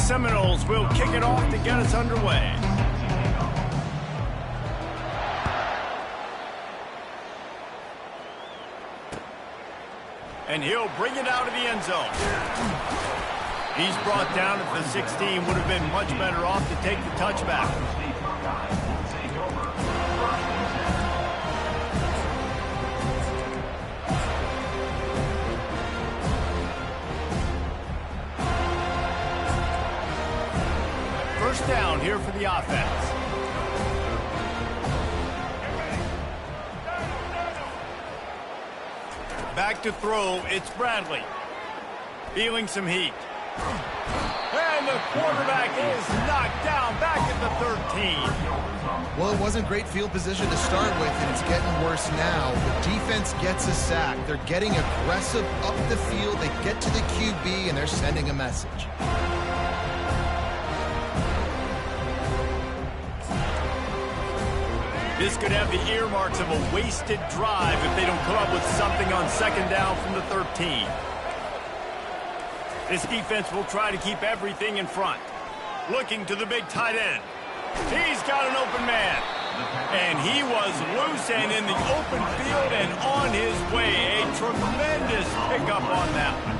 Seminoles will kick it off to get us underway. And he'll bring it out of the end zone. He's brought down at the 16. Would have been much better off to take the touchback. First down here for the offense. Back to throw, it's Bradley. Feeling some heat. And the quarterback is knocked down back at the 13. Well, it wasn't great field position to start with, and it's getting worse now. The defense gets a sack. They're getting aggressive up the field. They get to the QB, and they're sending a message. This could have the earmarks of a wasted drive if they don't come up with something on second down from the 13. This defense will try to keep everything in front. Looking to the big tight end. He's got an open man. And he was loose and in the open field and on his way. A tremendous pickup on that one.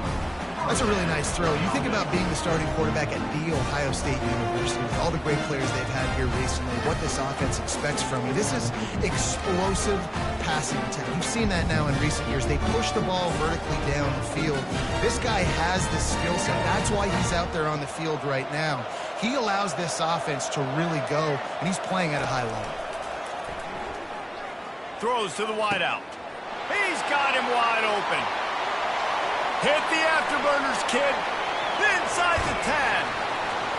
That's a really nice throw. You think about being the starting quarterback at The Ohio State University, with all the great players they've had here recently, what this offense expects from you. This is explosive passing attack. You've seen that now in recent years. They push the ball vertically down the field. This guy has the skill set. That's why he's out there on the field right now. He allows this offense to really go, and he's playing at a high level. Throws to the wideout. He's got him wide open. Hit the afterburners, kid. Inside the 10.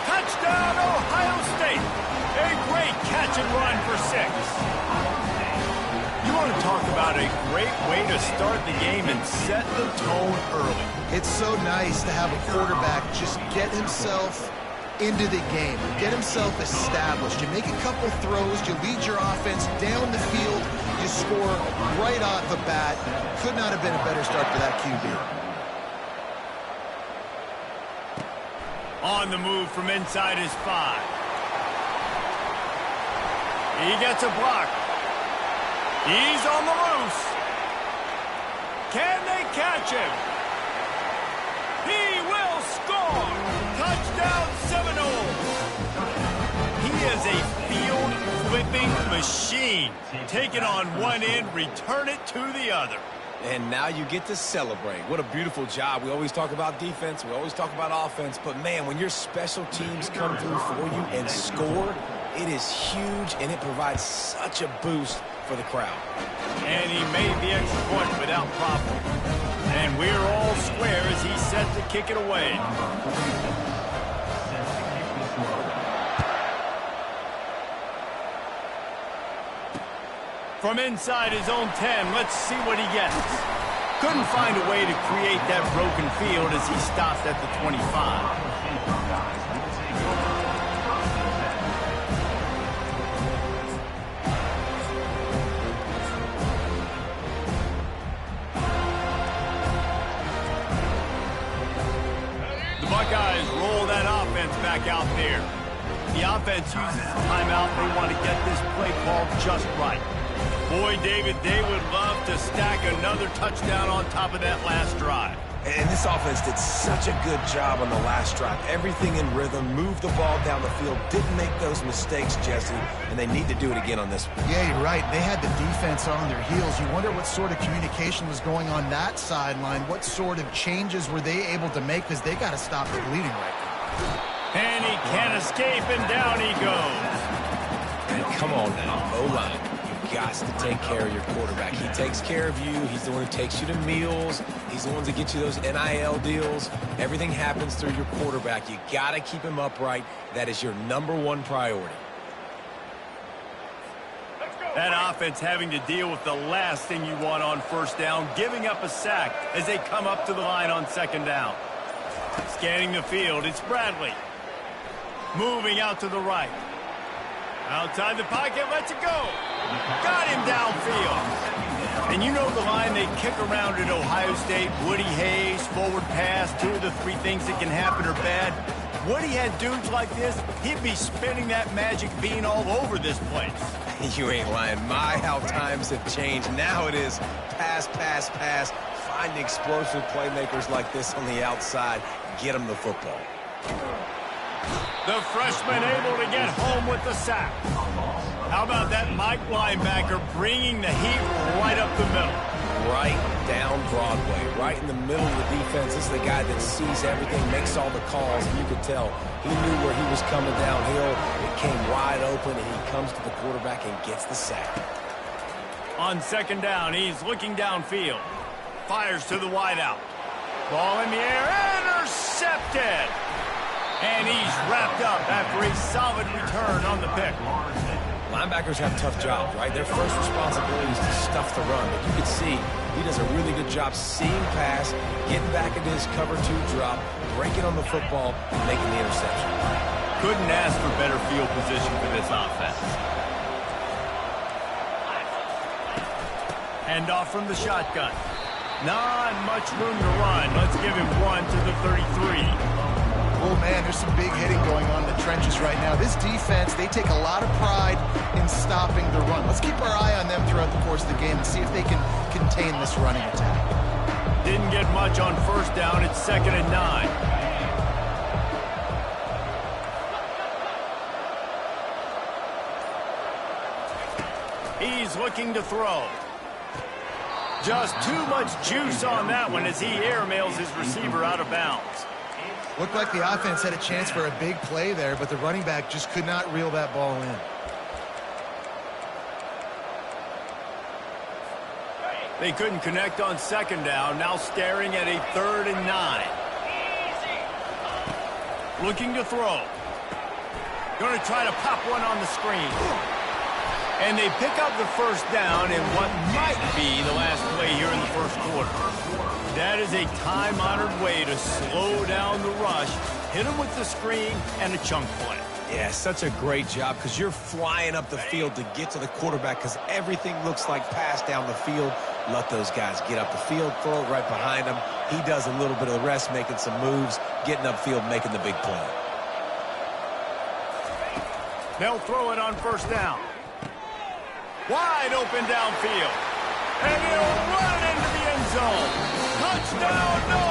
Touchdown, Ohio State. A great catch and run for 6. You want to talk about a great way to start the game and set the tone early. It's so nice to have a quarterback just get himself into the game, get himself established. You make a couple throws, you lead your offense down the field, you score right off the bat. Could not have been a better start for that QB. On the move from inside his 5. He gets a block. He's on the loose. Can they catch him? He will score. Touchdown Seminoles. He is a field-flipping machine. Take it on one end, return it to the other. And now you get to celebrate. What a beautiful job. We always talk about defense. We always talk about offense. But, man, when your special teams come through for you and score, it is huge, and it provides such a boost for the crowd. And he made the extra point without problem. And we're all square as he's set to kick it away. From inside his own 10, let's see what he gets. Couldn't find a way to create that broken field as he stopped at the 25. The Buckeyes roll that offense back out there. The offense uses a timeout. They want to get this play called just right. Boy, David, they would love to stack another touchdown on top of that last drive. And this offense did such a good job on the last drive. Everything in rhythm, moved the ball down the field, didn't make those mistakes, Jesse, and they need to do it again on this one. Yeah, you're right. They had the defense on their heels. You wonder what sort of communication was going on that sideline. What sort of changes were they able to make, because they got to stop the bleeding right now. And he can't escape, and down he goes. And come on now, O-line. Got to take care of your quarterback. He takes care of you. He's the one who takes you to meals. He's the one that gets you those NIL deals. Everything happens through your quarterback. You got to keep him upright. That is your #1 priority. That offense having to deal with the last thing you want on first down, giving up a sack as they come up to the line on second down. Scanning the field, it's Bradley. Moving out to the right. Outside the pocket, lets it go. Got him downfield. And you know the line they kick around at Ohio State, Woody Hayes, forward pass, 2 of the 3 things that can happen are bad. Would he had dudes like this, he'd be spinning that magic bean all over this place. You ain't lying. My, how times have changed. Now it is pass, pass, pass. Find explosive playmakers like this on the outside. Get them the football. The freshman able to get home with the sack. How about that Mike linebacker bringing the heat right up the middle? Right down Broadway, right in the middle of the defense. This is the guy that sees everything, makes all the calls, and you could tell he knew where he was coming downhill. It came wide open, and he comes to the quarterback and gets the sack. On second down, he's looking downfield. Fires to the wideout. Ball in the air, intercepted! And he's wrapped up after a solid return on the pick. Linebackers have tough jobs, right? Their first responsibility is to stuff the run. But you can see he does a really good job seeing pass, getting back into his cover two drop, breaking on the football, and making the interception. Couldn't ask for better field position for this offense. Hand off from the shotgun. Not much room to run. Let's give him one to the 33. Oh, man, there's some big hitting going on in the trenches right now. This defense, they take a lot of pride in stopping the run. Let's keep our eye on them throughout the course of the game and see if they can contain this running attack. Didn't get much on first down. It's 2nd and 9. He's looking to throw. Just too much juice on that one as he airmails his receiver out of bounds. Looked like the offense had a chance for a big play there, but the running back just could not reel that ball in. They couldn't connect on second down, now staring at a 3rd and 9. Looking to throw. Going to try to pop one on the screen. And they pick up the first down in what might be the last play here in the first quarter. That is a time-honored way to slow down the rush, hit them with the screen, and a chunk play. Yeah, such a great job because you're flying up the field to get to the quarterback because everything looks like pass down the field. Let those guys get up the field, throw it right behind him. He does a little bit of the rest, making some moves, getting upfield, making the big play. They'll throw it on first down. Wide open downfield. And he'll run into the end zone. Touchdown, no!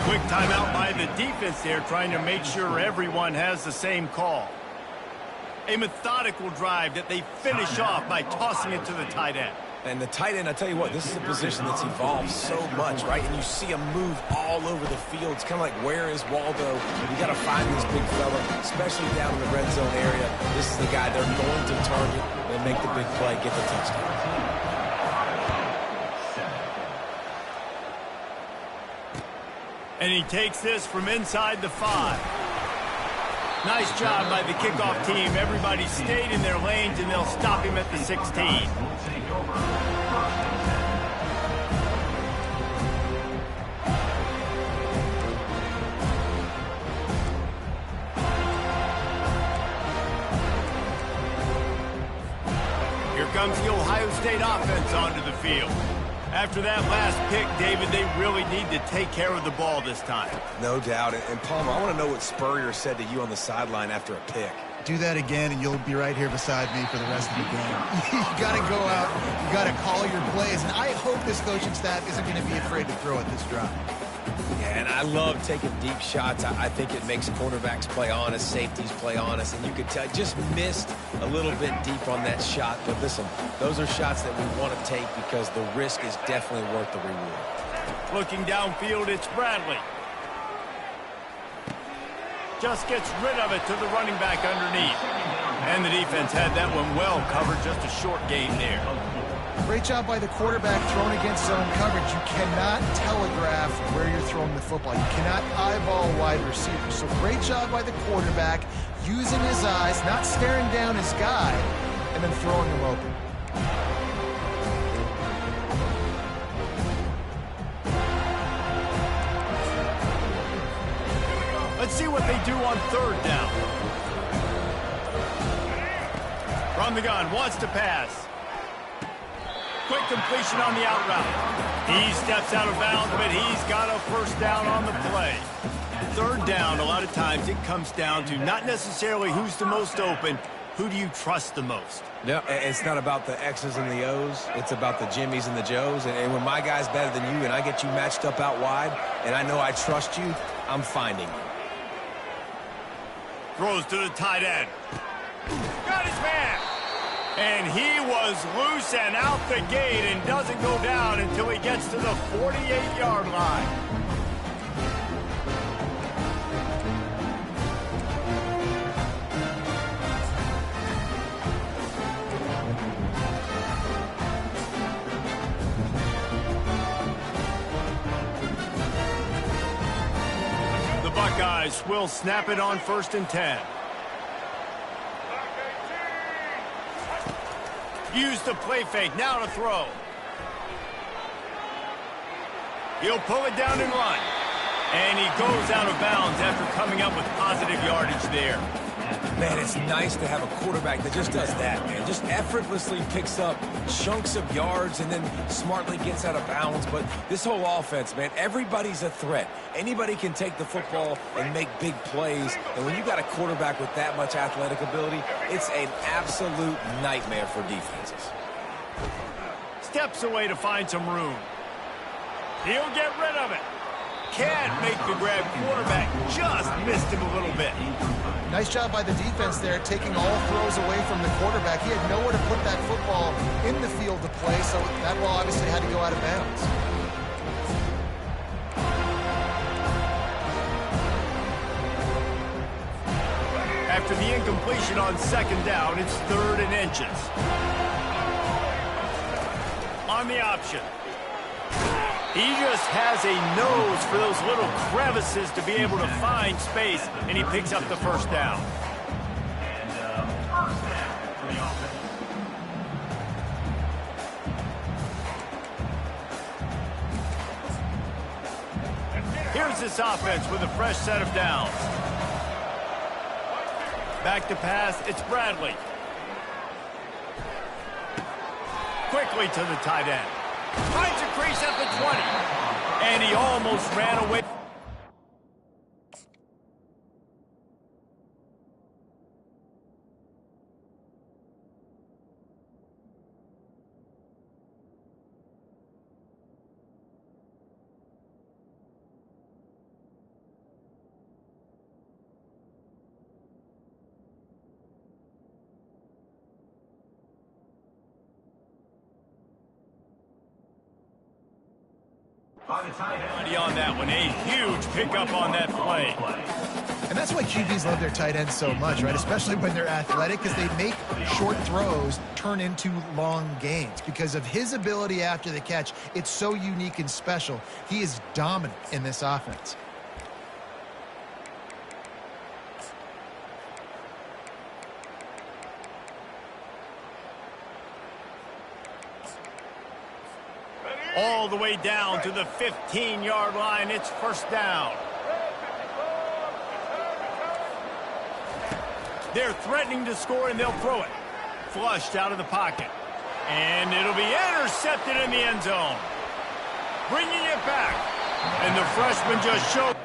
Quick timeout by the defense there, trying to make sure everyone has the same call. A methodical drive that they finish off by tossing it to the tight end. And the tight end, I tell you what, this is a position that's evolved so much, right? And you see him move all over the field. It's kind of like, where is Waldo? You got to find this big fella, especially down in the red zone area. This is the guy they're going to target and make the big play, get the touchdown. And he takes this from inside the 5. Nice job by the kickoff team. Everybody stayed in their lanes, and they'll stop him at the 16. Here comes the Ohio State offense onto the field. After that last pick, David, they really need to take care of the ball this time. No doubt. And Palmer, I want to know what Spurrier said to you on the sideline after a pick. Do that again, and you'll be right here beside me for the rest of the game. You got to go out. You got to call your plays. And I hope this coaching staff isn't going to be afraid to throw at this drive. Yeah, and I love taking deep shots. I think it makes quarterbacks play honest, safeties play honest, and you could tell just missed a little bit deep on that shot. But listen, those are shots that we want to take because the risk is definitely worth the reward. Looking downfield, it's Bradley. Just gets rid of it to the running back underneath. And the defense had that one well covered, just a short gain there. Great job by the quarterback throwing against zone coverage. You cannot telegraph where you're throwing the football. You cannot eyeball wide receivers. So great job by the quarterback using his eyes, not staring down his guy, and then throwing him open. Let's see what they do on third down. From the gun, wants to pass. Quick completion on the out route. He steps out of bounds, but he's got a first down on the play. Third down, a lot of times it comes down to not necessarily who's the most open, who do you trust the most? Yeah, it's not about the X's and the O's. It's about the Jimmies and the Joes. And when my guy's better than you and I get you matched up out wide and I know I trust you, I'm finding you. Throws to the tight end. Got his man. And he was loose and out the gate and doesn't go down until he gets to the 48-yard line. The Buckeyes will snap it on 1st and 10. Use the play fake, now to throw. He'll pull it down and run. And he goes out of bounds after coming up with positive yardage there. Man, it's nice to have a quarterback that just does that, man. Just effortlessly picks up chunks of yards and then smartly gets out of bounds. But this whole offense, man, everybody's a threat. Anybody can take the football and make big plays. And when you got a quarterback with that much athletic ability, it's an absolute nightmare for defenses. Steps away to find some room. He'll get rid of it. Can't make the grab. Quarterback just missed him a little bit. Nice job by the defense there, taking all throws away from the quarterback. He had nowhere to put that football in the field to play, so that ball obviously had to go out of bounds. After the incompletion on 2nd down, it's 3rd and inches. On the option. He just has a nose for those little crevices to be able to find space, and he picks up the first down. Here's this offense with a fresh set of downs. Back to pass, it's Bradley. Quickly to the tight end. Finds a crease at the 20. And he almost ran away. On that one, a huge pickup on that play. And that's why QBs love their tight ends so much, right? Especially when they're athletic, because they make short throws turn into long gains. Because of his ability after the catch, it's so unique and special. He is dominant in this offense. All the way down to the 15-yard line. It's 1st down. They're threatening to score, and they'll throw it. Flushed out of the pocket. And it'll be intercepted in the end zone. Bringing it back. And the freshman just showed.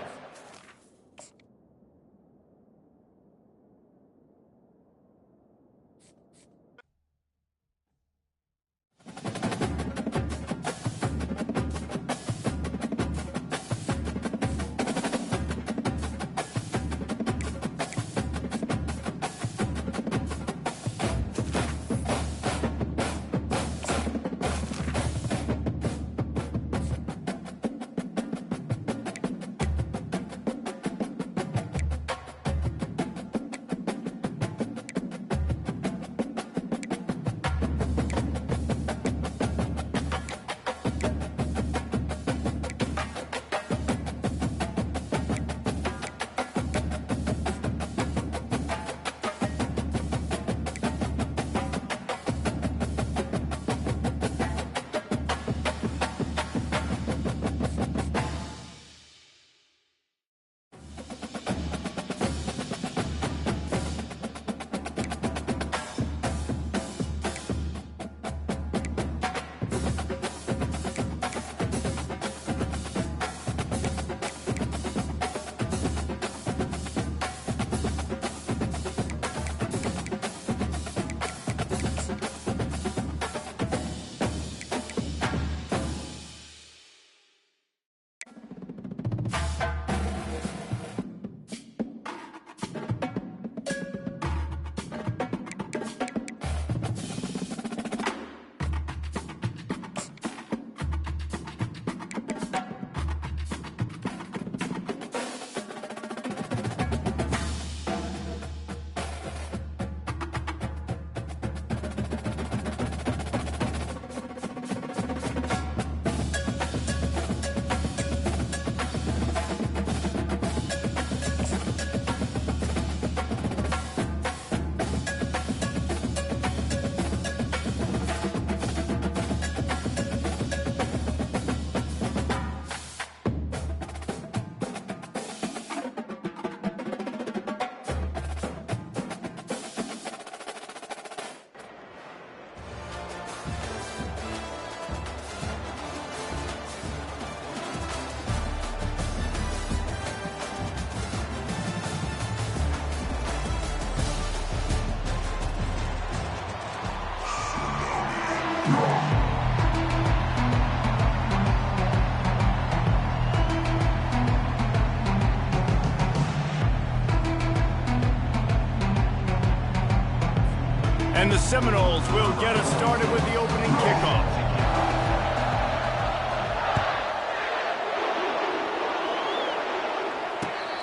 And the Seminoles will get us started with the opening kickoff.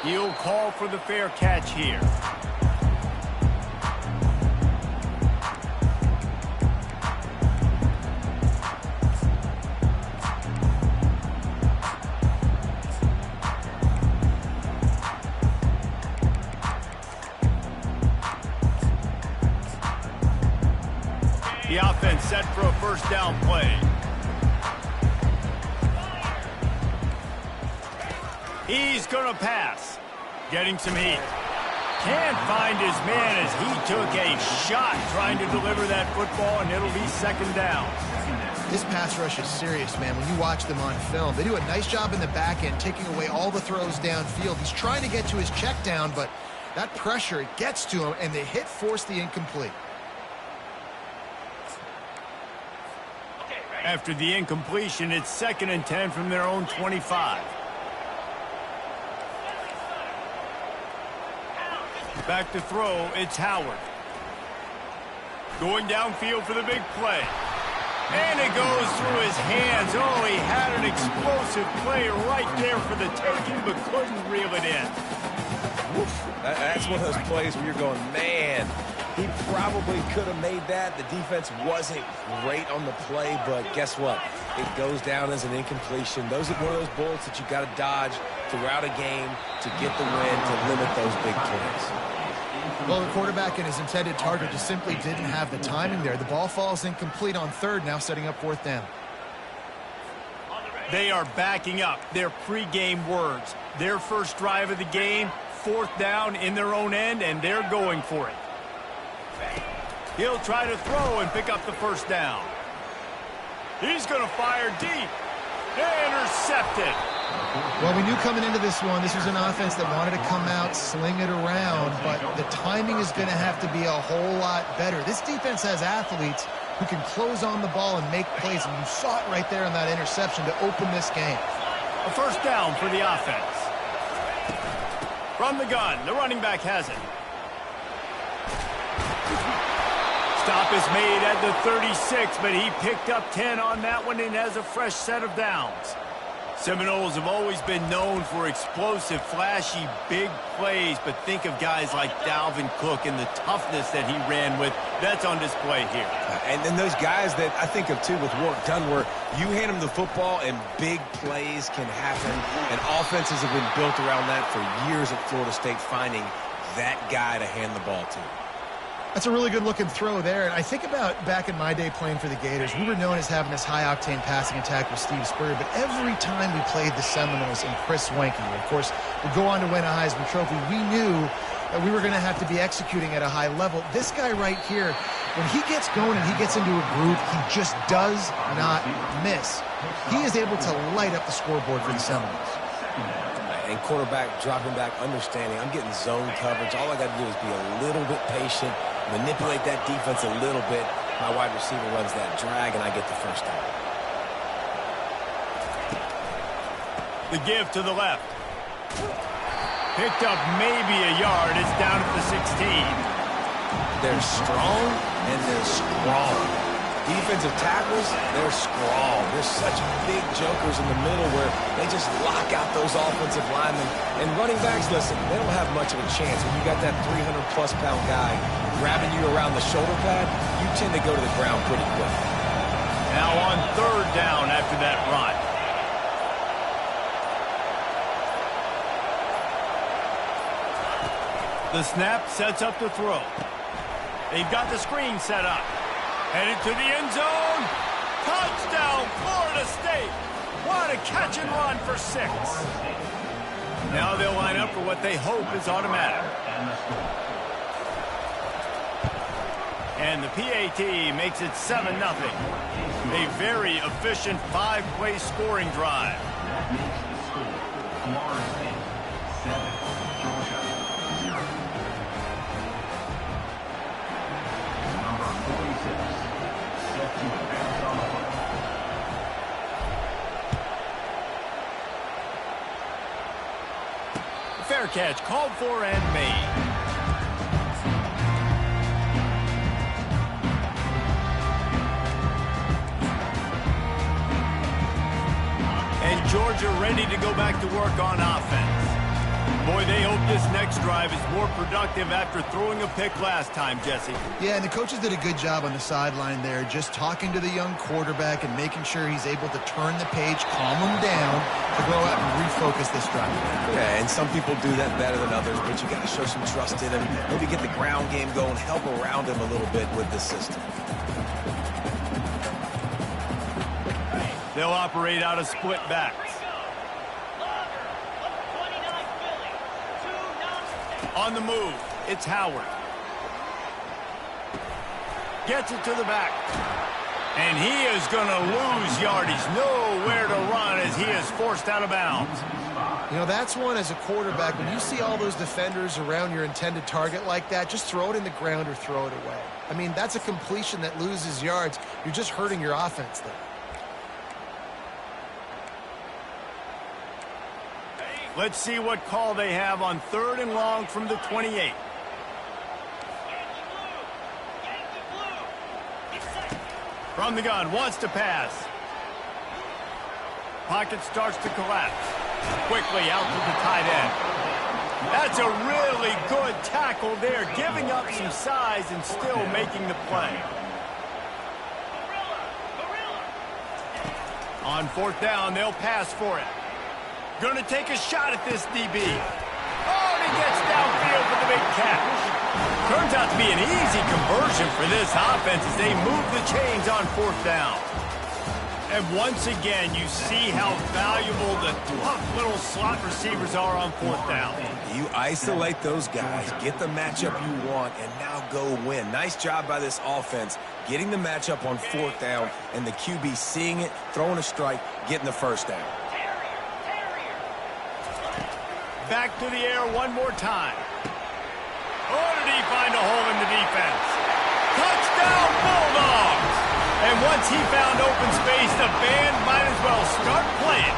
He'll call for the fair catch here. The offense set for a first down play. He's going to pass. Getting some heat. Can't find his man as he took a shot trying to deliver that football, and it'll be second down. This pass rush is serious, man. When you watch them on film, they do a nice job in the back end, taking away all the throws downfield. He's trying to get to his check down, but that pressure gets to him, and the hit forced the incomplete. After the incompletion, it's 2nd and 10 from their own 25. Back to throw, it's Howard. Going downfield for the big play. And it goes through his hands. Oh, he had an explosive play right there for the taking, but couldn't reel it in. That's one of those plays where you're going, man, he probably could have made that. The defense wasn't great on the play, but guess what? It goes down as an incompletion. Those are one of those bullets that you got to dodge throughout a game to get the win, to limit those big plays. Well, the quarterback and his intended target just simply didn't have the timing there. The ball falls incomplete on third, now setting up fourth down. They are backing up their pregame words. Their first drive of the game, fourth down in their own end, and they're going for it. He'll try to throw and pick up the first down. He's going to fire deep. Intercepted. Well, we knew coming into this one, this was an offense that wanted to come out, sling it around, but the timing is going to have to be a whole lot better. This defense has athletes who can close on the ball and make plays, and you saw it right there on that interception to open this game. A first down for the offense. From the gun, the running back has it. Stop is made at the 36, but he picked up 10 on that one and has a fresh set of downs. Seminoles have always been known for explosive, flashy, big plays, but think of guys like Dalvin Cook and the toughness that he ran with. That's on display here. And then those guys that I think of, too, with Warwick Dunn, where you hand them the football and big plays can happen, and offenses have been built around that for years at Florida State, finding that guy to hand the ball to. That's a really good-looking throw there. And I think about back in my day playing for the Gators, we were known as having this high-octane passing attack with Steve Spurrier, but every time we played the Seminoles and Chris Wenke, of course, would go on to win a Heisman Trophy, we knew that we were going to have to be executing at a high level. This guy right here, when he gets going and he gets into a groove, he just does not miss. He is able to light up the scoreboard for the Seminoles. And quarterback dropping back, understanding I'm getting zone coverage. All I got to do is be a little bit patient, manipulate that defense a little bit. My wide receiver runs that drag, and I get the first down. The give to the left. Picked up maybe a yard. It's down at the 16. They're strong, and they're strong. Defensive tackles, they're strong. They're such big jokers in the middle where they just lock out those offensive linemen. And running backs, listen, they don't have much of a chance. When you got that 300-plus pound guy grabbing you around the shoulder pad, you tend to go to the ground pretty quick. Now on third down after that run. The snap sets up the throw. They've got the screen set up. Headed to the end zone. Touchdown, Florida State. What a catch and run for 6. Now they'll line up for what they hope is automatic. And the PAT makes it 7-0. A very efficient 5-play scoring drive. Fair catch called for and made. ready to go back to work on offense. Boy, they hope this next drive is more productive after throwing a pick last time, Jesse. Yeah, and the coaches did a good job on the sideline there, just talking to the young quarterback and making sure he's able to turn the page, calm him down, to go out and refocus this drive. Yeah, and some people do that better than others, but you got to show some trust in him. Maybe get the ground game going, help around him a little bit with the system. They'll operate out of split backs. On the move, it's Howard. Gets it to the back. And he is going to lose yardage. Nowhere to run as he is forced out of bounds. You know, that's one as a quarterback. When you see all those defenders around your intended target like that, just throw it in the ground or throw it away. I mean, that's a completion that loses yards. You're just hurting your offense there. Let's see what call they have on 3rd and long from the 28. From the gun, wants to pass. Pocket starts to collapse. Quickly out to the tight end. That's a really good tackle there, giving up some size and still making the play. On 4th down, they'll pass for it. Going to take a shot at this DB. Oh, and he gets downfield for the big catch. Turns out to be an easy conversion for this offense as they move the chains on 4th down. And once again, you see how valuable the tough little slot receivers are on 4th down. You isolate those guys, get the matchup you want, and now go win. Nice job by this offense, getting the matchup on 4th down, and the QB seeing it, throwing a strike, getting the first down. Back to the air one more time. Oh, did he find a hole in the defense? Touchdown, Bulldogs! And once he found open space, the band might as well start playing.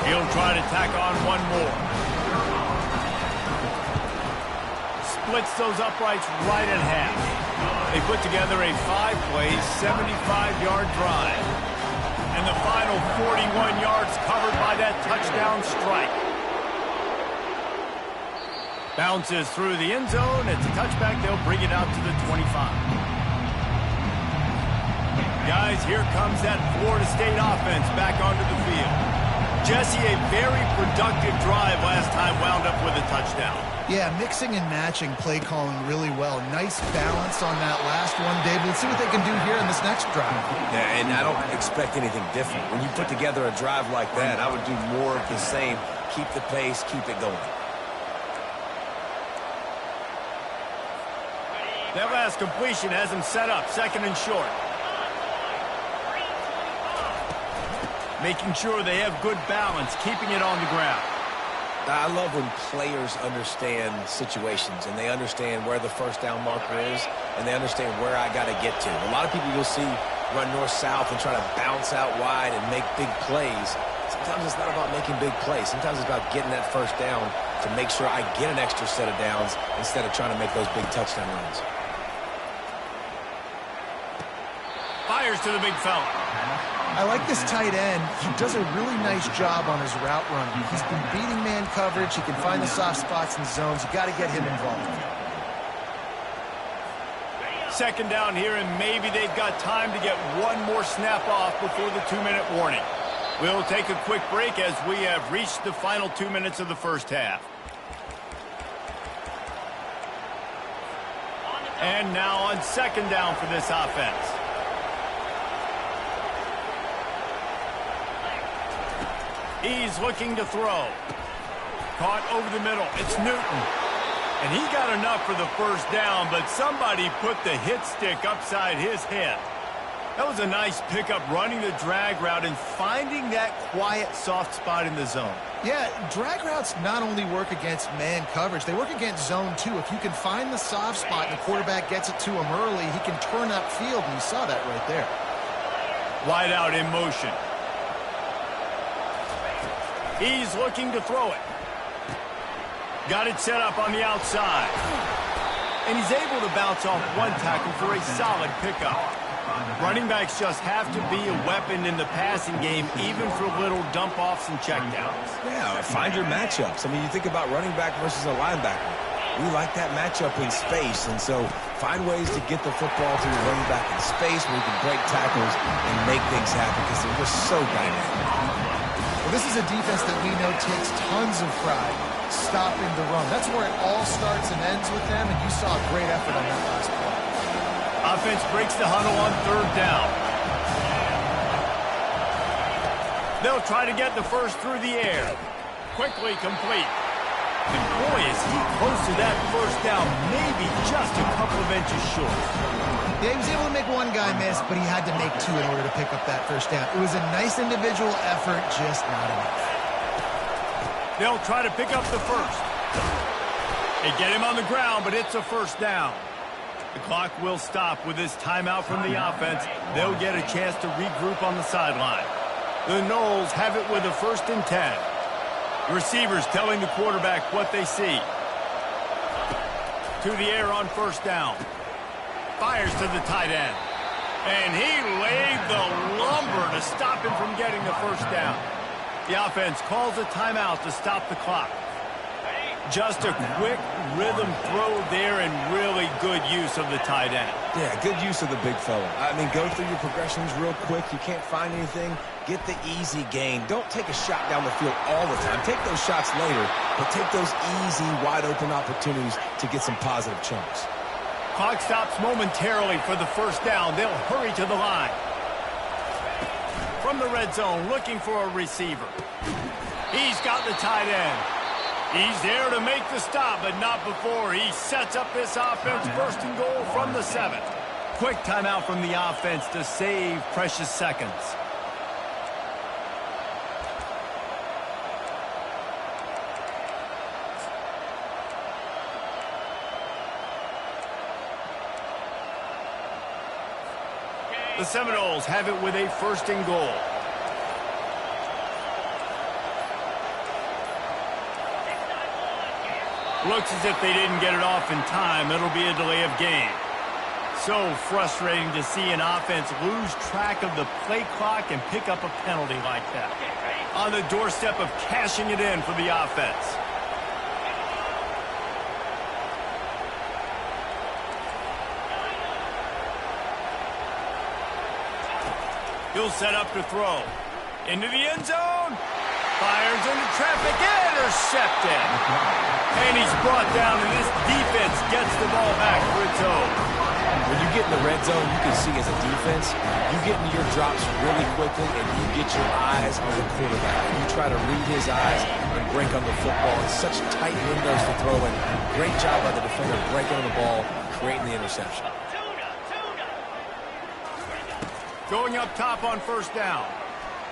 He'll try to tack on one more. Splits those uprights right in half. They put together a 5-play, 75-yard drive. And the final 41 yards covered by that touchdown strike. Bounces through the end zone. It's a touchback. They'll bring it out to the 25. Guys, here comes that Florida State offense back onto the field. Jesse, a very productive drive last time wound up with a touchdown. Yeah, mixing and matching play calling really well. Nice balance on that last one, David. Let's see what they can do here in this next drive. Yeah, and I don't expect anything different. When you put together a drive like that, I would do more of the same. Keep the pace, keep it going. That last completion has him set up, 2nd and short. Making sure they have good balance, keeping it on the ground. I love when players understand situations and they understand where the first down marker is and they understand where I got to get to. A lot of people you'll see run north-south and try to bounce out wide and make big plays. Sometimes it's not about making big plays. Sometimes it's about getting that first down to make sure I get an extra set of downs instead of trying to make those big touchdown runs. Fires to the big fella. I like this tight end. He does a really nice job on his route running. He's been beating man coverage. He can find the soft spots in zones. You got to get him involved. 2nd down here, and maybe they've got time to get one more snap off before the 2-minute warning. We'll take a quick break as we have reached the final 2 minutes of the first half. And now on 2nd down for this offense. He's looking to throw. Caught over the middle. It's Newton. And he got enough for the first down, but somebody put the hit stick upside his head. That was a nice pickup, running the drag route and finding that quiet, soft spot in the zone. Yeah, drag routes not only work against man coverage, they work against zone too. If you can find the soft spot and the quarterback gets it to him early, he can turn upfield, and you saw that right there. Wide out in motion. He's looking to throw it. Got it set up on the outside. And he's able to bounce off one tackle for a solid pickup. Running backs just have to be a weapon in the passing game, even for little dump-offs and checkdowns. Yeah, find your matchups. I mean, you think about running back versus a linebacker. We like that matchup in space, and so find ways to get the football to your running back in space where you can break tackles and make things happen because they're just so dynamic. Well, this is a defense that we know takes tons of pride stopping the run. That's where it all starts and ends with them, and you saw a great effort on that last play. Offense breaks the huddle on third down. They'll try to get the first through the air. Quickly complete. And boy, is he close to that first down, maybe just a couple of inches short. Yeah, he was able to make one guy miss, but he had to make two in order to pick up that first down. It was a nice individual effort, just not enough. They'll try to pick up the first. They get him on the ground, but it's a first down. The clock will stop with this timeout from the offense. They'll get a chance to regroup on the sideline. The Noles have it with a 1st and 10. Receivers telling the quarterback what they see. To the air on first down. Fires to the tight end. And he laid the lumber to stop him from getting the first down. The offense calls a timeout to stop the clock. Just a quick rhythm throw there and really good use of the tight end. Yeah, good use of the big fella. I mean, go through your progressions real quick. You can't find anything. Get the easy gain. Don't take a shot down the field all the time. Take those shots later, but take those easy, wide-open opportunities to get some positive chunks. Clock stops momentarily for the first down. They'll hurry to the line. From the red zone, looking for a receiver. He's got the tight end. He's there to make the stop, but not before he sets up this offense. 1st and goal from the 7. Quick timeout from the offense to save precious seconds. The Seminoles have it with a 1st and goal. Looks as if they didn't get it off in time. It'll be a delay of game. So frustrating to see an offense lose track of the play clock and pick up a penalty like that. On the doorstep of cashing it in for the offense. He'll set up to throw. Into the end zone. Fires into traffic. Intercepted. And he's brought down, and this defense gets the ball back for its own. When you get in the red zone, you can see as a defense, you get into your drops really quickly, and you get your eyes on the quarterback. You try to read his eyes and break on the football in such tight windows to throw in. Great job by the defender breaking on the ball, creating the interception. Going up top on first down.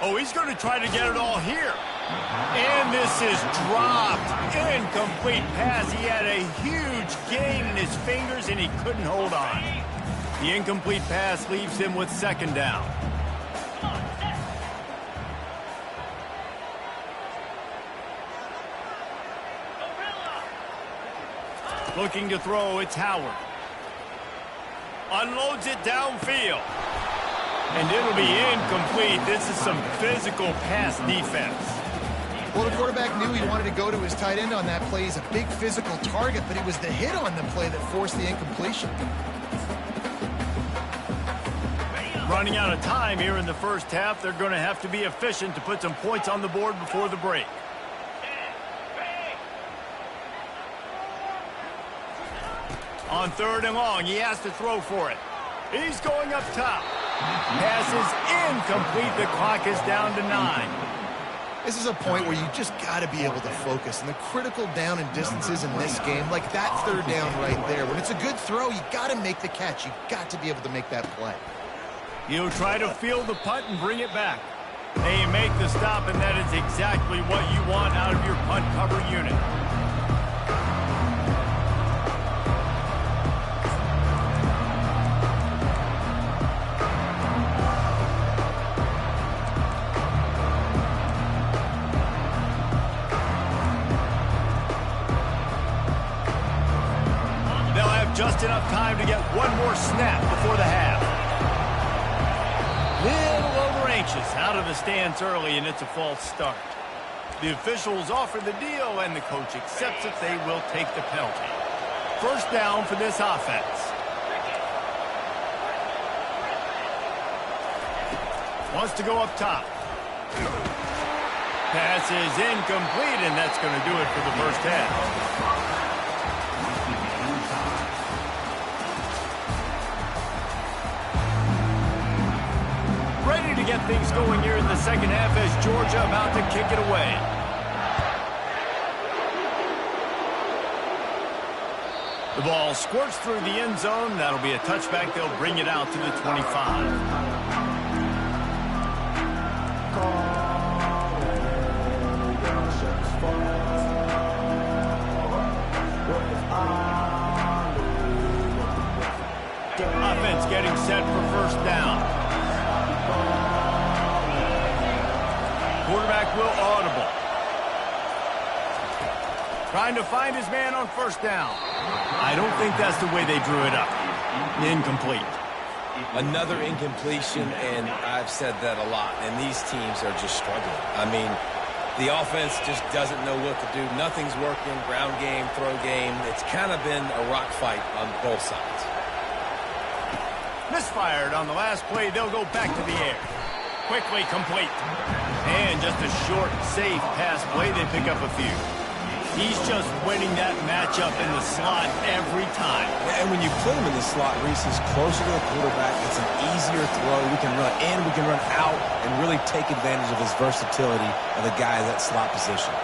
Oh, he's going to try to get it all here. And this is dropped. Incomplete pass. He had a huge gain in his fingers, and he couldn't hold on. The incomplete pass leaves him with 2nd down. Looking to throw, it's Howard. Unloads it downfield. And it'll be incomplete. This is some physical pass defense. Well, the quarterback knew he wanted to go to his tight end on that play. He's a big physical target, but it was the hit on the play that forced the incompletion. Running out of time here in the first half. They're going to have to be efficient to put some points on the board before the break. On 3rd and long, he has to throw for it. He's going up top. Pass is incomplete. The clock is down to 9. This is a point where you just got to be able to focus. And the critical down and distances in this game, like that 3rd down right there, when it's a good throw, you got to make the catch. You got to be able to make that play. He'll try to field the punt and bring it back. They make the stop, and that is exactly what you want out of your punt cover unit. Just enough time to get one more snap before the half. Little over anxious out of the stands early, and it's a false start. The officials offer the deal, and the coach accepts that they will take the penalty. First down for this offense. Wants to go up top. Pass is incomplete, and that's going to do it for the first half. Ready to get things going here in the second half as Georgia about to kick it away. The ball squirts through the end zone. That'll be a touchback. They'll bring it out to the 25. Offense getting set for first down. Quarterback will audible. Trying to find his man on first down. I don't think that's the way they drew it up. Incomplete. Another incompletion, and I've said that a lot, and these teams are just struggling. I mean, the offense just doesn't know what to do. Nothing's working. Ground game, throw game. It's kind of been a rock fight on both sides. Misfired on the last play. They'll go back to the air. Quickly complete. And just a short, safe pass play. They pick up a few. He's just winning that matchup in the slot every time. And when you put him in the slot, Reese is closer to the quarterback. It's an easier throw. We can run in, we can run out, and really take advantage of his versatility of the guy in that slot position.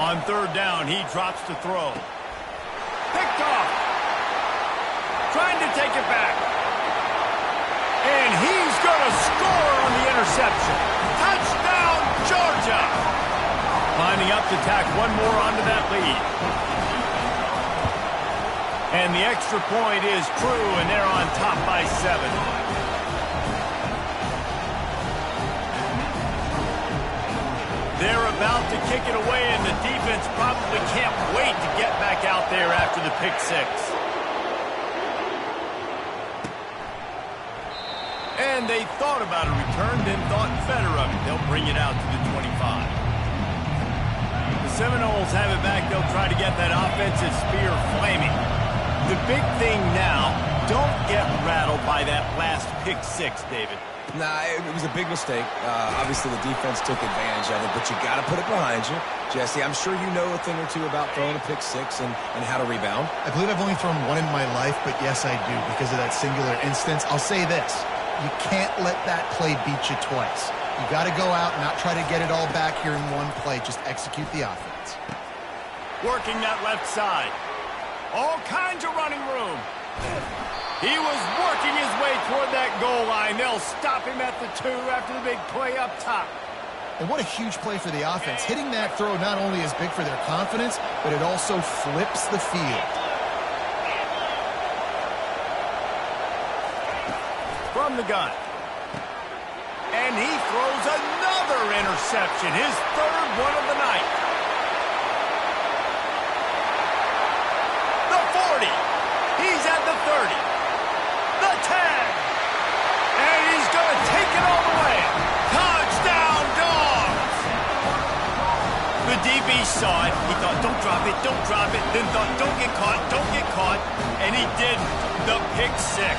On third down, he drops to throw. Picked off. Trying to take it back. And he's going to score on the interception. Touchdown, Georgia. Lining up to tack one more onto that lead. And the extra point is true, and they're on top by 7. They're about to kick it away, and the defense probably can't wait to get back out there after the pick six. And they thought about a return, then thought better of it. They'll bring it out to the 25. The Seminoles have it back. They'll try to get that offensive spear flaming. The big thing now, don't get rattled by that last pick six, David. Nah, it was a big mistake. Obviously, the defense took advantage of it, but you got to put it behind you. Jesse, I'm sure you know a thing or two about throwing a pick six and how to rebound. I believe I've only thrown one in my life, but yes, I do because of that singular instance. I'll say this. You can't let that play beat you twice. You got to go out and not try to get it all back here in one play. Just execute the offense. Working that left side. All kinds of running room. He was working his way toward that goal line. They'll stop him at the 2 after the big play up top. And what a huge play for the offense. Hitting that throw not only is big for their confidence, but it also flips the field. From the gun. And he throws another interception, his third one of the night. The 40. He's at the 30. The 10. And he's going to take it all the way. Touchdown, Dogs! The DB saw it. He thought, don't drop it, don't drop it. Then thought, don't get caught, don't get caught. And he did the pick six.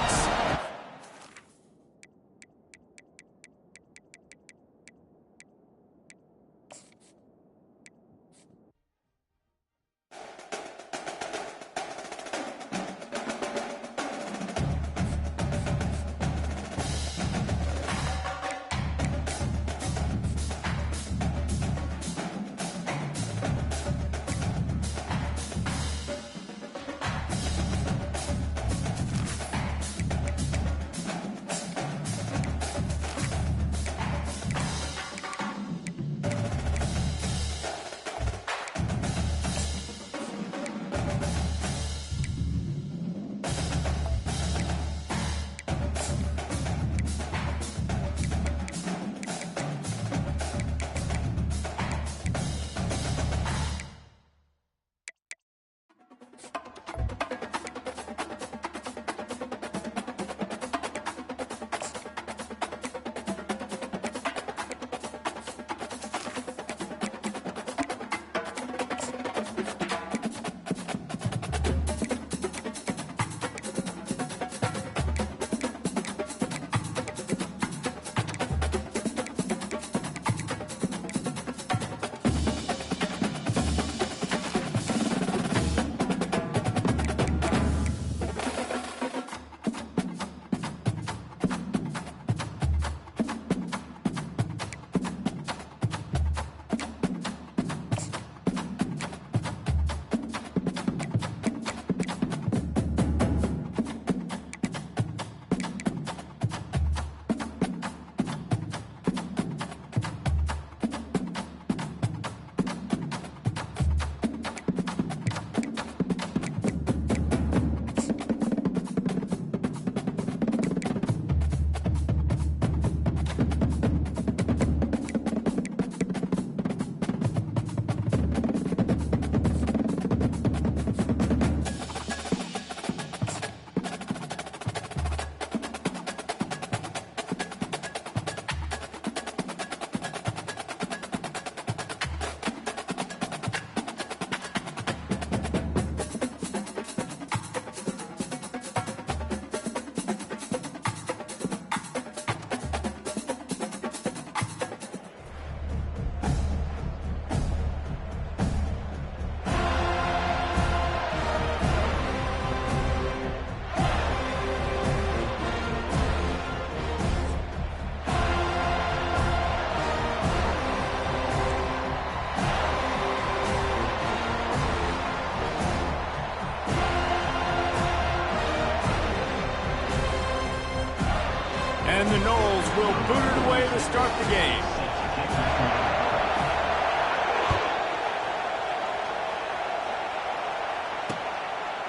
will boot it away to start the game.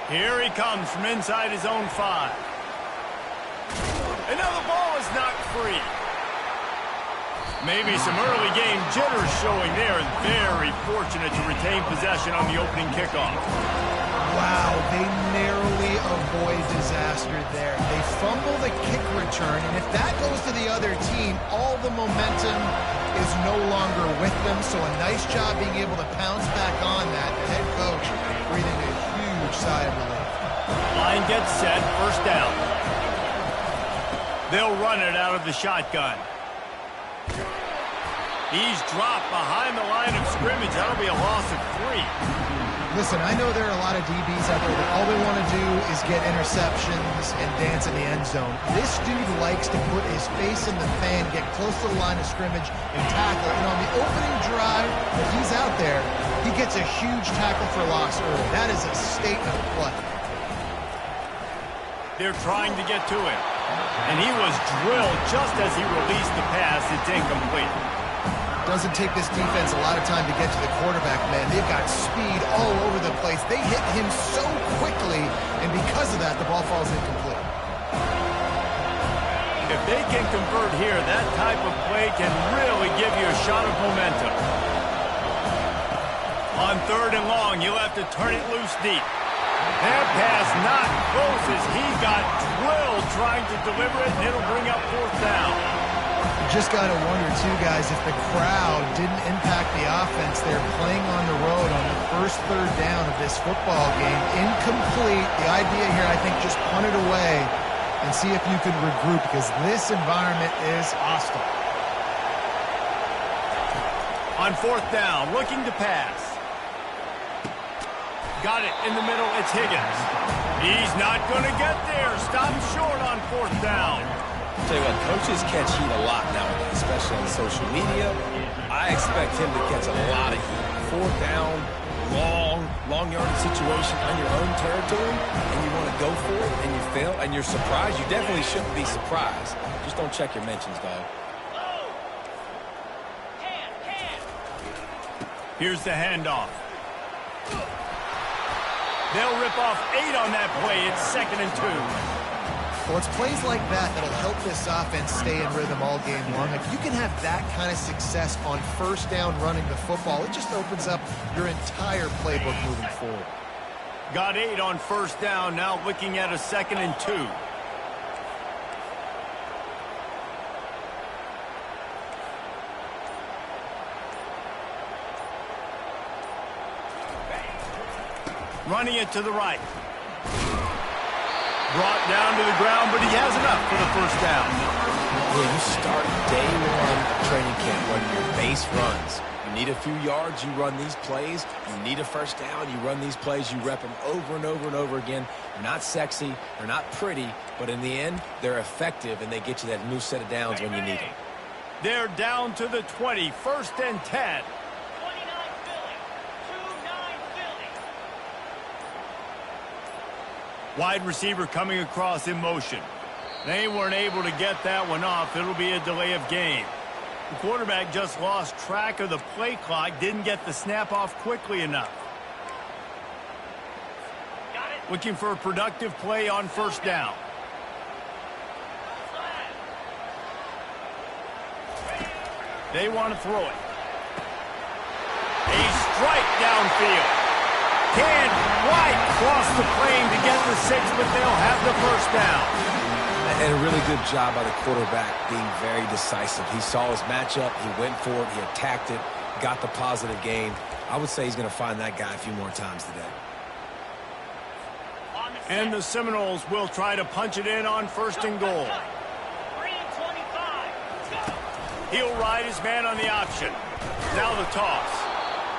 Here he comes from inside his own 5. Another ball is knocked free. Maybe some early game jitters showing there. Very fortunate to retain possession on the opening kickoff. Wow, they narrowly avoid disaster there. They fumble the kick return, and if that goes to the other team, all the momentum is no longer with them. So a nice job being able to pounce back on that. The head coach breathing a huge sigh of relief. Line gets set, first down. They'll run it out of the shotgun. He's dropped behind the line of scrimmage. That'll be a loss of 3. Listen, I know there are a lot of DBs out there that all they want to do is get interceptions and dance in the end zone. This dude likes to put his face in the fan, get close to the line of scrimmage, and tackle. And on the opening drive that he's out there, he gets a huge tackle for loss early. That is a statement of play. They're trying to get to him. And he was drilled just as he released the pass. It's incomplete. Doesn't take this defense a lot of time to get to the quarterback, man. They've got speed all over the place. They hit him so quickly, and because of that, the ball falls incomplete. If they can convert here, that type of play can really give you a shot of momentum. On 3rd and long, you'll have to turn it loose deep. That pass not close as he got drilled trying to deliver it, and it'll bring up 4th down. You just got to wonder, too, guys, if the crowd didn't impact the offense. They're playing on the road on the first 3rd down of this football game. Incomplete. The idea here, I think, just punt it away and see if you can regroup, because this environment is hostile. On 4th down, looking to pass. Got it in the middle. It's Higgins. He's not going to get there. Stop short on 4th down. I'll tell you what, coaches catch heat a lot nowadays, especially on social media. I expect him to catch a lot of heat. 4th down, long yardage situation on your own territory, and you want to go for it, and you fail, and you're surprised. You definitely shouldn't be surprised. Just don't check your mentions, dog. Here's the handoff. They'll rip off 8 on that play. It's 2nd and 2. Well, it's plays like that that'll help this offense stay in rhythm all game long. If you can have that kind of success on 1st down running the football, it just opens up your entire playbook moving forward. Got 8 on 1st down. Now looking at a 2nd and 2. Running it to the right. Brought down to the ground, but he has enough for the 1st down. Yeah, you start day 1 training camp running your base runs. You need a few yards, you run these plays. You need a 1st down, you run these plays. You rep them over and over and over again. They're not sexy, they're not pretty, but in the end, they're effective, and they get you that new set of downs when you need them. They're down to the 20, 1st and 10. Wide receiver coming across in motion. They weren't able to get that one off. It'll be a delay of game. The quarterback just lost track of the play clock, didn't get the snap off quickly enough. Looking for a productive play on 1st down. They want to throw it. A strike downfield. Can't quite cross the plane to get the 6, but they'll have the 1st down. And a really good job by the quarterback being very decisive. He saw his matchup, he went for it, he attacked it, got the positive gain. I would say he's going to find that guy a few more times today. And the Seminoles will try to punch it in on 1st and goal. He'll ride his man on the option. Now the toss.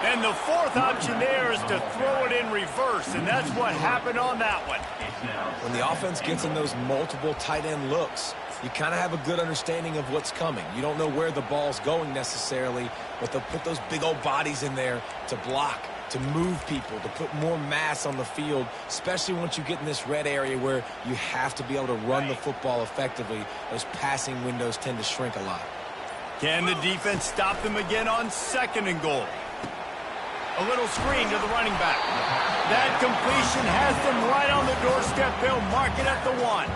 And the 4th option there is to throw it in reverse, and that's what happened on that one. When the offense gets in those multiple tight end looks, you kind of have a good understanding of what's coming. You don't know where the ball's going necessarily, but they'll put those big old bodies in there to block, to move people, to put more mass on the field, especially once you get in this red area where you have to be able to run the football effectively. Those passing windows tend to shrink a lot. Can the defense stop them again on 2nd and goal? A little screen to the running back. That completion has them right on the doorstep. They'll mark it at the 1.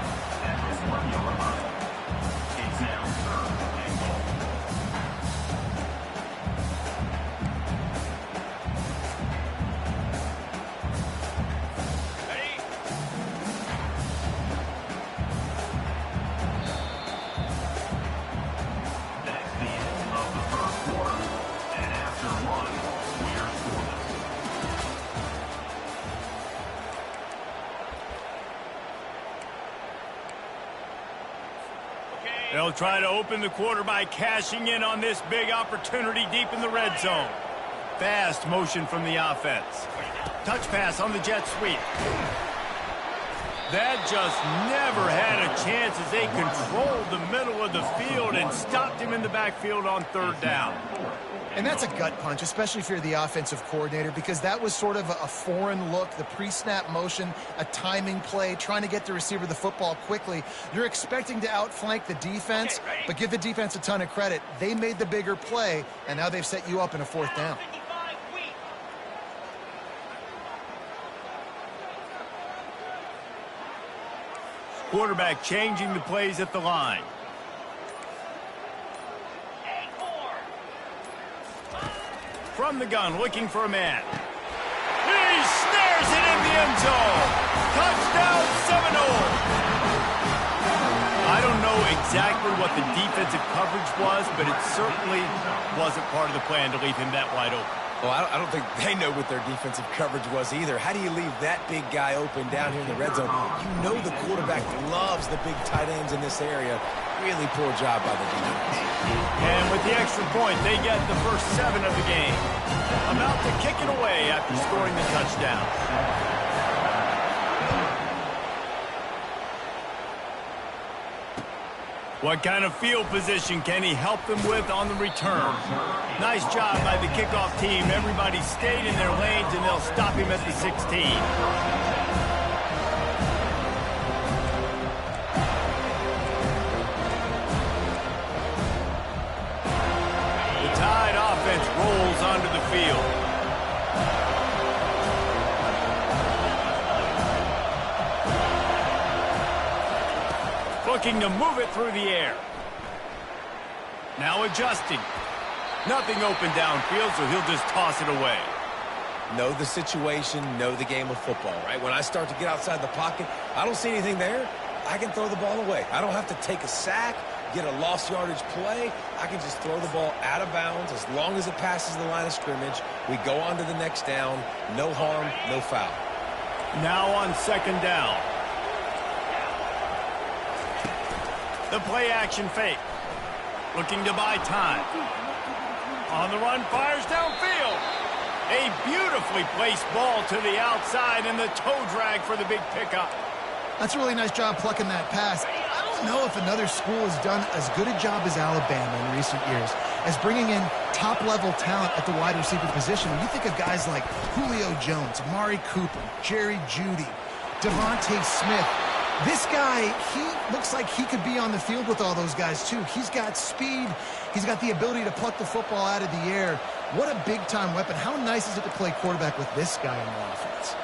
They'll try to open the quarter by cashing in on this big opportunity deep in the red zone. Fast motion from the offense. Touch pass on the jet sweep. That just never had a chance as they controlled the middle of the field and stopped him in the backfield on 3rd down. And that's a gut punch, especially if you're the offensive coordinator, because that was sort of a foreign look, the pre-snap motion, a timing play, trying to get the receiver the football quickly. You're expecting to outflank the defense, but give the defense a ton of credit. They made the bigger play, and now they've set you up in a 4th down. Quarterback changing the plays at the line. From the gun, looking for a man. He snares it in the end zone. Touchdown, Seminole. I don't know exactly what the defensive coverage was, but it certainly wasn't part of the plan to leave him that wide open. Well, I don't think they know what their defensive coverage was either. How do you leave that big guy open down here in the red zone? You know the quarterback loves the big tight ends in this area. Really poor job by the defense. And with the extra point, they get the first 7 of the game. About to kick it away after scoring the touchdown. What kind of field position can he help them with on the return? Nice job by the kickoff team. Everybody stayed in their lanes, and they'll stop him at the 16. The Tide offense rolls onto the field. Looking to move it through the air. Now adjusting. Nothing open downfield, so he'll just toss it away. Know the situation, know the game of football, right? When I start to get outside the pocket, I don't see anything there, I can throw the ball away. I don't have to take a sack, get a lost yardage play. I can just throw the ball out of bounds as long as it passes the line of scrimmage. We go on to the next down. No harm, no foul. Now on 2nd down. The play action fake. Looking to buy time. On the run, fires downfield. A beautifully placed ball to the outside and the toe drag for the big pickup. That's a really nice job plucking that pass. I don't know if another school has done as good a job as Alabama in recent years as bringing in top-level talent at the wide receiver position. When you think of guys like Julio Jones, Amari Cooper, Jerry Jeudy, Devontae Smith, this guy, he looks like he could be on the field with all those guys, too. He's got speed. He's got the ability to pluck the football out of the air. What a big-time weapon. How nice is it to play quarterback with this guy in the offense?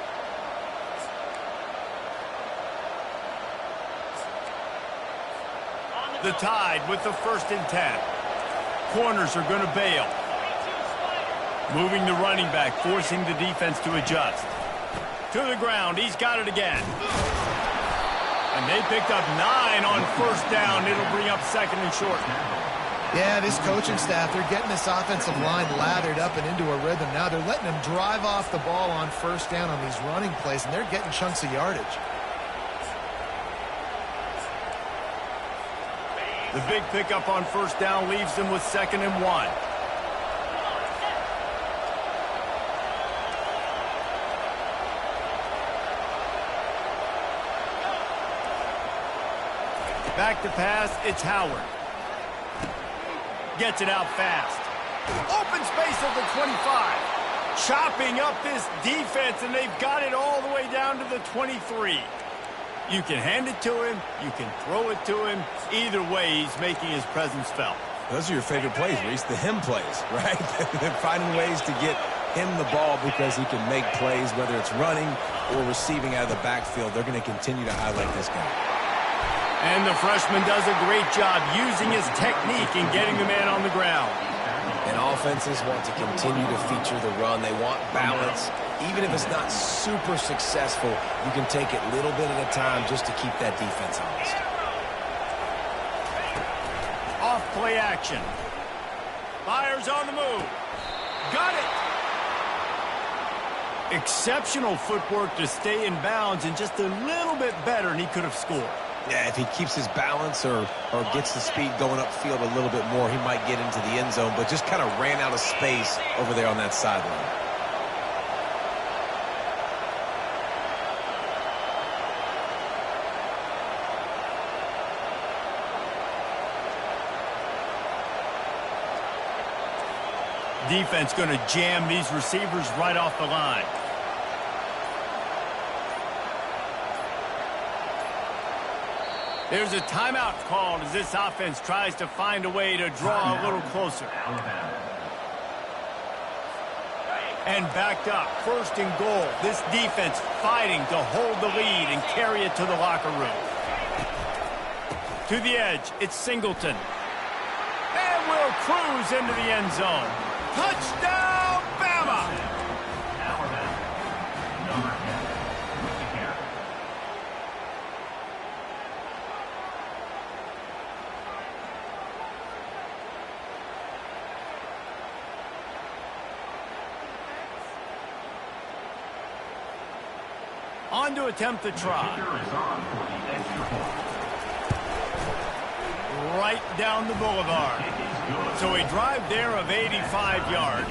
The Tide with the 1st and 10. Corners are going to bail. Moving the running back, forcing the defense to adjust. To the ground, he's got it again. And they picked up 9 on 1st down. It'll bring up 2nd and short. Yeah, this coaching staff, they're getting this offensive line lathered up and into a rhythm. Now they're letting them drive off the ball on 1st down on these running plays, and they're getting chunks of yardage. The big pickup on 1st down leaves them with 2nd and 1. Back to pass, it's Howard. Gets it out fast. Open space at the 25. Chopping up this defense, and they've got it all the way down to the 23. You can hand it to him, you can throw it to him. Either way, he's making his presence felt. Those are your favorite plays, Reese, the him plays, right? They're finding ways to get him the ball because he can make plays, whether it's running or receiving out of the backfield. They're going to continue to highlight this guy. And the freshman does a great job using his technique and getting the man on the ground. And offenses want to continue to feature the run. They want balance. Even if it's not super successful, you can take it little bit at a time just to keep that defense honest. Off play action. Fires on the move. Got it. Exceptional footwork to stay in bounds, and just a little bit better, and he could have scored. Yeah, if he keeps his balance or gets the speed going upfield a little bit more, he might get into the end zone, but just kind of ran out of space over there on that sideline. Defense going to jam these receivers right off the line. There's a timeout called as this offense tries to find a way to draw a little closer. And backed up, 1st and goal. This defense fighting to hold the lead and carry it to the locker room. To the edge, it's Singleton. And will cruise into the end zone. Touchdown, Bama! On to attempt the try. Right down the boulevard. So a drive there of 85 yards.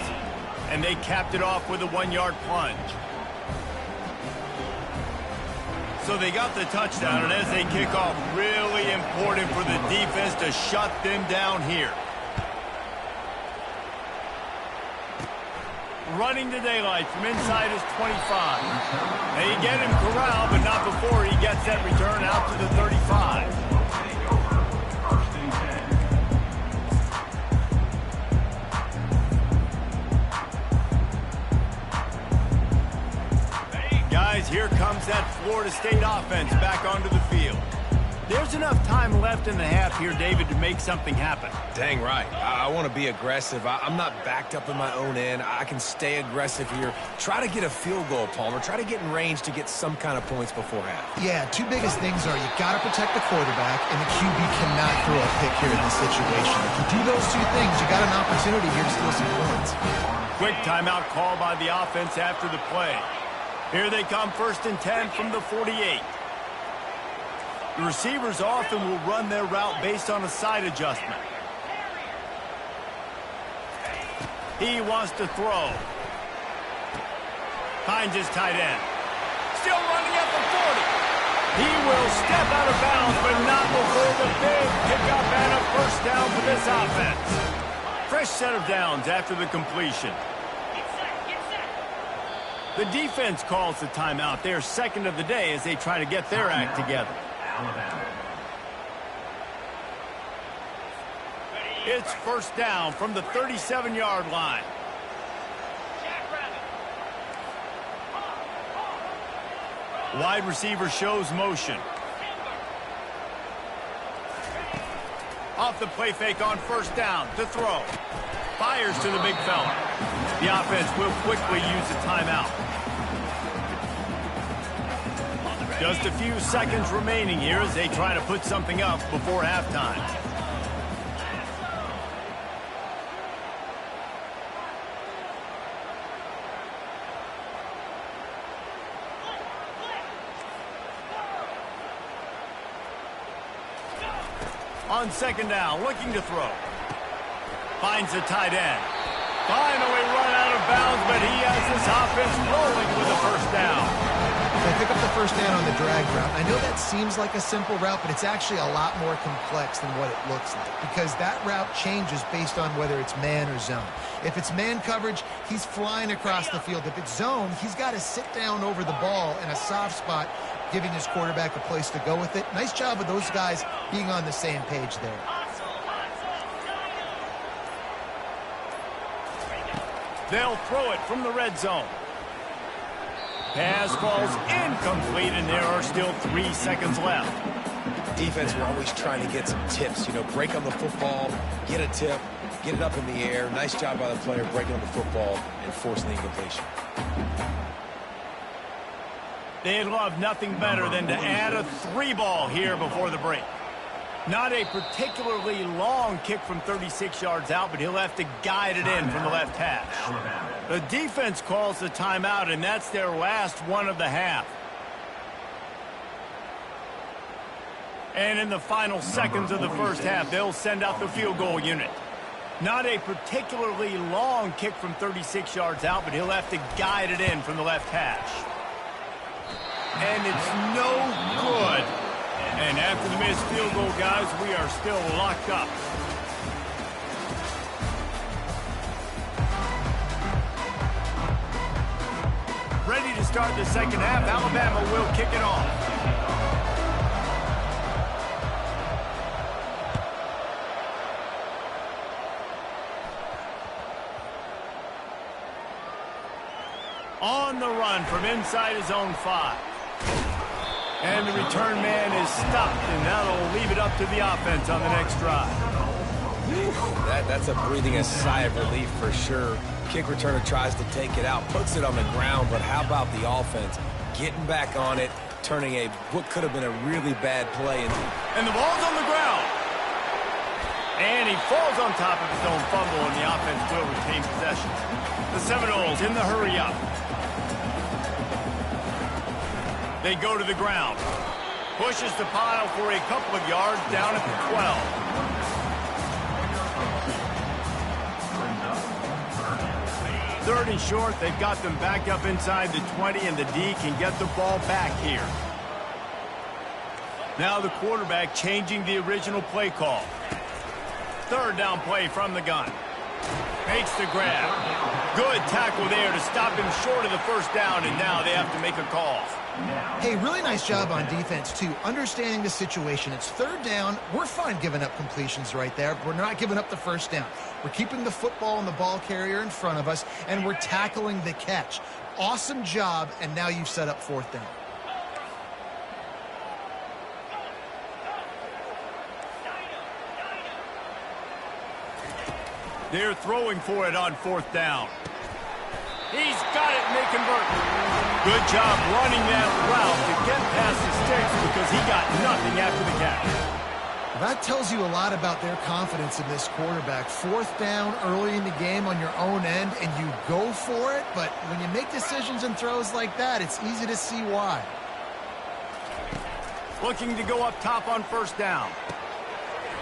And they capped it off with a 1-yard plunge. So they got the touchdown, and as they kick off, really important for the defense to shut them down here. Running to daylight from inside his 25. They get him corralled, but not before he gets that return out to the 35. Guys, here comes that Florida State offense back onto the field. There's enough time left in the half here, David, to make something happen. Dang right. I want to be aggressive. I'm not backed up in my own end. I can stay aggressive here. Try to get a field goal, Palmer. Try to get in range to get some kind of points before half. Yeah, 2 biggest things are you got to protect the quarterback, and the QB cannot throw a pick here in this situation. If you do those 2 things, you got an opportunity here to steal some points. Quick timeout call by the offense after the play. Here they come, 1st and 10 from the 48. The receivers often will run their route based on a side adjustment. He wants to throw. Finds his tight end. Still running at the 40. He will step out of bounds, but not before the big pickup and a 1st down for this offense. Fresh set of downs after the completion. The defense calls the timeout. They're 2nd of the day as they try to get their act together. It's 1st down from the 37-yard line. Wide receiver shows motion. Off the play fake on 1st down to throw. Fires to the big fella. The offense will quickly use a timeout. Just a few seconds remaining here as they try to put something up before halftime. On 2nd down, looking to throw. Finds the tight end. Finally run out of bounds, but he has this offense rolling with a 1st down. They pick up the first down on the drag route. I know that seems like a simple route, but it's actually a lot more complex than what it looks like because that route changes based on whether it's man or zone. If it's man coverage, he's flying across the field. If it's zone, he's got to sit down over the ball in a soft spot, giving his quarterback a place to go with it. Nice job of those guys being on the same page there. They'll throw it from the red zone. Pass falls incomplete, and there are still 3 seconds left. Defense, we're always trying to get some tips. You know, break on the football, get a tip, get it up in the air. Nice job by the player breaking on the football and forcing the incompletion. They'd love nothing better than to add a 3-ball here before the break. Not a particularly long kick from 36 yards out, but he'll have to guide it in from the left hash. The defense calls the timeout, and that's their last one of the half. And in the final seconds of the first half, they'll send out the field goal unit. Not a particularly long kick from 36 yards out, but he'll have to guide it in from the left hash. And it's no good. And after the missed field goal, guys, we are still locked up. Ready to start the second half. Alabama will kick it off. On the run from inside his own 5. And the return man is stopped, and that'll leave it up to the offense on the next drive. That's a breathing a sigh of relief for sure. Kick returner tries to take it out, puts it on the ground, but how about the offense getting back on it, turning what could have been a really bad play. And the ball's on the ground. And he falls on top of his own fumble, and the offense will retain possession. The Seminoles in the hurry-up. They go to the ground. Pushes the pile for a couple of yards down at the 12. Third and short. They've got them back up inside the 20, and the D can get the ball back here. Now the quarterback changing the original play call. Third down play from the gun. Makes the grab. Good tackle there to stop him short of the first down, and now they have to make a call. Hey, really nice job on defense, too, understanding the situation. It's third down. We're fine giving up completions right there. We're not giving up the first down. We're keeping the football and the ball carrier in front of us, and we're tackling the catch. Awesome job, and now you've set up fourth down. They're throwing for it on fourth down. He's got it, and they convert. Good job running that route to get past the sticks because he got nothing after the catch. That tells you a lot about their confidence in this quarterback. Fourth down early in the game on your own end, and you go for it, but when you make decisions and throws like that, it's easy to see why. Looking to go up top on first down.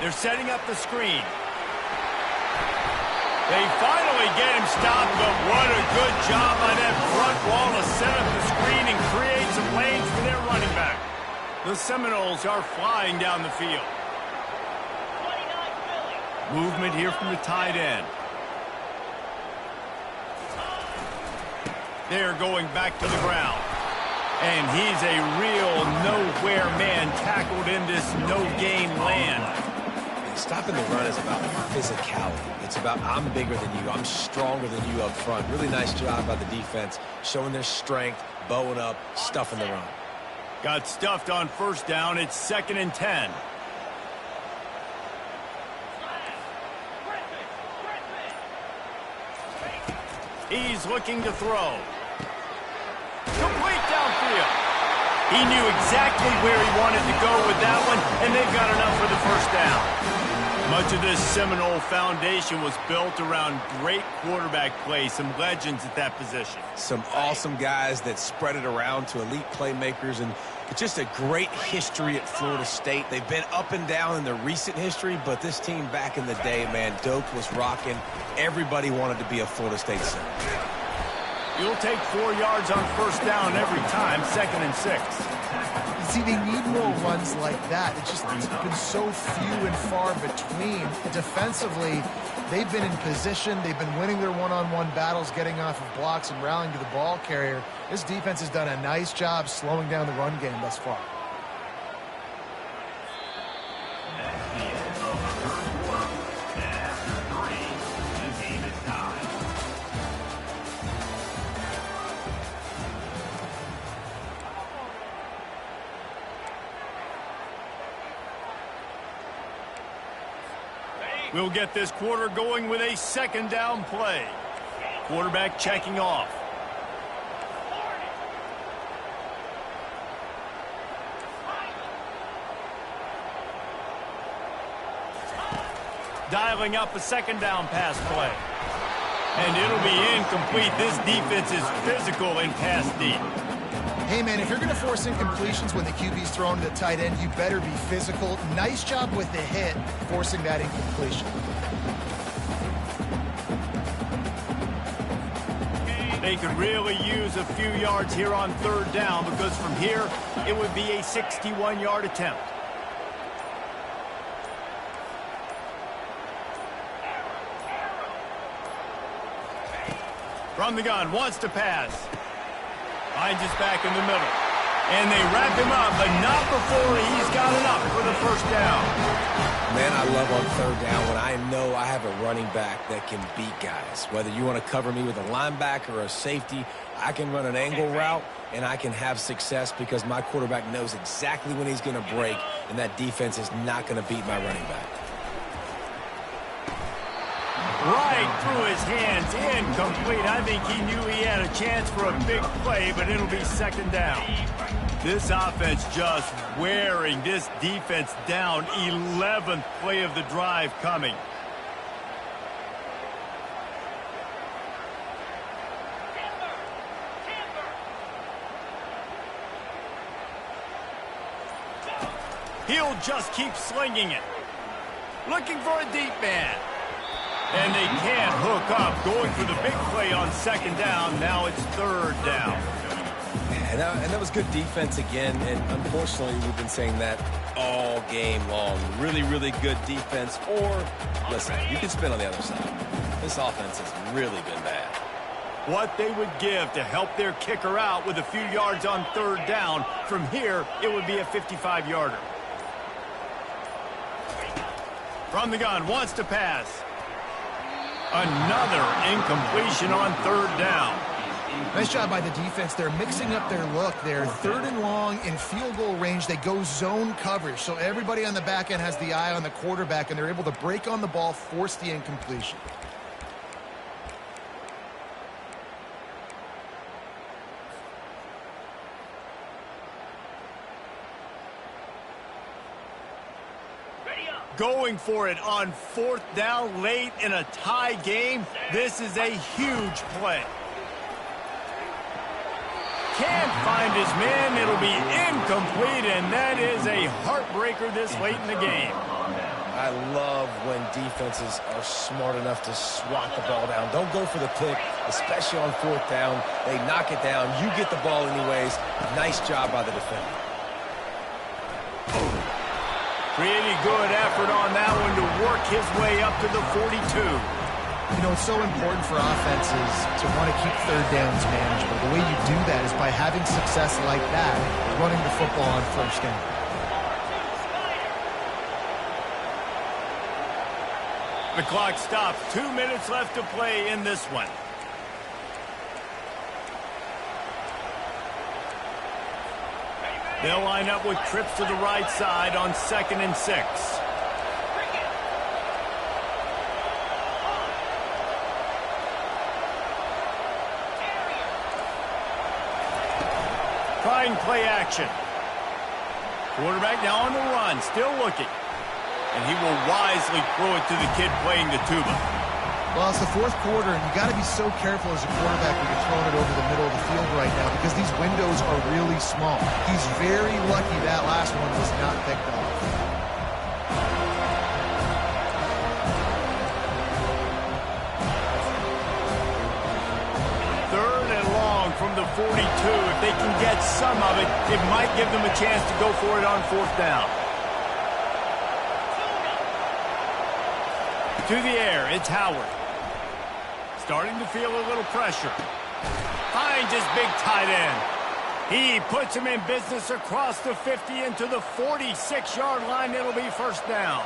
They're setting up the screen. They finally get him stopped, but what a good job by that front wall to set up the screen and create some lanes for their running back. The Seminoles are flying down the field. Movement here from the tight end. They're going back to the ground. And he's a real nowhere man tackled in this no-gain land. Stopping the run is about physicality. It's about I'm bigger than you. I'm stronger than you up front. Really nice job by the defense, showing their strength, bowing up, stuffing the run. Got stuffed on first down. It's 2nd and 10. He's looking to throw. Complete downfield. He knew exactly where he wanted to go with that one, and they've got enough for the first down. Much of this Seminole foundation was built around great quarterback play, some legends at that position. Some awesome guys that spread it around to elite playmakers, and just a great history at Florida State. They've been up and down in their recent history, but this team back in the day, man, Doak was rocking. Everybody wanted to be a Florida State center. You'll take 4 yards on first down every time, 2nd and 6. See, they need more runs like that. It's been so few and far between. Defensively, they've been in position. They've been winning their one-on-one battles, getting off of blocks and rallying to the ball carrier. This defense has done a nice job slowing down the run game thus far. We'll get this quarter going with a 2nd down play. Quarterback checking off. Dialing up a 2nd down pass play. And it'll be incomplete. This defense is physical in pass deep. Hey, man, if you're going to force incompletions when the QB's thrown to the tight end, you better be physical. Nice job with the hit, forcing that incompletion. They could really use a few yards here on 3rd down because from here, it would be a 61-yard attempt. From the gun, wants to pass. Finds his back in the middle. And they wrap him up, but not before he's got enough for the first down. Man, I love on 3rd down when I know I have a running back that can beat guys. Whether you want to cover me with a linebacker or a safety, I can run an angle route, and I can have success because my quarterback knows exactly when he's going to break, and that defense is not going to beat my running back. Right through his hands, incomplete. I think he knew he had a chance for a big play, but it'll be 2nd down. This offense just wearing this defense down. 11th play of the drive coming. He'll just keep slinging it. Looking for a deep man. And they can't hook up. Going for the big play on 2nd down. Now it's 3rd down. And that was good defense again. And unfortunately, we've been saying that all game long. Really, really good defense. Or, listen, you can spin on the other side. This offense has really been bad. What they would give to help their kicker out with a few yards on 3rd down. From here, it would be a 55-yarder. From the gun, wants to pass. Another incompletion on 3rd down. Nice job by the defense. They're mixing up their look. They're 3rd and long in field goal range. They go zone coverage. So everybody on the back end has the eye on the quarterback, and they're able to break on the ball, force the incompletion. Going for it on 4th down late in a tie game. This is a huge play. Can't find his man. It'll be incomplete, and that is a heartbreaker this late in the game. I love when defenses are smart enough to swat the ball down. Don't go for the pick, especially on 4th down. They knock it down. You get the ball anyways. Nice job by the defender. Pretty good effort on that one to work his way up to the 42. You know, it's so important for offenses to want to keep 3rd downs manageable. The way you do that is by having success like that, running the football on 1st down. The clock stops. 2 minutes left to play in this one. They'll line up with trips to the right side on 2nd and 6. Trying play action. Quarterback now on the run, still looking. And he will wisely throw it to the kid playing the tuba. Well, it's the 4th quarter, and you got to be so careful as a quarterback when you're throwing it over the middle of the field right now because these windows are really small. He's very lucky that last one was not picked off. Third and the 42. If they can get some of it, it might give them a chance to go for it on fourth down. To the air, it's Howard. Starting to feel a little pressure. Finds his big tight end. He puts him in business across the 50 into the 46-yard line. It'll be first down.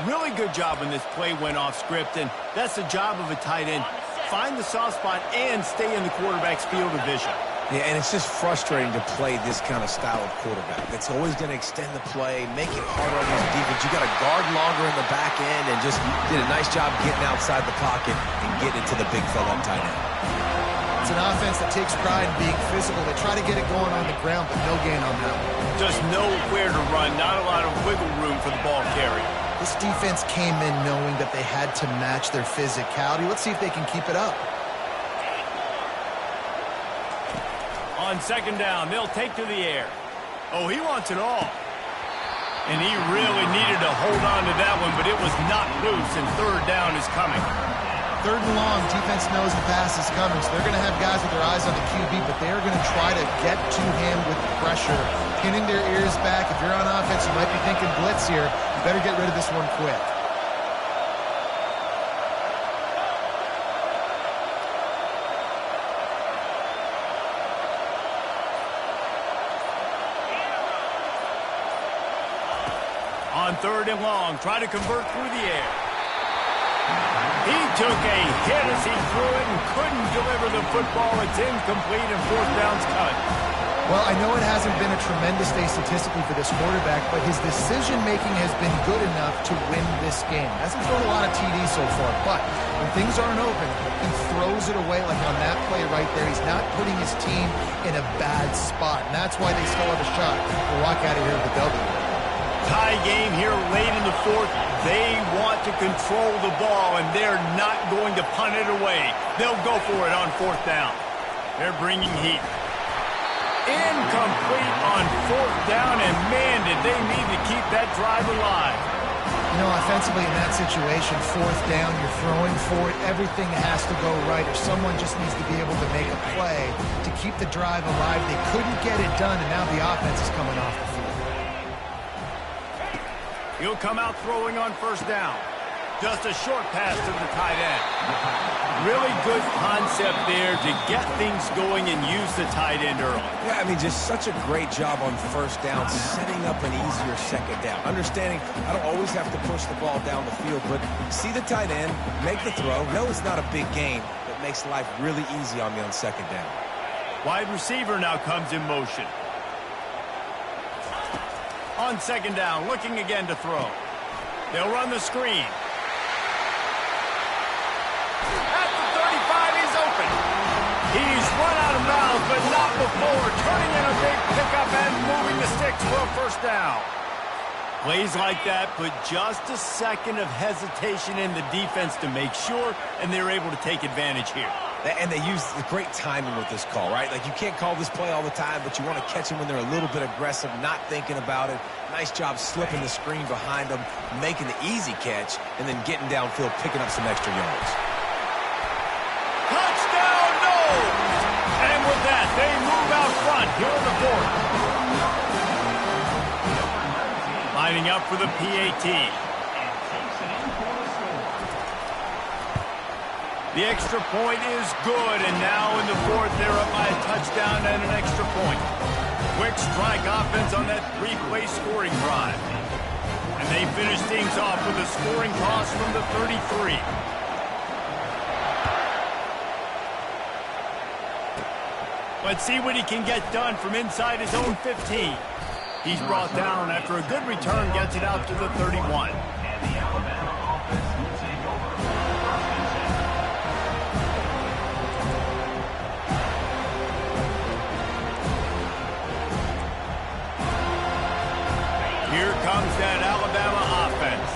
Really good job when this play went off script, and that's the job of a tight end. Find the soft spot and stay in the quarterback's field of vision. Yeah, and it's just frustrating to play this kind of style of quarterback. That's always going to extend the play, make it harder on his defense. You got to guard longer in the back end, and just did a nice job getting outside the pocket and getting it to the big fella on tight end. It's an offense that takes pride in being physical. They try to get it going on the ground, but no gain on that one. Just nowhere to run, not a lot of wiggle room for the ball carrier. This defense came in knowing that they had to match their physicality. Let's see if they can keep it up. On second down, they'll take to the air. Oh, he wants it all. And he really needed to hold on to that one, but it was not loose, and third down is coming. Third and long, defense knows the pass is coming, so they're going to have guys with their eyes on the QB, but they're going to try to get to him with pressure, pinning their ears back. If you're on offense, you might be thinking blitz here. You better get rid of this one quick. On third and long, try to convert through the air. He took a hit as he threw it and couldn't deliver the football. It's incomplete and fourth down's cut. Well, I know it hasn't been a tremendous day statistically for this quarterback, but his decision-making has been good enough to win this game. Hasn't thrown a lot of TDs so far, but when things aren't open, he throws it away like on that play right there. He's not putting his team in a bad spot, and that's why they still have a shot to walk out of here with a W. Tie game here late in the fourth. They want to control the ball, and they're not going to punt it away. They'll go for it on fourth down. They're bringing heat. Incomplete on fourth down, and man, did they need to keep that drive alive. You know, offensively in that situation, fourth down, you're throwing for it. Everything has to go right, or someone just needs to be able to make a play to keep the drive alive. They couldn't get it done, and now the offense is coming off the field. He'll come out throwing on first down. Just a short pass to the tight end. Really good concept there to get things going and use the tight end early. Yeah, I mean, just such a great job on first down, setting up an easier second down. Understanding I don't always have to push the ball down the field, but see the tight end, make the throw. No, it's not a big gain, but makes life really easy on me on second down. Wide receiver now comes in motion. On second down, looking again to throw. They'll run the screen. At the 35, he's open. He's run out of bounds, but not before. Turning in a big pickup and moving the sticks for a first down. Plays like that put just a second of hesitation in the defense to make sure, and they're able to take advantage here. And they use the great timing with this call, right? Like, you can't call this play all the time, but you want to catch them when they're a little bit aggressive, not thinking about it. Nice job slipping the screen behind them, making the easy catch, and then getting downfield, picking up some extra yards. Touchdown, no! And with that, they move out front here in the fourth. Lining up for the PAT. The extra point is good, and now in the fourth, they're up by a touchdown and an extra point. Quick strike offense on that three-play scoring drive. And they finish things off with a scoring toss from the 33. Let's see what he can get done from inside his own 15. He's brought down after a good return, gets it out to the 31. Here comes that Alabama offense.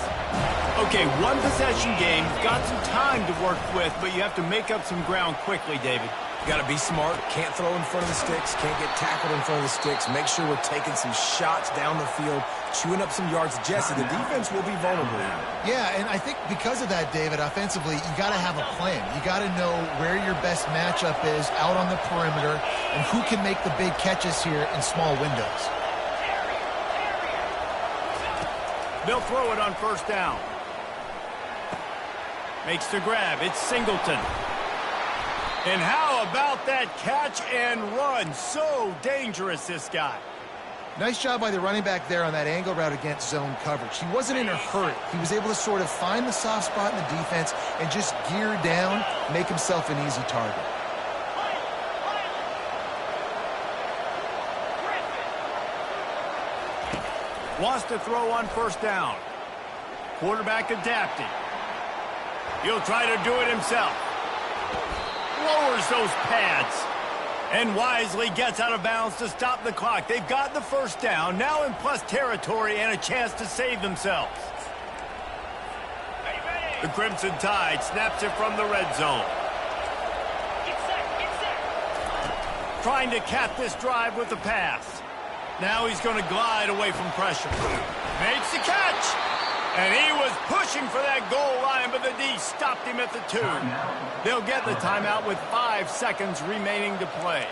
Okay, one possession game. You've got some time to work with, but you have to make up some ground quickly, David. You got to be smart. Can't throw in front of the sticks. Can't get tackled in front of the sticks. Make sure we're taking some shots down the field, chewing up some yards. Jesse, the defense will be vulnerable here. Yeah, and I think because of that, David, offensively, you got to have a plan. You got to know where your best matchup is out on the perimeter and who can make the big catches here in small windows. They'll throw it on first down. Makes the grab. It's Singleton. And how about that catch and run? So dangerous, this guy. Nice job by the running back there on that angle route against zone coverage. He wasn't in a hurry. He was able to sort of find the soft spot in the defense and just gear down, make himself an easy target. Wants to throw on first down. Quarterback adapting. He'll try to do it himself. Lowers those pads. And wisely gets out of bounds to stop the clock. They've got the first down, now in plus territory and a chance to save themselves. The Crimson Tide snaps it from the red zone. Trying to cap this drive with the pass. Now he's going to glide away from pressure. Makes the catch. And he was pushing for that goal line, but the D stopped him at the 2. They'll get the timeout with 5 seconds remaining to play.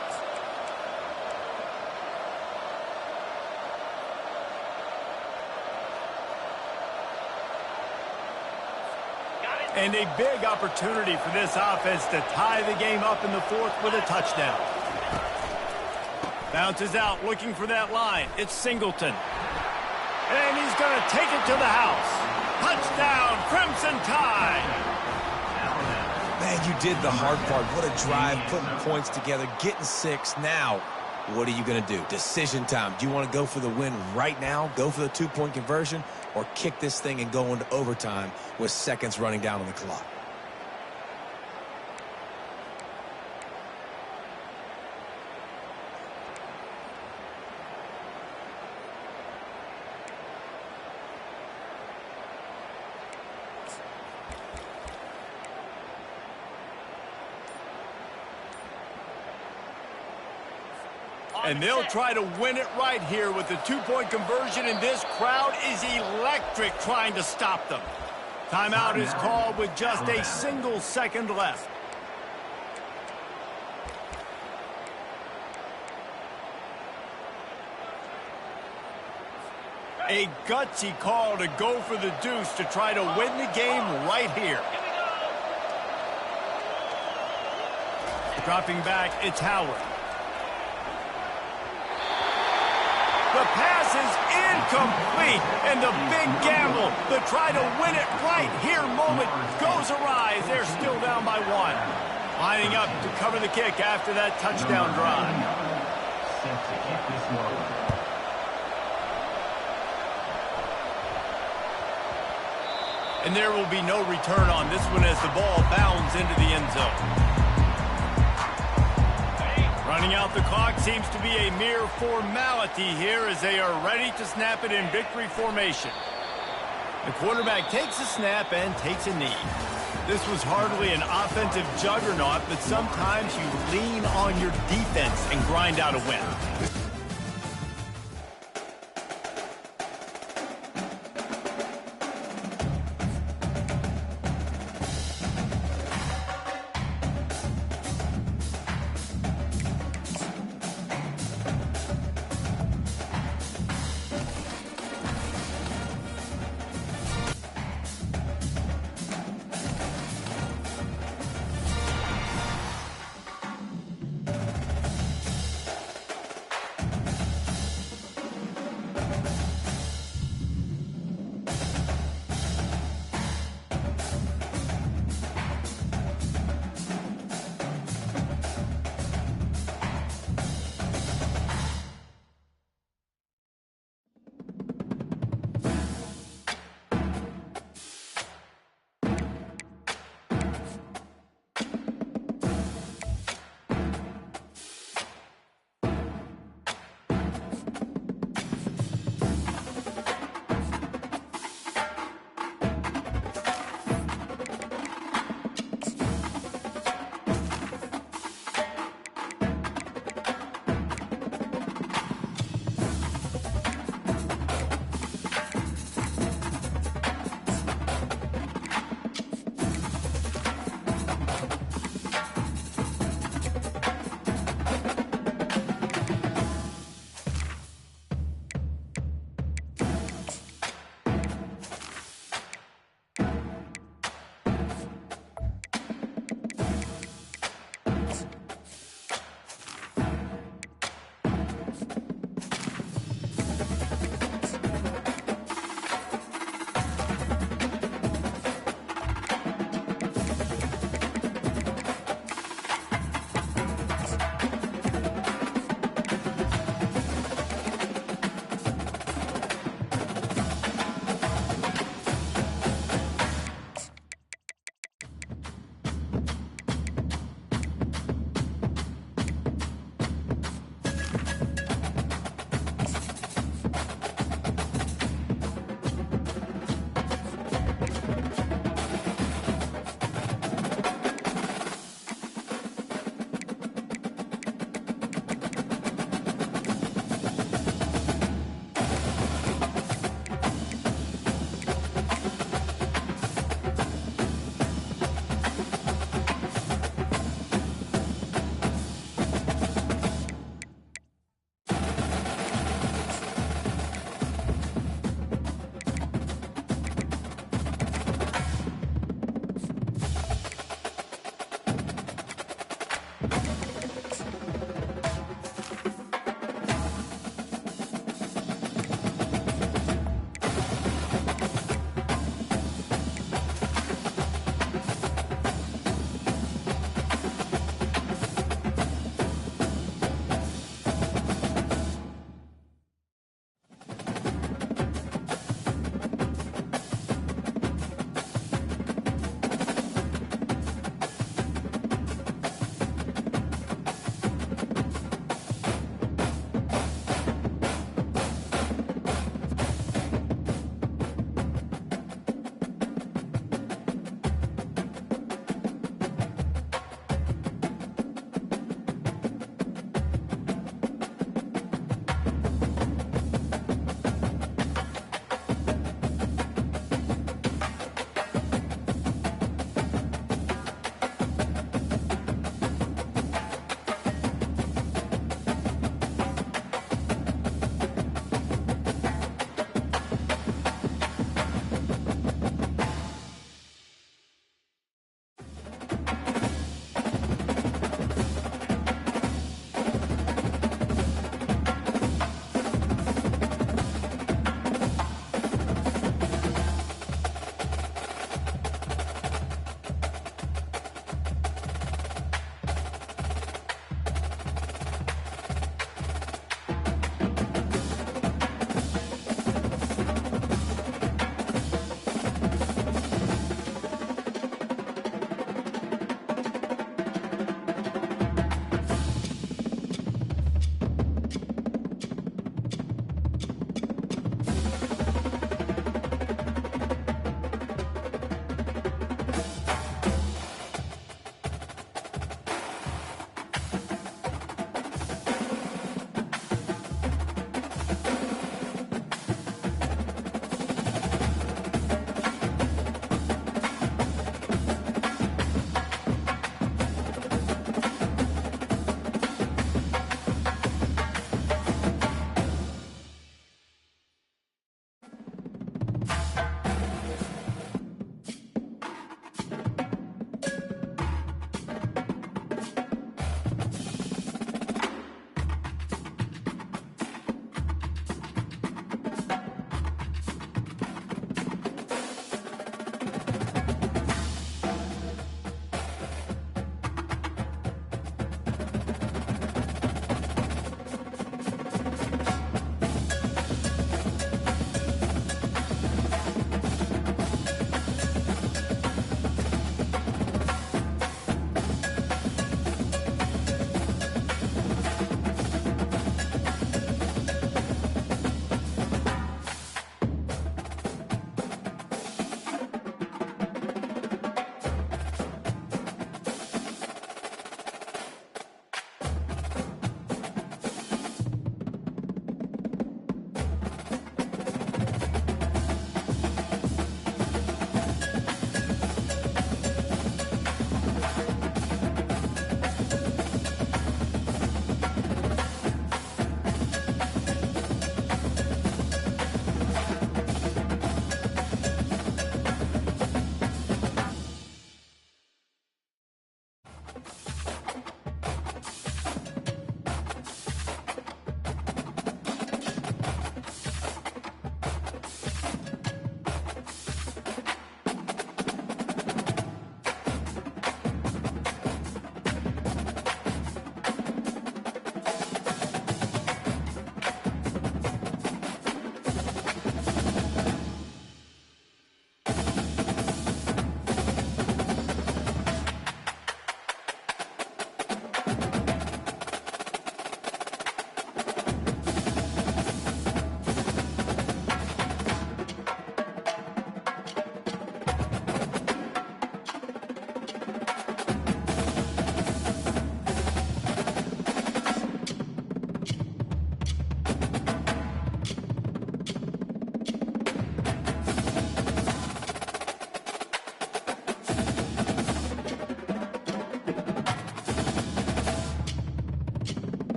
And a big opportunity for this offense to tie the game up in the 4th with a touchdown. Bounces out, looking for that line. It's Singleton. And he's going to take it to the house. Touchdown, Crimson Tide. Man, you did the hard part. What a drive, putting points together, getting 6. Now, what are you going to do? Decision time. Do you want to go for the win right now, go for the 2-point conversion, or kick this thing and go into overtime with seconds running down on the clock? And they'll try to win it right here with the 2-point conversion, and this crowd is electric trying to stop them. Timeout is called with just a single second left. A gutsy call to go for the deuce to try to win the game right here. Dropping back, it's Howard. The pass is incomplete, and the big gamble, the try to win it right here moment goes awry. They're still down by 1. Lining up to cover the kick after that touchdown drive. And there will be no return on this one as the ball bounds into the end zone. Running out the clock seems to be a mere formality here as they are ready to snap it in victory formation. The quarterback takes a snap and takes a knee. This was hardly an offensive juggernaut, but sometimes you lean on your defense and grind out a win.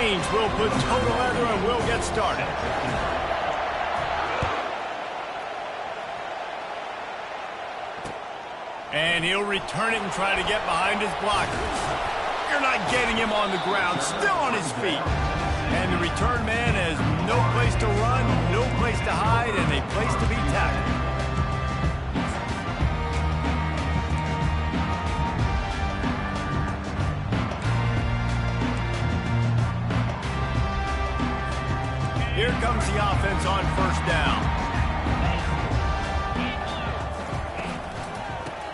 change. We'll put total leather and we'll get started. And he'll return it and try to get behind his blockers. You're not getting him on the ground, still on his feet. And the return man has no place to run, no place to hide, and a place to be tackled. Here comes the offense on first down.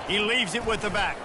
He leaves it with the back.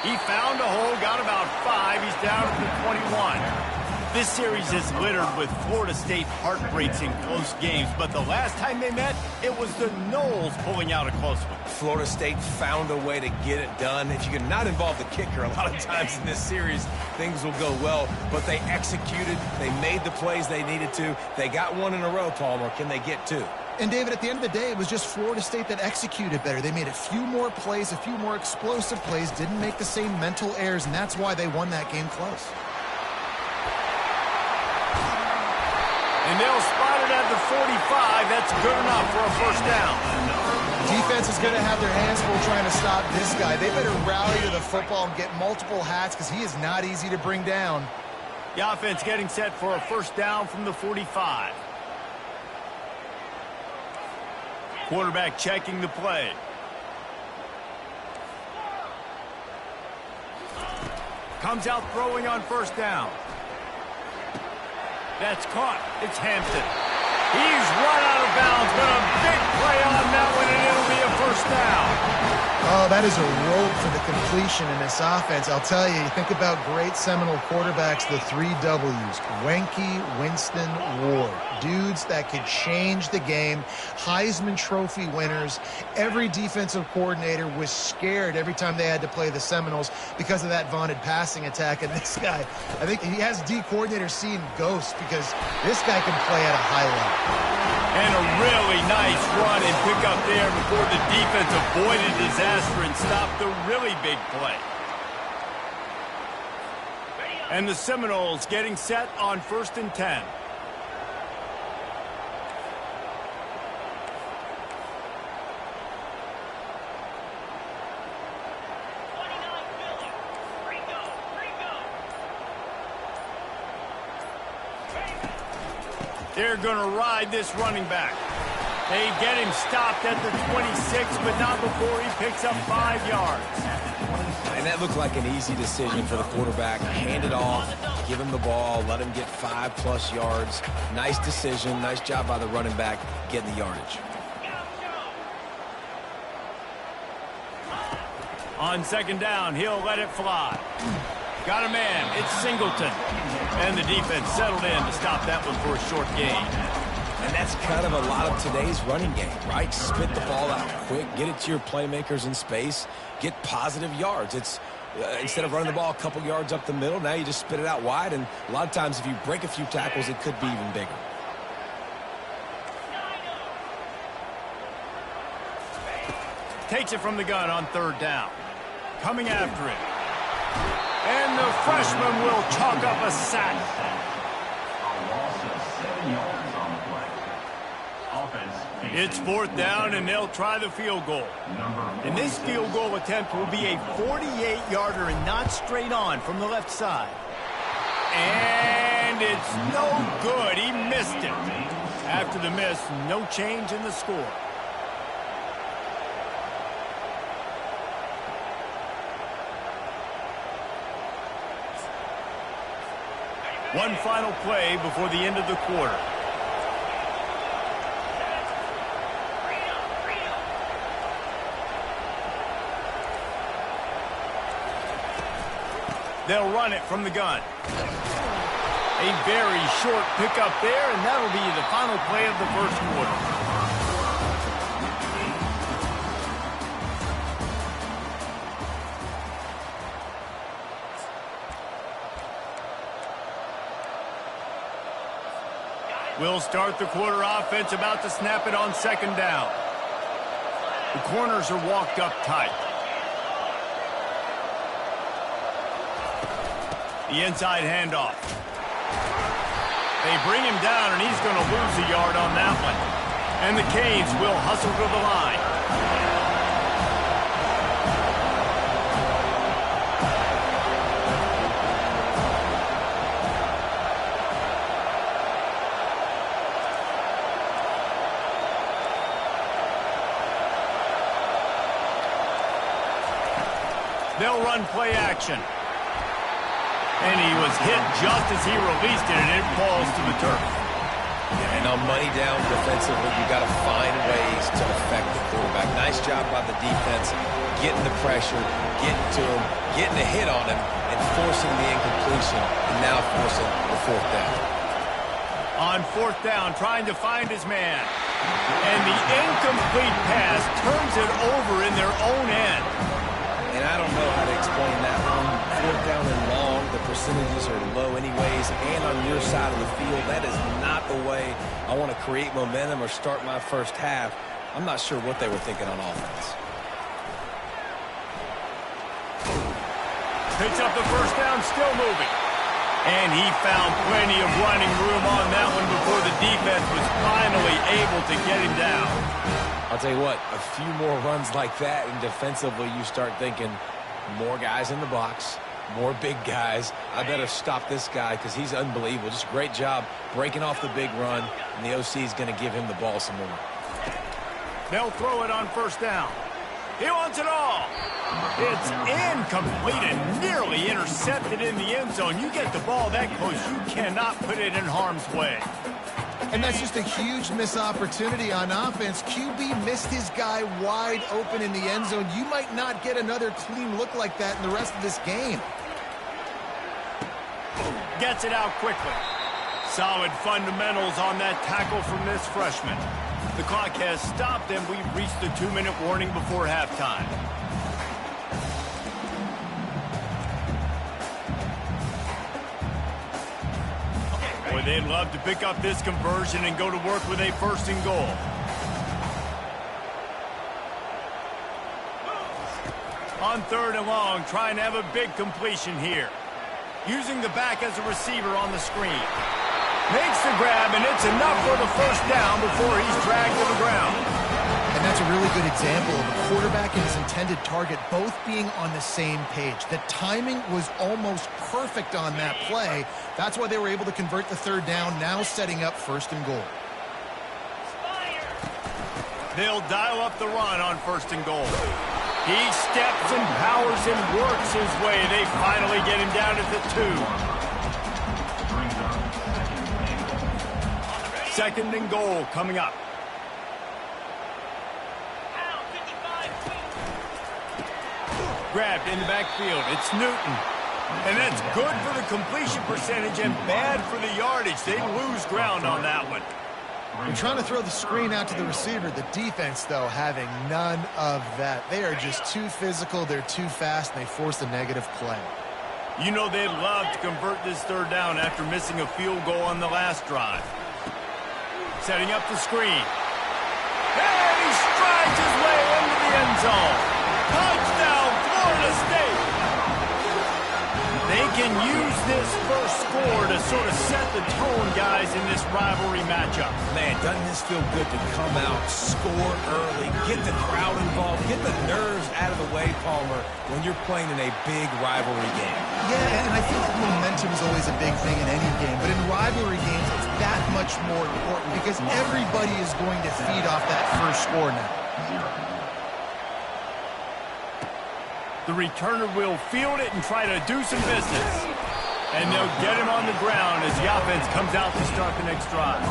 He found a hole, got about 5. He's down at the 21. This series is littered with Florida State heartbreaks in close games, but the last time they met, it was the Noles pulling out a close one. Florida State found a way to get it done. If you can not involve the kicker, a lot of times in this series, things will go well, but they executed. They made the plays they needed to. They got one in a row, Palmer. Can they get two? And, David, at the end of the day, it was just Florida State that executed better. They made a few more plays, a few more explosive plays, didn't make the same mental errors, and that's why they won that game close. And they'll spot it at the 45. That's good enough for a first down. Defense is going to have their hands full trying to stop this guy. They better rally to the football and get multiple hats because he is not easy to bring down. The offense getting set for a first down from the 45. Quarterback checking the play. Comes out throwing on first down. That's caught. It's Hampton. He's run out of bounds, but a big play on that one, and it'll be a first down. Oh, that is a rope for the completion in this offense. I'll tell you think about great Seminole quarterbacks, the 3 W's. Wenke, Winston, Ward. Dudes that could change the game. Heisman Trophy winners. Every defensive coordinator was scared every time they had to play the Seminoles because of that vaunted passing attack. And this guy, I think he has D coordinators seeing ghosts because this guy can play at a high level. And a really nice run and pick up there before the defense avoided disaster and stopped the really big play. And the Seminoles getting set on 1st and 10. They're going to ride this running back. They get him stopped at the 26, but not before he picks up 5 yards. And that looked like an easy decision for the quarterback. Hand it off, give him the ball, let him get 5+ yards. Nice decision. Nice job by the running back getting the yardage. On 2nd down, he'll let it fly. Got a man. It's Singleton. And the defense settled in to stop that one for a short gain. And that's kind of a lot of today's running game, right? Spit the ball out quick, get it to your playmakers in space, get positive yards. It's instead of running the ball a couple yards up the middle, now you just spit it out wide, and a lot of times if you break a few tackles, it could be even bigger. Takes it from the gun on 3rd down. Coming after it. And the freshman will chalk up a sack. It's 4th down, and they'll try the field goal. And this field goal attempt will be a 48-yarder and not straight on from the left side. And it's no good. He missed it. After the miss, no change in the score. One final play before the end of the quarter. They'll run it from the gun. A very short pickup there, and that'll be the final play of the first quarter. We'll start the quarter offense, about to snap it on 2nd down. The corners are walked up tight. The inside handoff. They bring him down, and he's going to lose a yard on that one. And the Canes will hustle to the line. They'll run play action. And he was hit just as he released it, and it falls to the turf. Yeah, and on money down defensively, you got to find ways to affect the quarterback. Nice job by the defense, getting the pressure, getting to him, getting a hit on him, and forcing the incompletion, and now forcing the fourth down. On fourth down, trying to find his man. And the incomplete pass turns it over in their own end. And I don't know how to explain that one. Fourth down and long, the percentages are low anyways, and on your side of the field, that is not the way I want to create momentum or start my first half. I'm not sure what they were thinking on offense. Picks up the first down, still moving. And he found plenty of running room on that one before the defense was finally able to get him down. I'll tell you what, a few more runs like that, and defensively you start thinking more guys in the box, more big guys. I better stop this guy because he's unbelievable. Just a great job breaking off the big run, and the OC is going to give him the ball some more. They'll throw it on first down. He wants it all. It's incomplete and nearly intercepted in the end zone. You get the ball that close, you cannot put it in harm's way. And that's just a huge missed opportunity on offense. QB missed his guy wide open in the end zone. You might not get another clean look like that in the rest of this game. Gets it out quickly. Solid fundamentals on that tackle from this freshman. The clock has stopped, and we've reached the 2-minute warning before halftime. Boy, they'd love to pick up this conversion and go to work with a first and goal. On third and long, trying to have a big completion here. Using the back as a receiver on the screen. Makes the grab, and it's enough for the first down before he's dragged to the ground. And that's a really good example of a quarterback and his intended target both being on the same page. The timing was almost perfect on that play. That's why they were able to convert the third down, now setting up first and goal. They'll dial up the run on first and goal. He steps and powers and works his way. They finally get him down at the 2. Second and goal coming up. Grabbed in the backfield. It's Newton. And that's good for the completion percentage and bad for the yardage. They lose ground on that one. They're trying to throw the screen out to the receiver. The defense, though, having none of that. They are just too physical. They're too fast, and they force a negative play. You know they'd love to convert this third down after missing a field goal on the last drive. Setting up the screen. And he strides his way into the end zone. Touchdown, Florida State. They can use this first score to sort of set the tone, guys, in this rivalry matchup. Man, doesn't this feel good to come out, score early, get the crowd involved, get the nerves out of the way, Palmer, when you're playing in a big rivalry game? Yeah, and I think momentum is always a big thing in any game, but in rivalry games, it's that much more important because everybody is going to feed off that first score now. The returner will field it and try to do some business. And they'll get him on the ground as the offense comes out to start the next drive.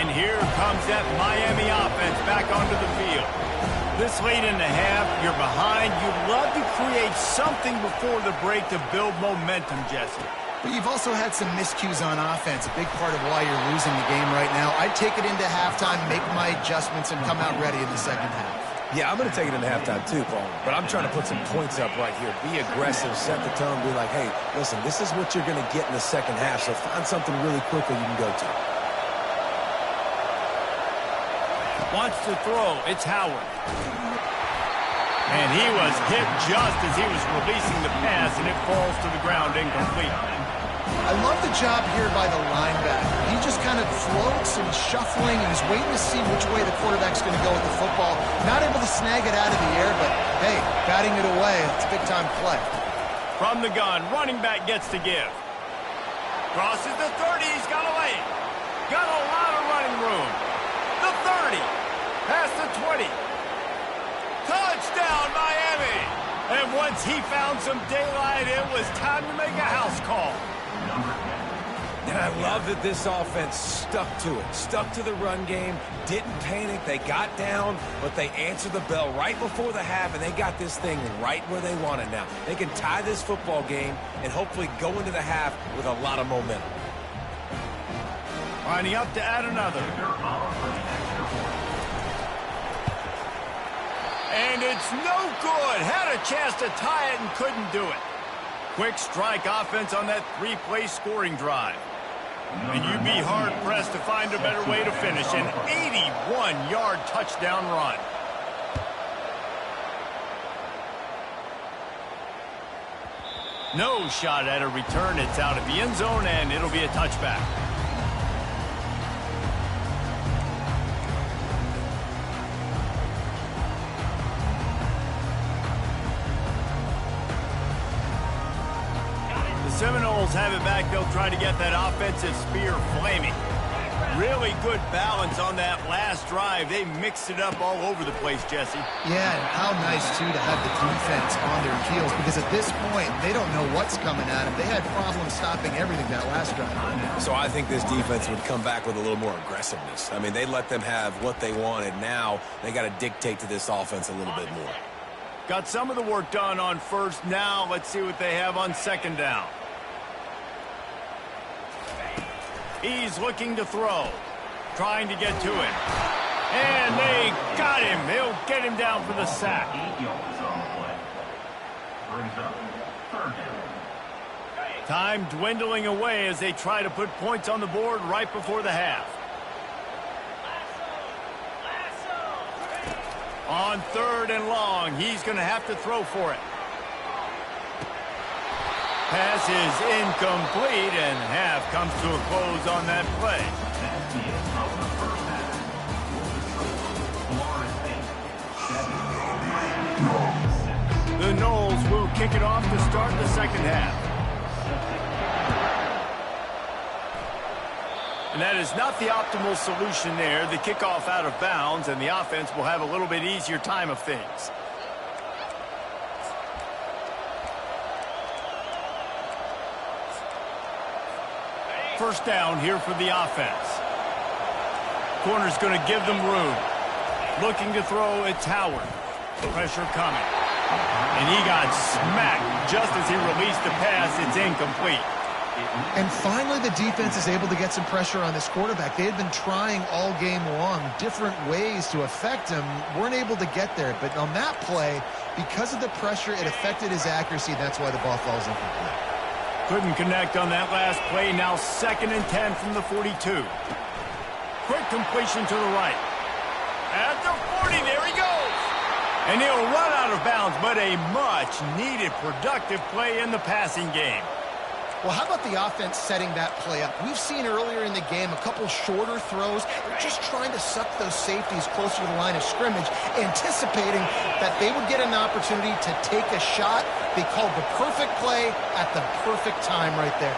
And here comes that Miami offense back onto the field. This late in the half, you're behind. You'd love to create something before the break to build momentum, Jesse. But you've also had some miscues on offense, a big part of why you're losing the game right now. I'd take it into halftime, make my adjustments, and come out ready in the second half. Yeah, I'm going to take it into halftime too, Paul. But I'm trying to put some points up right here. Be aggressive, set the tone, be like, hey, listen, this is what you're going to get in the second half, so find something really quickly you can go to. Wants to throw. It's Howard. And he was hit just as he was releasing the pass, and it falls to the ground incomplete. I love the job here by the linebacker. He just kind of floats and shuffling, and he's waiting to see which way the quarterback's going to go with the football. Not able to snag it out of the air, but, hey, batting it away, it's a big-time play. From the gun, running back gets to give. Crosses the 30, he's got a lane. Got a lot of running room. The 30, past the 20. Touchdown, Miami! And once he found some daylight, it was time to make a house call. And I love that this offense stuck to it, stuck to the run game, didn't panic. They got down, but they answered the bell right before the half, and they got this thing right where they want it now. They can tie this football game and hopefully go into the half with a lot of momentum. Lining up to add another. And it's no good. Had a chance to tie it and couldn't do it. Quick strike offense on that three-play scoring drive. And you'd be hard-pressed to find a better way to finish an 81-yard touchdown run. No shot at a return. It's out of the end zone, and it'll be a touchback. Seminoles have it back. They'll try to get that offensive spear flaming. Really good balance on that last drive. They mixed it up all over the place, Jesse. Yeah, and how nice, too, to have the defense on their heels, because at this point, they don't know what's coming at them. They had problems stopping everything that last drive. So I think this defense would come back with a little more aggressiveness. I mean, they let them have what they wanted. Now they got to dictate to this offense a little bit more. Got some of the work done on first. Now let's see what they have on second down. He's looking to throw, trying to get to it. And they got him. They'll get him down for the sack. Time dwindling away as they try to put points on the board right before the half. On third and long, he's going to have to throw for it. Pass is incomplete, and half comes to a close on that play. The Noles will kick it off to start the second half. And that is not the optimal solution there. The kickoff out of bounds, and the offense will have a little bit easier time of things. First down here for the offense. Corner's going to give them room. Looking to throw, it's Howard. Pressure coming. And he got smacked just as he released the pass. It's incomplete. And finally, the defense is able to get some pressure on this quarterback. They had been trying all game long different ways to affect him. Weren't able to get there. But on that play, because of the pressure, it affected his accuracy. That's why the ball falls incomplete. Couldn't connect on that last play. Now 2nd and 10 from the 42. Quick completion to the right. At the 40, there he goes. And he'll run out of bounds, but a much-needed productive play in the passing game. Well, how about the offense setting that play up? We've seen earlier in the game a couple shorter throws. They're just trying to suck those safeties closer to the line of scrimmage, anticipating that they would get an opportunity to take a shot. They called the perfect play at the perfect time right there.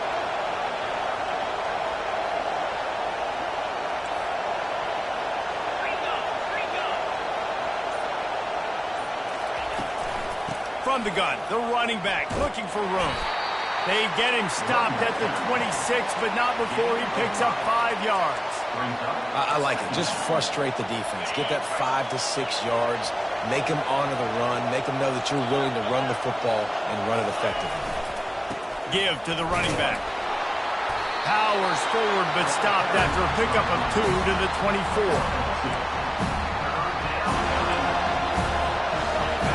From the gun, the running back looking for room. They get him stopped at the 26, but not before he picks up 5 yards. I like it. Just frustrate the defense. Get that 5 to 6 yards. Make them honor the run. Make them know that you're willing to run the football and run it effectively. Give to the running back. Powers forward, but stopped after a pickup of 2 to the 24.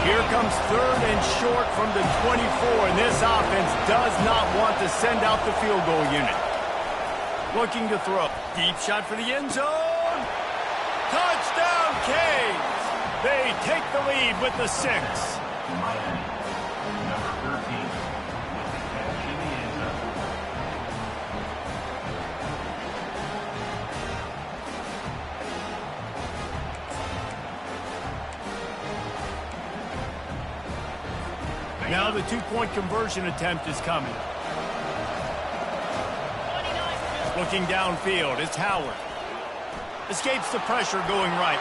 Here comes 3rd and short from the 24, and this offense does not want to send out the field goal unit. Looking to throw. Deep shot for the end zone. Touchdown, Canes! They take the lead with the 6. Now the two-point conversion attempt is coming. Looking downfield, it's Howard. Escapes the pressure going right.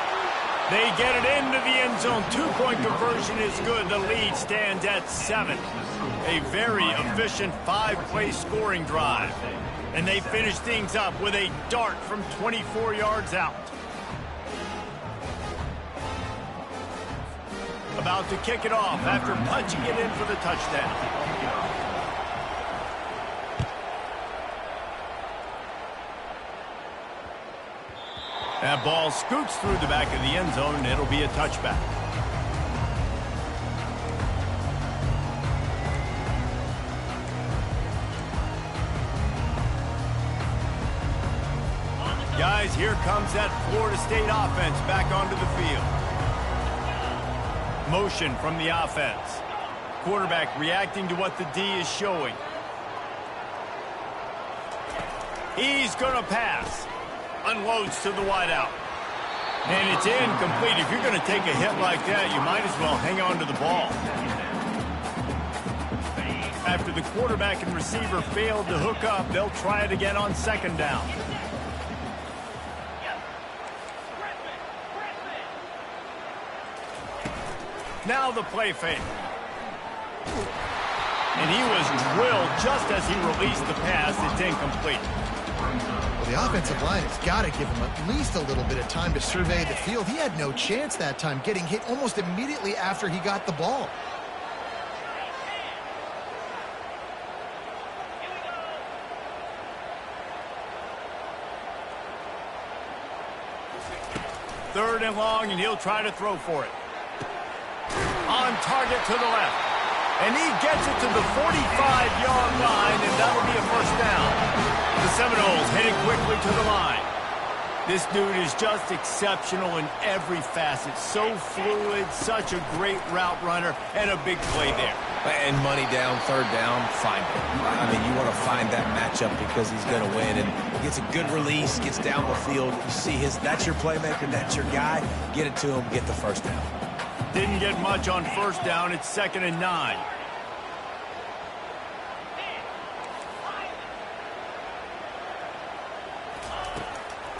They get it into the end zone. Two-point conversion is good. The lead stands at 7. A very efficient 5-play scoring drive. And they finish things up with a dart from 24 yards out. About to kick it off after punching it in for the touchdown. That ball scoots through the back of the end zone, and it'll be a touchback. Guys, here comes that Florida State offense back onto the field. Motion from the offense. Quarterback reacting to what the D is showing. He's going to pass. Unloads to the wideout. And it's incomplete. If you're going to take a hit like that, you might as well hang on to the ball. After the quarterback and receiver failed to hook up, they'll try it again on second down. Now the play fake. And he was drilled just as he released the pass. It's incomplete. Well, the offensive line has got to give him at least a little bit of time to survey the field. He had no chance that time, getting hit almost immediately after he got the ball. Third and long, and he'll try to throw for it. On target to the left. And he gets it to the 45-yard line, and that'll be a first down. The Seminoles heading quickly to the line. This dude is just exceptional in every facet. So fluid, such a great route runner, and a big play there. And money down, third down, find it. I mean, you want to find that matchup because he's going to win. And gets a good release, gets down the field. You see that's your playmaker, that's your guy. Get it to him, get the first down. Didn't get much on first down. It's 2nd and 9.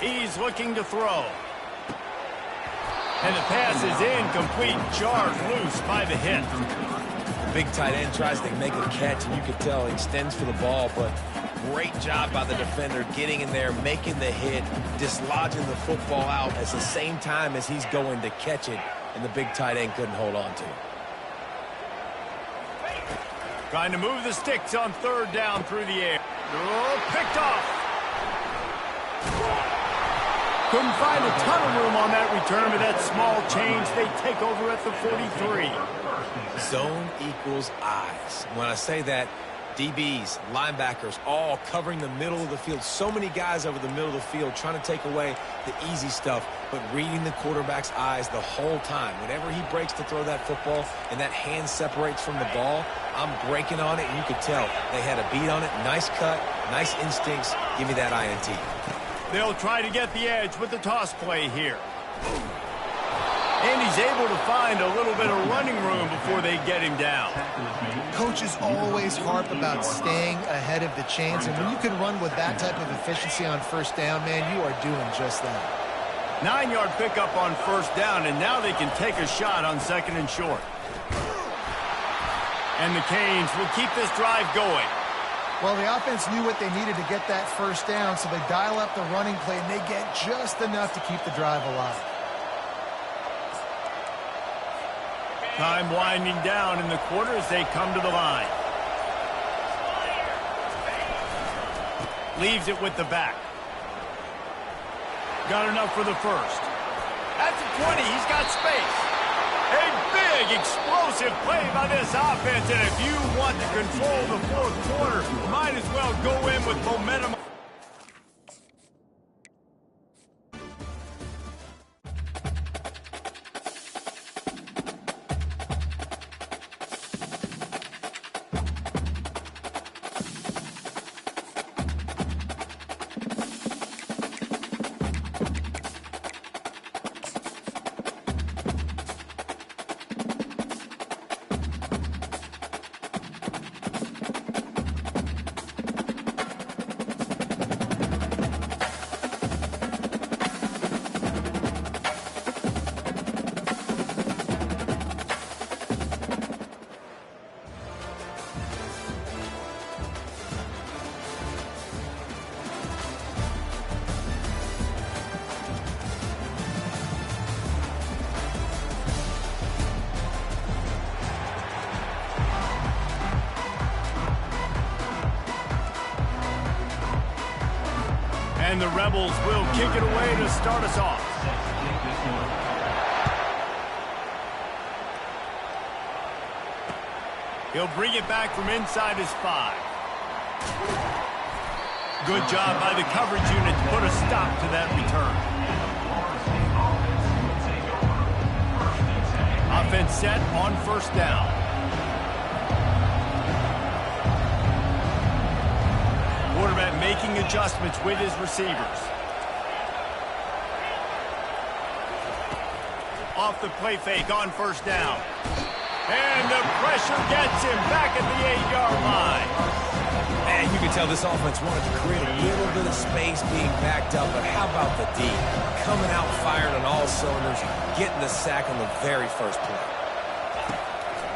He's looking to throw. And the pass is incomplete. Jarred loose by the hit. Big tight end tries to make a catch, and you can tell he extends for the ball, but great job by the defender getting in there, making the hit, dislodging the football out at the same time as he's going to catch it, and the big tight end couldn't hold on to it. Trying to move the sticks on third down through the air. Oh, picked off. Couldn't find a ton of room on that return, but that small change, they take over at the 43. Zone equals eyes. When I say that, DBs, linebackers, all covering the middle of the field. So many guys over the middle of the field trying to take away the easy stuff, but reading the quarterback's eyes the whole time. Whenever he breaks to throw that football and that hand separates from the ball, I'm breaking on it, and you could tell they had a beat on it. Nice cut, nice instincts. Give me that INT. They'll try to get the edge with the toss play here. And he's able to find a little bit of running room before they get him down. Coaches always harp about staying ahead of the chains, and when you can run with that type of efficiency on first down, man, you are doing just that. 9-yard pickup on first down, and now they can take a shot on 2nd and short. And the Canes will keep this drive going. Well, the offense knew what they needed to get that first down, so they dial up the running play, and they get just enough to keep the drive alive. Time winding down in the quarter as they come to the line. Leaves it with the back. Got enough for the first. At the 20, he's got space. A big, explosive play by this offense, and if you want to control the fourth quarter, might as well go in with momentum. And the Rebels will kick it away to start us off. He'll bring it back from inside his 5. Good job by the coverage unit to put a stop to that return. Offense set on first down. Quarterback making adjustments with his receivers. Off the play fake on first down. And the pressure gets him back at the 8-yard line. Man, you can tell this offense wanted to create a little bit of space being backed up, but how about the D? Coming out firing on all cylinders, getting the sack on the very first play.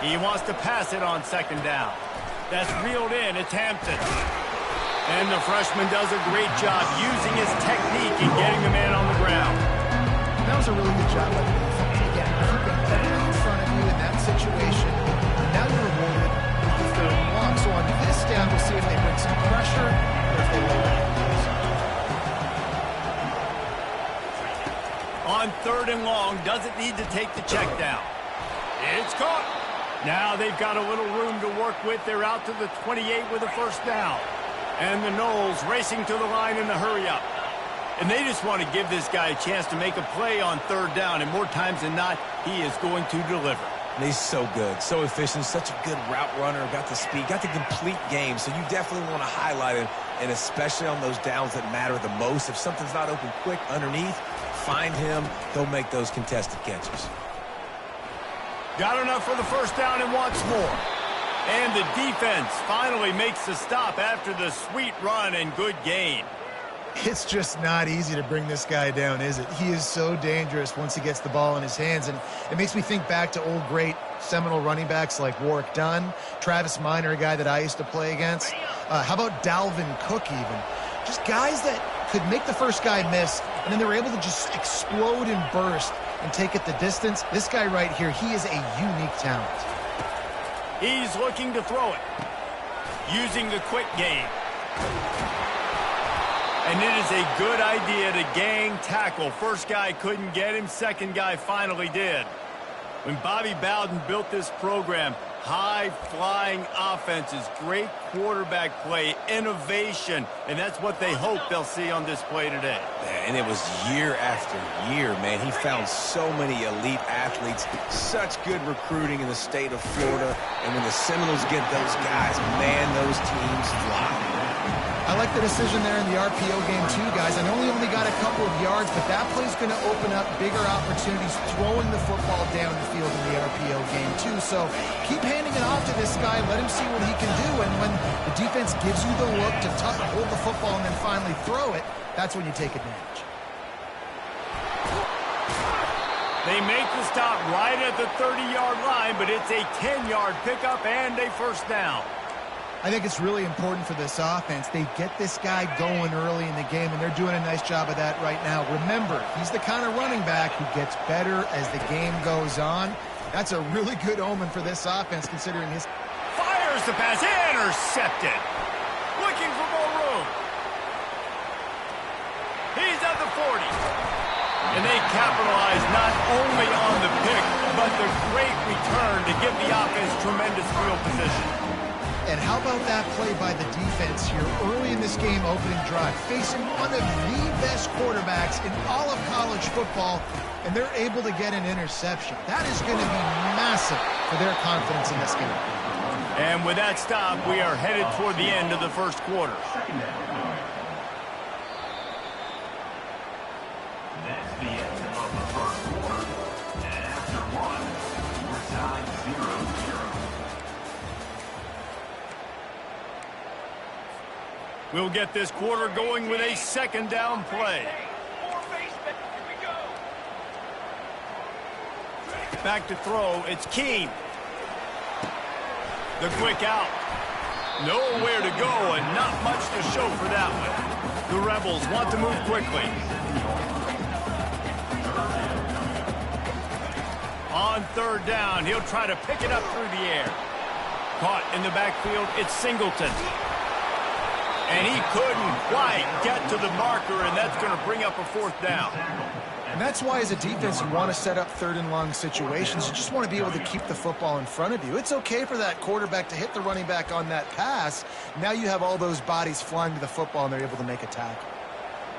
He wants to pass it on second down. That's reeled in. It's Hampton. And the freshman does a great job using his technique and getting the man on the ground. That was a really good job by the defense. Again, keeping everything in front of you in that situation. Now you're rewarded with the third and long. So on this down, we'll see if they bring some pressure or if they lower it. On third and long, doesn't need to take the check down. It's caught. Now they've got a little room to work with. They're out to the 28 with a first down. And the Noles racing to the line in the hurry-up. And they just want to give this guy a chance to make a play on third down. And more times than not, he is going to deliver. And he's so good, so efficient, such a good route runner, got the speed, got the complete game. So you definitely want to highlight him, and especially on those downs that matter the most. If something's not open quick underneath, find him. He'll make those contested catches. Got enough for the first down and wants more. And the defense finally makes the stop after the sweet run and good gain. It's just not easy to bring this guy down, is it? He is so dangerous once he gets the ball in his hands. And it makes me think back to old great Seminole running backs like Warwick Dunn, Travis Minor, a guy that I used to play against. How about Dalvin Cook even? Just guys that could make the first guy miss, and then they were able to just explode and burst and take it the distance. This guy right here, he is a unique talent. He's looking to throw it, using the quick game. And it is a good idea to gang tackle. First guy couldn't get him, second guy finally did. When Bobby Bowden built this program, high-flying offenses, great quarterback play, innovation, and that's what they hope they'll see on display today. And it was year after year, man. He found so many elite athletes, such good recruiting in the state of Florida, and when the Seminoles get those guys, man, those teams fly. I like the decision there in the RPO game too, guys. I know he only got a couple of yards, but that play's going to open up bigger opportunities throwing the football down the field in the RPO game too. So keep handing it off to this guy. Let him see what he can do. And when the defense gives you the look to hold the football and then finally throw it, that's when you take advantage. They make the stop right at the 30-yard line, but it's a 10-yard pickup and a first down. I think it's really important for this offense. They get this guy going early in the game, and they're doing a nice job of that right now. Remember, he's the kind of running back who gets better as the game goes on. That's a really good omen for this offense, considering his... Fires the pass, intercepted. Looking for more room. He's at the 40. And they capitalize not only on the pick, but the great return to give the offense tremendous field position. And how about that play by the defense here early in this game opening drive, facing one of the best quarterbacks in all of college football, and they're able to get an interception. That is going to be massive for their confidence in this game. And with that stop, we are headed toward the end of the first quarter. That's the end of the first quarter. And after one, we're tied 0-0. We'll get this quarter going with a second down play. Back to throw, it's Keene. The quick out. Nowhere to go and not much to show for that one. The Rebels want to move quickly. On third down, he'll try to pick it up through the air. Caught in the backfield, it's Singleton. And he couldn't quite get to the marker, and that's going to bring up a fourth down. And that's why, as a defense, you want to set up third and long situations. You just want to be able to keep the football in front of you. It's okay for that quarterback to hit the running back on that pass. Now you have all those bodies flying to the football, and they're able to make a tackle.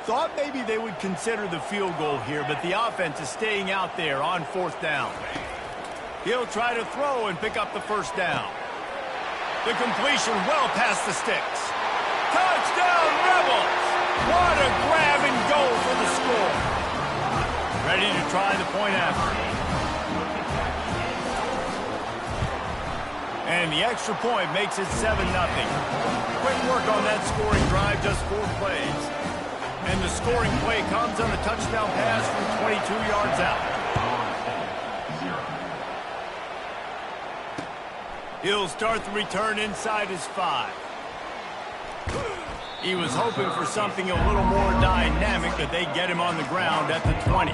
Thought maybe they would consider the field goal here, but the offense is staying out there on fourth down. He'll try to throw and pick up the first down. The completion well past the sticks. Touchdown, Rebels! What a grab and go for the score. Ready to try the point after. And the extra point makes it 7-0. Quick work on that scoring drive, just 4 plays. And the scoring play comes on a touchdown pass from 22 yards out. He'll start the return inside his 5. He was hoping for something a little more dynamic, but they get him on the ground at the 20.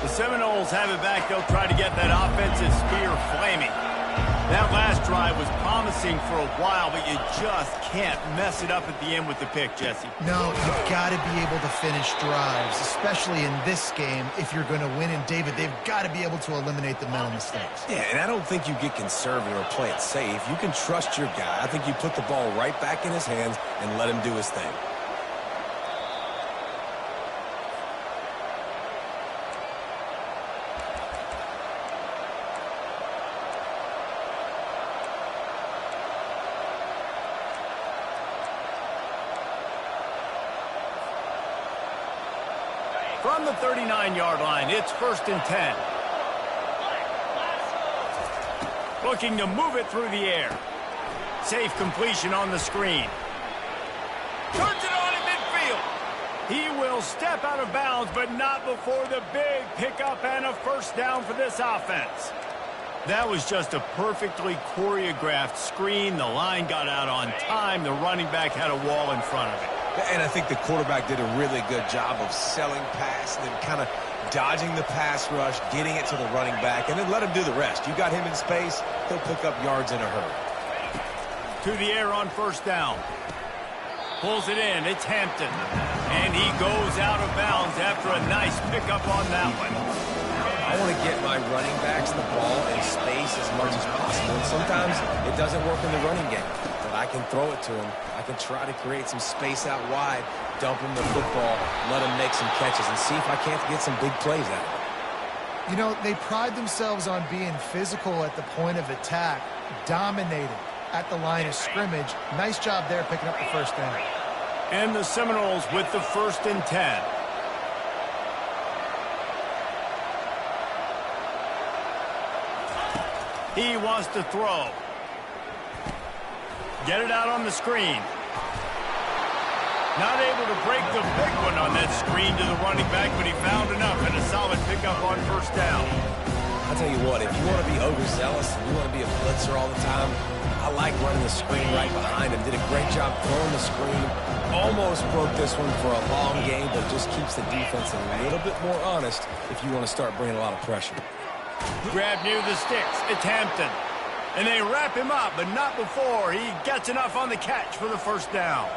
The Seminoles have it back. They'll try to get that offensive spear flaming. That last drive was promising for a while, but you just can't mess it up at the end with the pick, Jesse. No, you've got to be able to finish drives, especially in this game if you're going to win. And, David, they've got to be able to eliminate the mental mistakes. Yeah, and I don't think you get conservative or play it safe. You can trust your guy. I think you put the ball right back in his hands and let him do his thing. From the 39-yard line, it's 1st and 10. Looking to move it through the air. Safe completion on the screen. Turns it on in midfield. He will step out of bounds, but not before the big pickup and a first down for this offense. That was just a perfectly choreographed screen. The line got out on time. The running back had a wall in front of it. And I think the quarterback did a really good job of selling pass and then kind of dodging the pass rush, getting it to the running back, and then let him do the rest. You got him in space, he'll pick up yards in a hurry. To the air on first down. Pulls it in. It's Hampton. And he goes out of bounds after a nice pickup on that one. I want to get my running backs the ball in space as much as possible. And sometimes it doesn't work in the running game. But I can throw it to him. I can try to create some space out wide, dump him the football, let him make some catches, and see if I can't get some big plays out of it. You know, they pride themselves on being physical at the point of attack, dominating at the line of scrimmage. Nice job there picking up the first down. And the Seminoles with the 1st and 10. He wants to throw. Get it out on the screen. Not able to break the big one on that screen to the running back, but he found enough and a solid pickup on first down. I'll tell you what, if you want to be overzealous and you want to be a blitzer all the time, I like running the screen right behind him. Did a great job throwing the screen. Almost broke this one for a long game, but just keeps the defense a little bit more honest if you want to start bringing a lot of pressure. Grab near the sticks. It's Hampton. And they wrap him up, but not before he gets enough on the catch for the first down.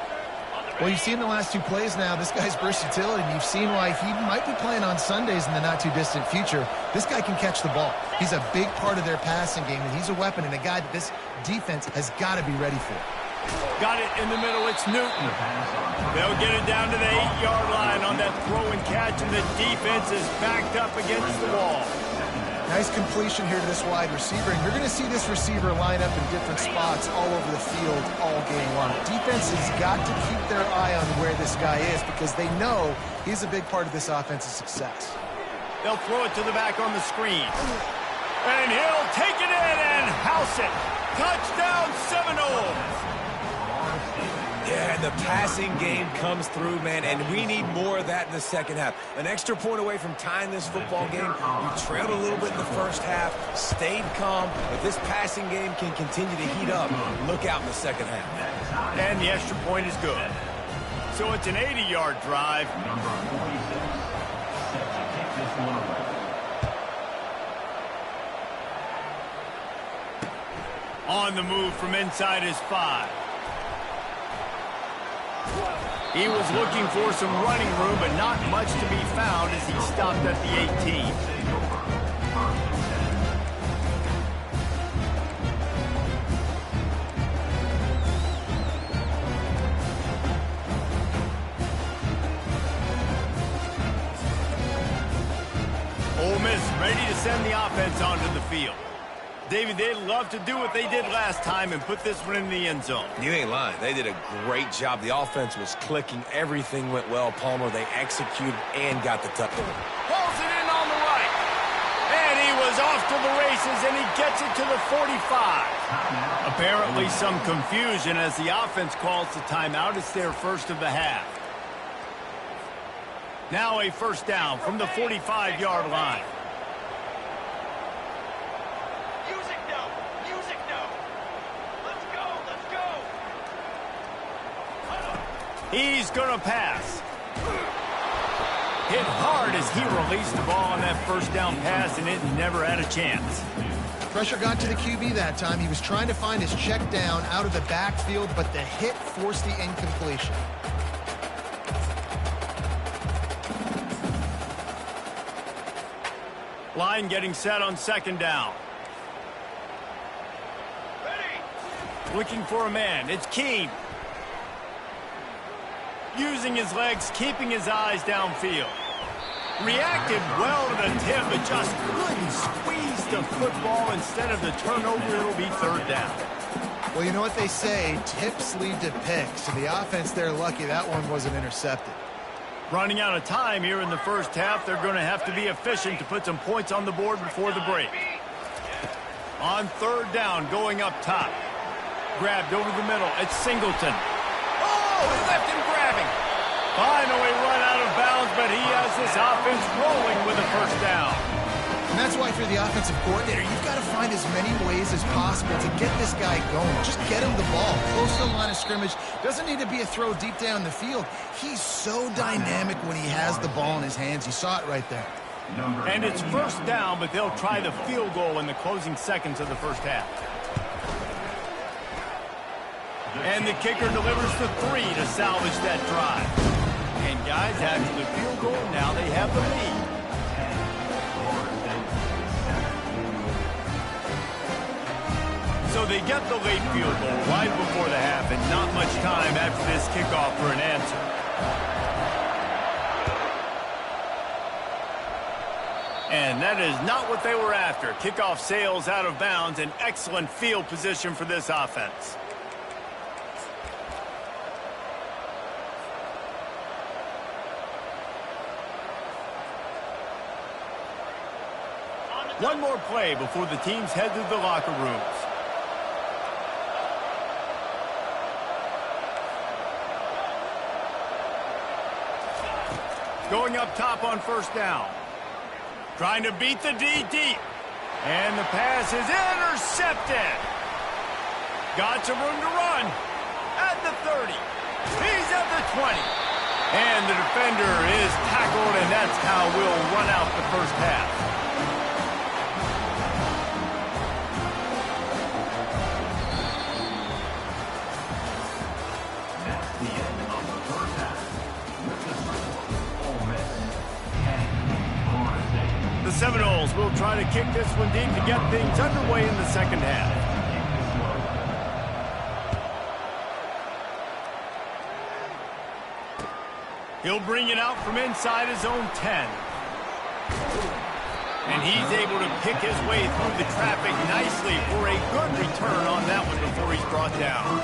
Well, you've seen the last 2 plays now. This guy's versatility, and you've seen why he might be playing on Sundays in the not-too-distant future. This guy can catch the ball. He's a big part of their passing game, and he's a weapon and a guy that this defense has got to be ready for. Got it in the middle. It's Newton. They'll get it down to the 8-yard line on that throw and catch, and the defense is backed up against the wall. Nice completion here to this wide receiver, and you're going to see this receiver line up in different spots all over the field all game long. Defense has got to keep their eye on where this guy is because they know he's a big part of this offense's success. They'll throw it to the back on the screen. And he'll take it in and house it. Touchdown, Seminoles. Yeah, And the passing game comes through, man, and we need more of that in the second half. An extra point away from tying this football game. You trailed a little bit in the first half, stayed calm. If this passing game can continue to heat up, look out in the second half. And the extra point is good. So it's an 80-yard drive. Number 46 set to kick this one away. On the move from inside his 5. He was looking for some running room, but not much to be found as he stopped at the 18. Ole Miss ready to send the offense onto the field. David, they'd love to do what they did last time and put this one in the end zone. You ain't lying. They did a great job. The offense was clicking. Everything went well, Palmer. They executed and got the touchdown. Pulls it in on the right. And he was off to the races, and he gets it to the 45. Apparently some confusion as the offense calls the timeout. It's their first of the half. Now a first down from the 45-yard line. He's going to pass. Hit hard as he released the ball on that first down pass, and it never had a chance. Pressure got to the QB that time. He was trying to find his check down out of the backfield, but the hit forced the incompletion. Line getting set on second down. Looking for a man. It's Keene. Using his legs, keeping his eyes downfield. Reacted well to the tip, but just couldn't squeeze the football. Instead of the turnover, it'll be third down. Well, you know what they say, tips lead to picks. So the offense, they're lucky that one wasn't intercepted. Running out of time here in the first half. They're going to have to be efficient to put some points on the board before the break. On third down, going up top. Grabbed over the middle. It's Singleton. Oh, he left him grabbing. Finally run out of bounds, but he has this offense rolling with a first down. And that's why, if you're the offensive coordinator, you've got to find as many ways as possible to get this guy going. Just get him the ball close to the line of scrimmage. Doesn't need to be a throw deep down the field. He's so dynamic when he has the ball in his hands. You saw it right there. And it's first down, but they'll try the field goal in the closing seconds of the first half. And the kicker delivers the 3 to salvage that drive. And guys, after the field goal, now they have the lead. So they get the late field goal right before the half, and not much time after this kickoff for an answer. And that is not what they were after. Kickoff sails out of bounds, an excellent field position for this offense. One more play before the teams head to the locker rooms. Going up top on first down. Trying to beat the D deep. And the pass is intercepted. Got some room to run. At the 30. He's at the 20. And the defender is tackled, and that's how we'll run out the first half. The Seminoles will try to kick this one deep to get things underway in the second half. He'll bring it out from inside his own 10. And he's able to pick his way through the traffic nicely for a good return on that one before he's brought down.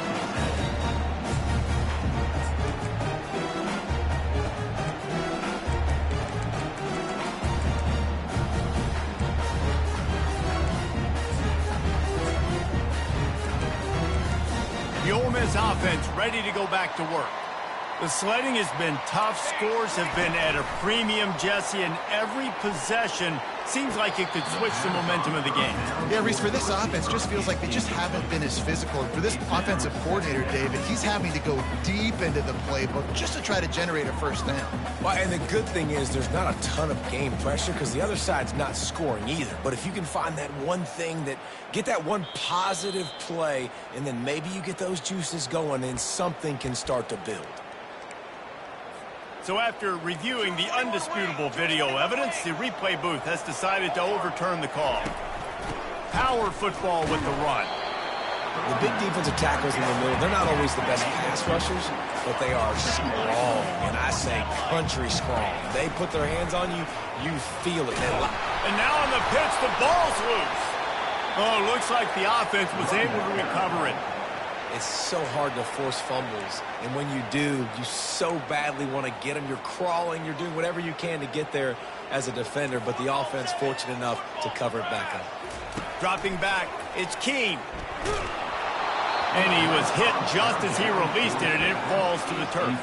The Ole Miss offense ready to go back to work. The sledding has been tough. Scores have been at a premium, Jesse, and every possession seems like it could switch the momentum of the game. Yeah, Reese, for this offense, just feels like they just haven't been as physical. And for this offensive coordinator, David, he's having to go deep into the playbook just to try to generate a first down. Well, and the good thing is there's not a ton of game pressure because the other side's not scoring either. But if you can find that one thing get that one positive play, and then maybe you get those juices going and something can start to build. So after reviewing the undisputable video evidence, the replay booth has decided to overturn the call. Power football with the run. The big defensive tackles in the middle, they're not always the best pass rushers, but they are strong, and I say country strong. They put their hands on you, you feel it. And now on the pitch, the ball's loose. Oh, looks like the offense was able to recover it. It's so hard to force fumbles, and when you do, you so badly want to get them. You're crawling, you're doing whatever you can to get there as a defender, but the offense fortunate enough to cover it back up. Dropping back, it's Keene. And he was hit just as he released it, and it falls to the turf.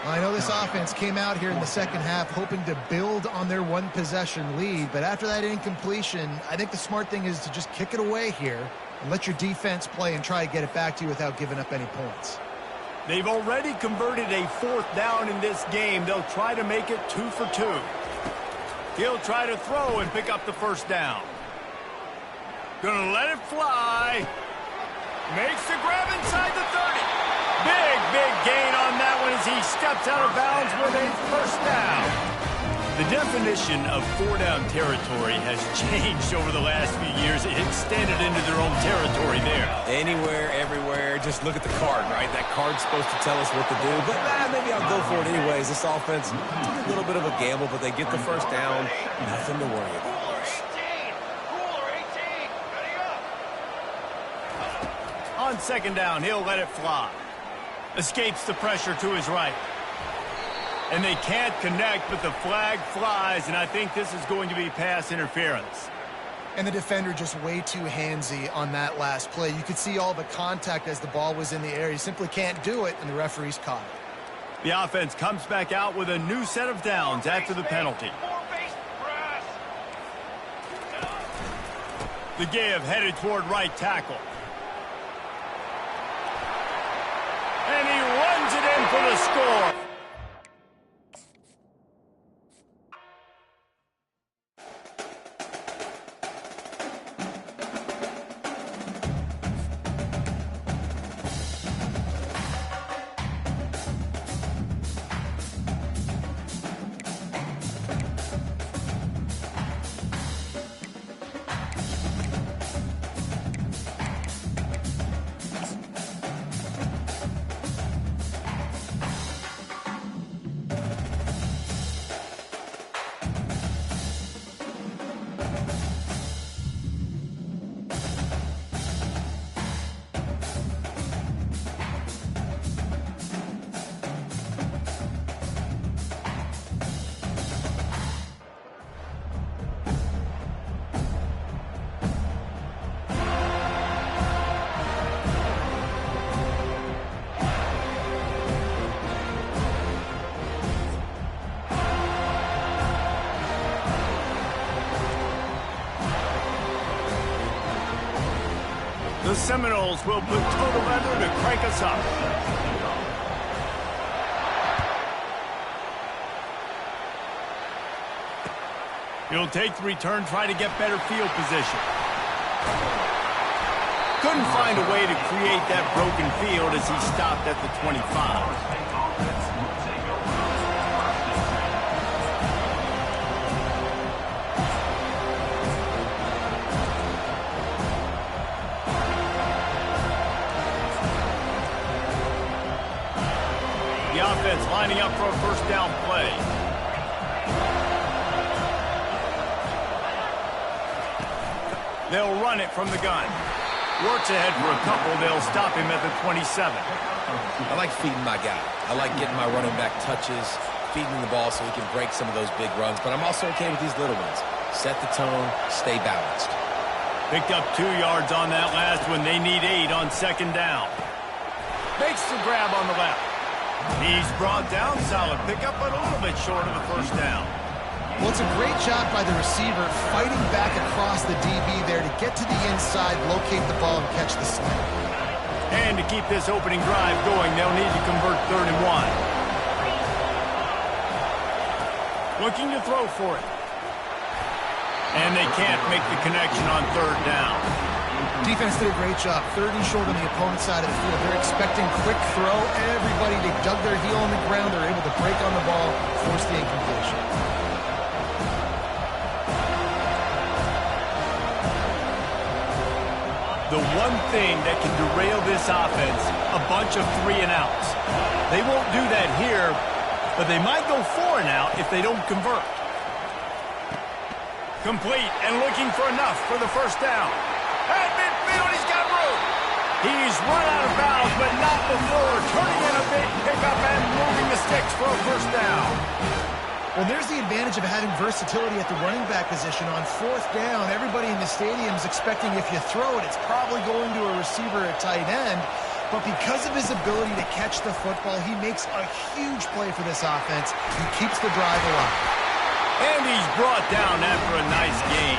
I know this offense came out here in the second half hoping to build on their one-possession lead, but after that incompletion, I think the smart thing is to just kick it away here and let your defense play and try to get it back to you without giving up any points. They've already converted a 4th down in this game. They'll try to make it 2 for 2. He'll try to throw and pick up the first down. Gonna let it fly. Makes the grab inside the 30. Big gain on that one as he steps out of bounds with a first down. The definition of 4-down territory has changed over the last few years. It extended into their own territory there. Anywhere, everywhere, just look at the card, right? That card's supposed to tell us what to do, but maybe I'll go for it anyways. This offense, a little bit of a gamble, but they get the first down. Nothing to worry about. On second down, he'll let it fly. Escapes the pressure to his right. And they can't connect, but the flag flies, and I think this is going to be pass interference. And the defender just way too handsy on that last play. You could see all the contact as the ball was in the air. He simply can't do it, and the referee's caught it. The offense comes back out with a new set of downs after the penalty. The give headed toward right tackle. And he runs it in for the score. The Seminoles will put total weather to crank us up. He'll take the return, try to get better field position. Couldn't find a way to create that broken field as he stopped at the 25. The offense lining up for a first down play. They'll run it from the gun. Works ahead for a couple. They'll stop him at the 27. I like feeding my guy. I like getting my running back touches, feeding the ball so he can break some of those big runs. But I'm also okay with these little ones. Set the tone, stay balanced. Picked up 2 yards on that last one. They need 8 on second down. Makes the grab on the left. He's brought down. Solid pickup, but a little bit short of the first down. Well, it's a great job by the receiver fighting back across the DB there to get to the inside, locate the ball, and catch the snap. And to keep this opening drive going, they'll need to convert 3rd and 1. Looking to throw for it. And they can't make the connection on 3rd down. Defense did a great job. 3rd and short on the opponent's side of the field. They're expecting quick throw. Everybody, they dug their heel on the ground. They're able to break on the ball, force the incompletion. The one thing that can derail this offense, a bunch of 3 and outs. They won't do that here, but they might go 4 and out if they don't convert. Complete and looking for enough for the first down. At midfield, he's got room. He's run out of bounds, but not before turning in a big pickup and moving the sticks for a first down. Well, there's the advantage of having versatility at the running back position. On 4th down, everybody in the stadium is expecting if you throw it, it's probably going to a receiver at tight end. But because of his ability to catch the football, he makes a huge play for this offense. He keeps the drive alive. And he's brought down after a nice gain.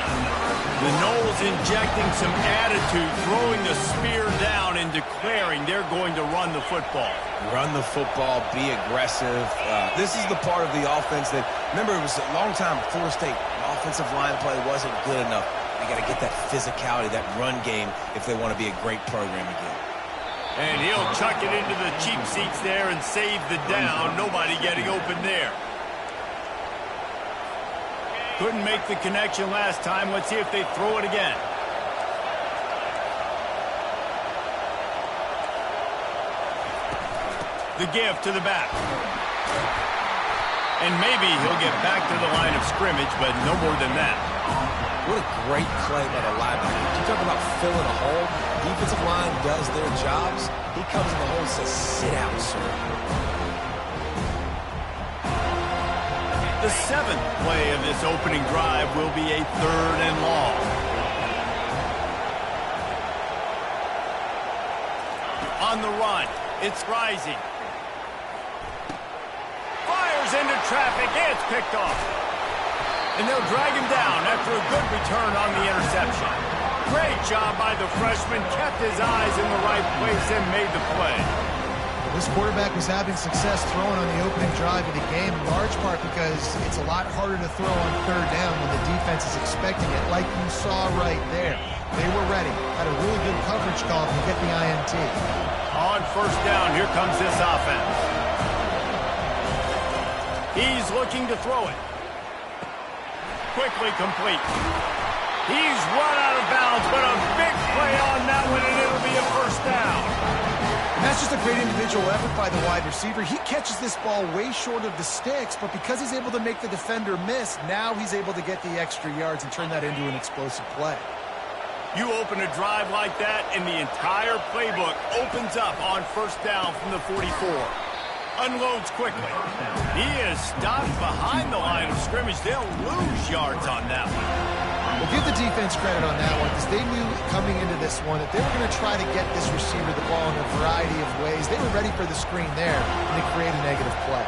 The Noles injecting some attitude, throwing the spear down and declaring they're going to run the football. Run the football, be aggressive. This is the part of the offense that, remember, it was a long time, Florida State, offensive line play wasn't good enough. They got to get that physicality, that run game, if they want to be a great program again. And he'll chuck it into the cheap seats there and save the down. Nobody getting open there. Couldn't make the connection last time. Let's see if they throw it again. The give to the back. And maybe he'll get back to the line of scrimmage, but no more than that. What a great play by the linebacker. You talk about filling a hole. Defensive line does their jobs. He comes in the hole and says, sit out, sir. The 7th play of this opening drive will be a 3rd and long. On the run, it's rising. Fires into traffic, it's picked off. And they'll drag him down after a good return on the interception. Great job by the freshman, kept his eyes in the right place and made the play. This quarterback was having success throwing on the opening drive of the game, in large part because it's a lot harder to throw on 3rd down when the defense is expecting it, like you saw right there. They were ready, had a really good coverage call to get the INT. On 1st down, here comes this offense. He's looking to throw it. Quickly complete. He's run out of bounds, but a big play on that one, and it'll be a first down. And that's just a great individual effort by the wide receiver. He catches this ball way short of the sticks, but because he's able to make the defender miss, now he's able to get the extra yards and turn that into an explosive play. You open a drive like that, and the entire playbook opens up on 1st down from the 44. Unloads quickly. He is stopped behind the line of scrimmage. They'll lose yards on that one. Well, give the defense credit on that one because they knew coming into this one that they were going to try to get this receiver the ball in a variety of ways. They were ready for the screen there, and they create a negative play.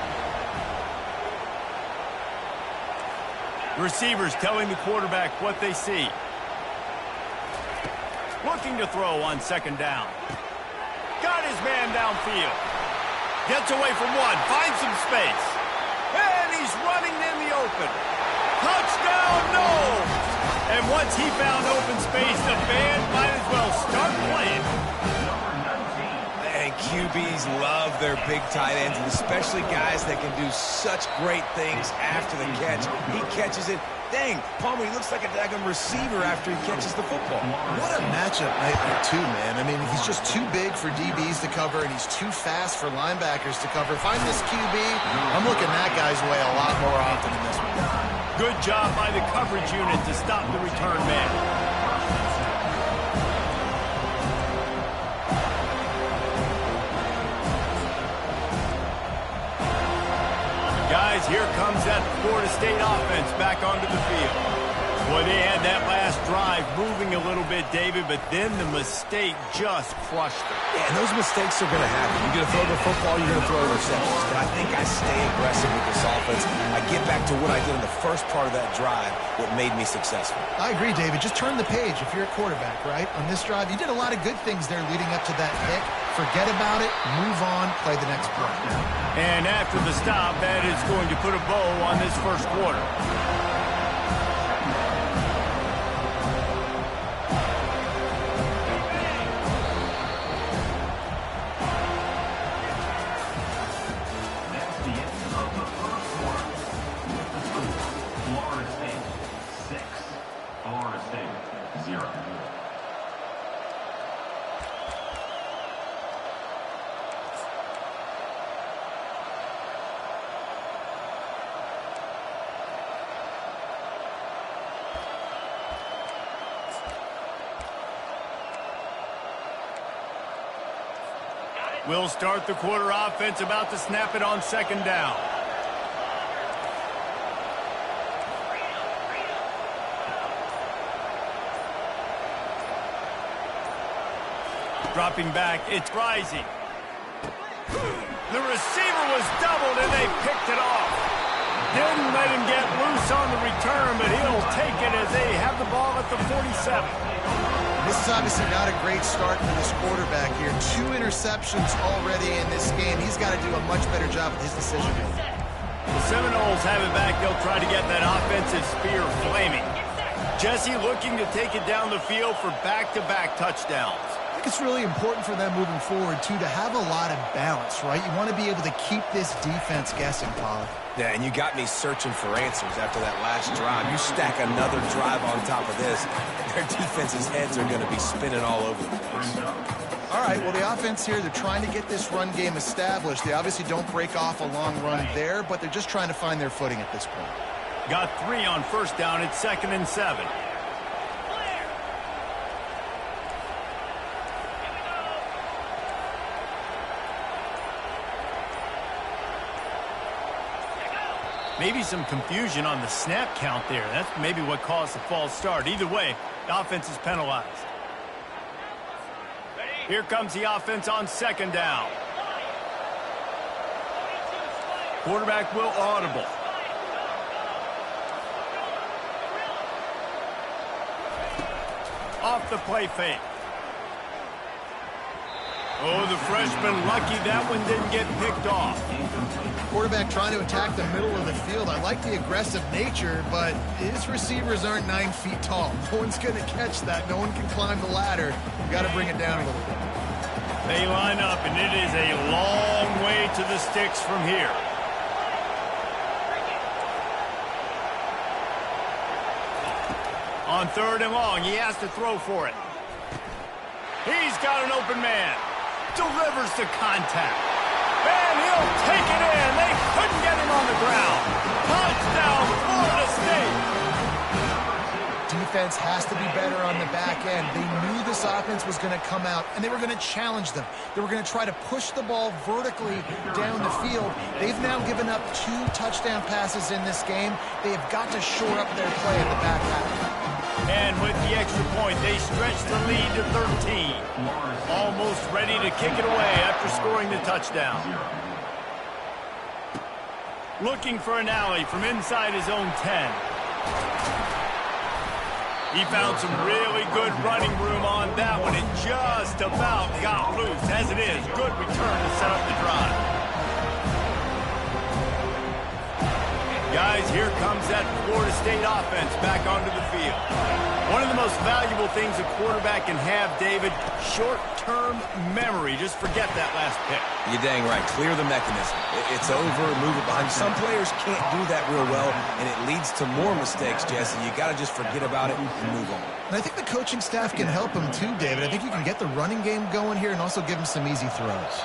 The receivers telling the quarterback what they see. Looking to throw on 2nd down. Got his man downfield. Gets away from one, finds some space. And he's running in the open. Touchdown, no! And once he found open space, the band might as well start playing. And QBs love their big tight ends, and especially guys that can do such great things after the catch. He catches it. Dang, Palmer, he looks like a daggone receiver after he catches the football. What a matchup nightmare, too, man. I mean, he's just too big for DBs to cover, and he's too fast for linebackers to cover. If I'm this QB, I'm looking that guy's way a lot more often in this one. Good job by the coverage unit to stop the return man. Guys, here comes that Florida State offense back onto the field. Boy, they had that last drive moving a little bit, David, but then the mistake just crushed them. Yeah, and those mistakes are going to happen. You're going to throw the football, you're going to throw interceptions. But I think I stay aggressive with this offense. I get back to what I did in the first part of that drive, what made me successful. I agree, David. Just turn the page if you're a quarterback, right? On this drive, you did a lot of good things there leading up to that pick. Forget about it, move on, play the next play. And after the stop, that is going to put a bow on this first quarter. We'll start the quarter offense, about to snap it on second down. Dropping back, it's rising. The receiver was doubled and they picked it off. Didn't let him get loose on the return, but he'll take it as they have the ball at the 47. This is obviously not a great start for this quarterback here. 2 interceptions already in this game. He's got to do a much better job with his decision-making. The Seminoles have it back. They'll try to get that offensive spear flaming. Jesse looking to take it down the field for back-to-back touchdowns. I think it's really important for them moving forward, too, to have a lot of balance, right? You want to be able to keep this defense guessing, Paul. Yeah, and you got me searching for answers after that last drive. You stack another drive on top of this, their defense's heads are going to be spinning all over the place. All right, well, the offense here, they're trying to get this run game established. They obviously don't break off a long run there, but they're just trying to find their footing at this point. Got 3 on first down. It's 2nd and 7. Maybe some confusion on the snap count there. That's maybe what caused the false start. Either way, the offense is penalized. Here comes the offense on second down. Quarterback will audible. Off the play fake. Oh, the freshman lucky that one didn't get picked off. Quarterback trying to attack the middle of the field. I like the aggressive nature, but his receivers aren't 9 feet tall. No one's going to catch that. No one can climb the ladder. You got to bring it down a little bit. They line up, and it is a long way to the sticks from here. On 3rd and long, he has to throw for it. He's got an open man. Delivers the contact. And he'll take it in. They couldn't get him on the ground. Touchdown, Florida State. Defense has to be better on the back end. They knew this offense was going to come out, and they were going to challenge them. They were going to try to push the ball vertically down the field. They've now given up 2 touchdown passes in this game. They have got to shore up their play in the back half. And with the extra point, they stretch the lead to 13. Almost ready to kick it away after scoring the touchdown. Looking for an alley from inside his own 10. He found some really good running room on that one. It just about got loose. As it is, good return to set up the drive. Guys, here comes that Florida State offense back onto the field. One of the most valuable things a quarterback can have, David, short-term memory. Just forget that last pick. You're dang right. Clear the mechanism. It's over, move it behind. Some players can't do that real well, and it leads to more mistakes, Jesse. You got to just forget about it and move on. And I think the coaching staff can help him too, David. I think you can get the running game going here and also give him some easy throws.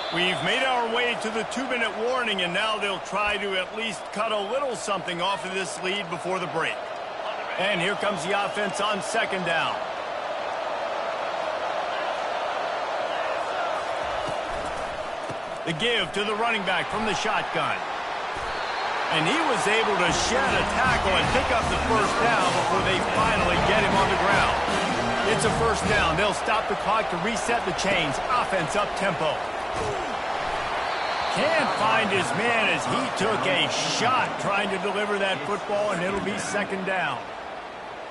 We've made our way to the 2-minute warning, and now they'll try to at least cut a little something off of this lead before the break. And here comes the offense on second down. The give to the running back from the shotgun. And he was able to shed a tackle and pick up the first down before they finally get him on the ground. It's a first down. They'll stop the clock to reset the chains. Offense up-tempo. Can't find his man as he took a shot trying to deliver that football, and it'll be second down.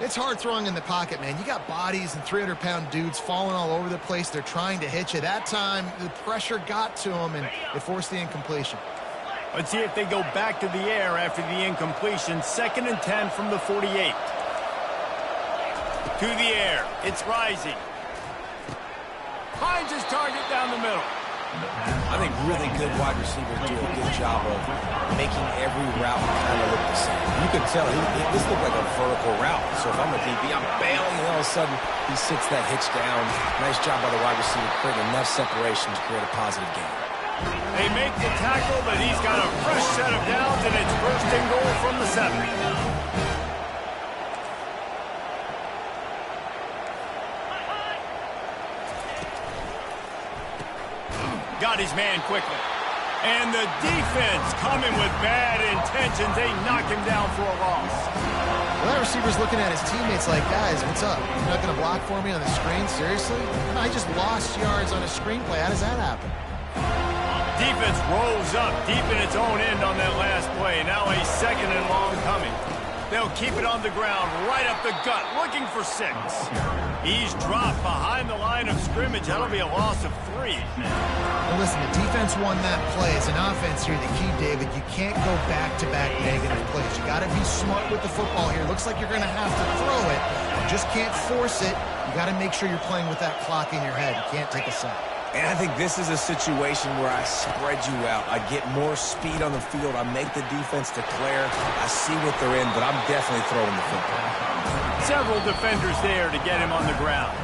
It's hard throwing in the pocket, man. You got bodies and 300-pound dudes falling all over the place. They're trying to hit you. That time, the pressure got to him, and it forced the incompletion. Let's see if they go back to the air after the incompletion. 2nd and 10 from the 48. To the air. It's rising. Finds his target down the middle. I think really good wide receivers do a good job of making every route kind of look the same. You can tell this looked like a vertical route. So if I'm a DB, I'm bailing, and all of a sudden he sits that hitch down. Nice job by the wide receiver, creating enough separation to create a positive gain. They make the tackle, but he's got a fresh set of downs, and it's 1st and goal from the 7. Got his man quickly. And the defense coming with bad intentions. They knock him down for a loss. Well, that receiver's looking at his teammates like, guys, what's up? You're not going to block for me on the screen? Seriously? I just lost yards on a screenplay. How does that happen? Defense rolls up deep in its own end on that last play. Now a 2nd and long coming. They'll keep it on the ground, right up the gut, looking for 6. He's dropped behind the line of scrimmage. That'll be a loss of 3. Well, listen, the defense won that play. As an offense here, the key, David, you can't go back-to-back negative plays. You got to be smart with the football here. Looks like you're going to have to throw it. You just can't force it. You got to make sure you're playing with that clock in your head. You can't take a sack. And I think this is a situation where I spread you out. I get more speed on the field. I make the defense declare. I see what they're in, but I'm definitely throwing the football. Several defenders there to get him on the ground.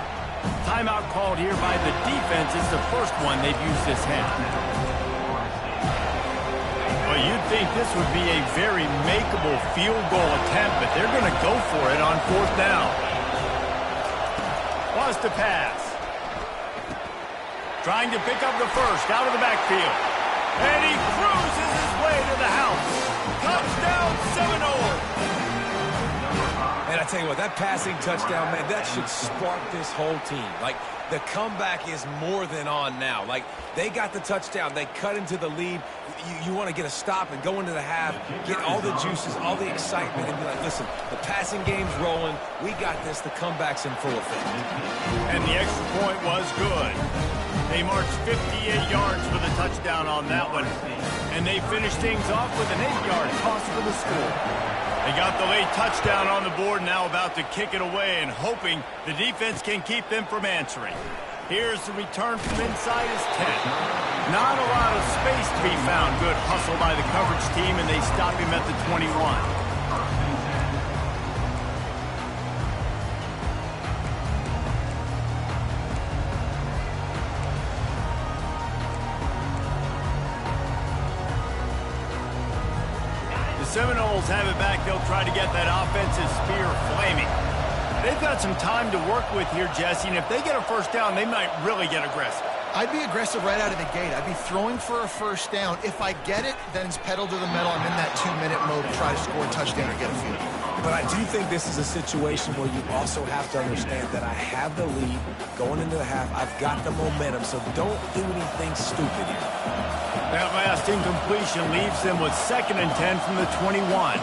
Timeout called here by the defense. It's the first one they've used this half. Well, you'd think this would be a very makeable field goal attempt, but they're going to go for it on 4th down. Wants to pass. Trying to pick up the first out of the backfield. And he cruises his way to the house. Touchdown, Seminole. And I tell you what, that passing touchdown, man, that should spark this whole team. Like, the comeback is more than on now. Like, they got the touchdown. They cut into the lead. You want to get a stop and go into the half, get all the juices, all the excitement, and be like, listen, the passing game's rolling. We got this. The comeback's in full effect. And the extra point was good. They marched 58 yards for the touchdown on that one. And they finished things off with an 8-yard toss for the score. They got the late touchdown on the board, now about to kick it away and hoping the defense can keep them from answering. Here's the return from inside his 10. Not a lot of space to be found. Good hustle by the coverage team, and they stop him at the 21. Seminoles have it back. They'll try to get that offensive spear flaming. They've got some time to work with here, Jesse, and if they get a first down, they might really get aggressive. I'd be aggressive right out of the gate. I'd be throwing for a first down. If I get it, then it's pedal to the metal. I'm in that 2-minute mode to try to score a touchdown or get a field. But I do think this is a situation where you also have to understand that I have the lead going into the half. I've got the momentum, so don't do anything stupid here. That last incompletion leaves them with 2nd and 10 from the 21.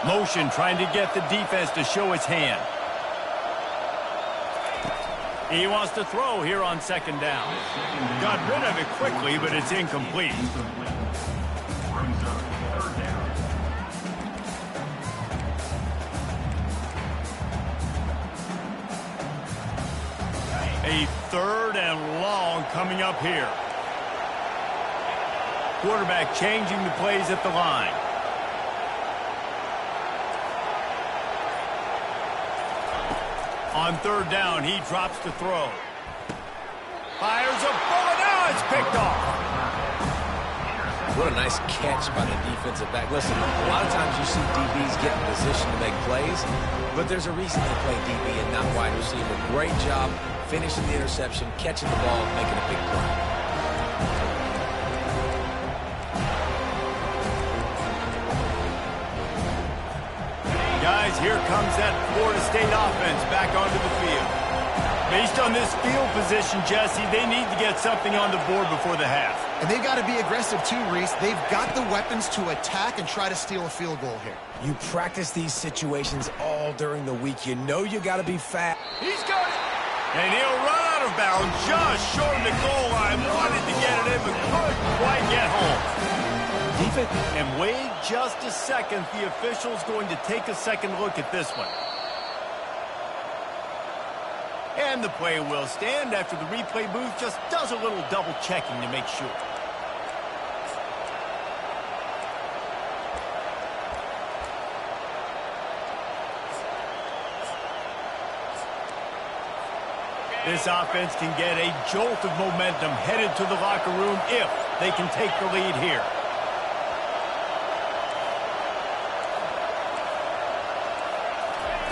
Motion trying to get the defense to show its hand. He wants to throw here on 2nd down. Got rid of it quickly, but it's incomplete. A 3rd and long coming up here. Quarterback changing the plays at the line. On 3rd down, he drops to throw. Fires a bullet. Now it's picked off. What a nice catch by the defensive back. Listen, a lot of times you see DBs get in position to make plays, but there's a reason they play DB and not wide receiver. Great job finishing the interception, catching the ball, making a big play. Guys, here comes that Florida State offense back onto the field. Based on this field position, Jesse, they need to get something on the board before the half. And they've got to be aggressive too, Reese. They've got the weapons to attack and try to steal a field goal here. You practice these situations all during the week. You know you got to be fast. He's got it. And he'll run out of bounds just short of the goal line. Wanted to get it in, but couldn't quite get home. Defense. And wait just a second. The official's going to take a second look at this one. And the play will stand after the replay booth just does a little double checking to make sure. This offense can get a jolt of momentum headed to the locker room if they can take the lead here.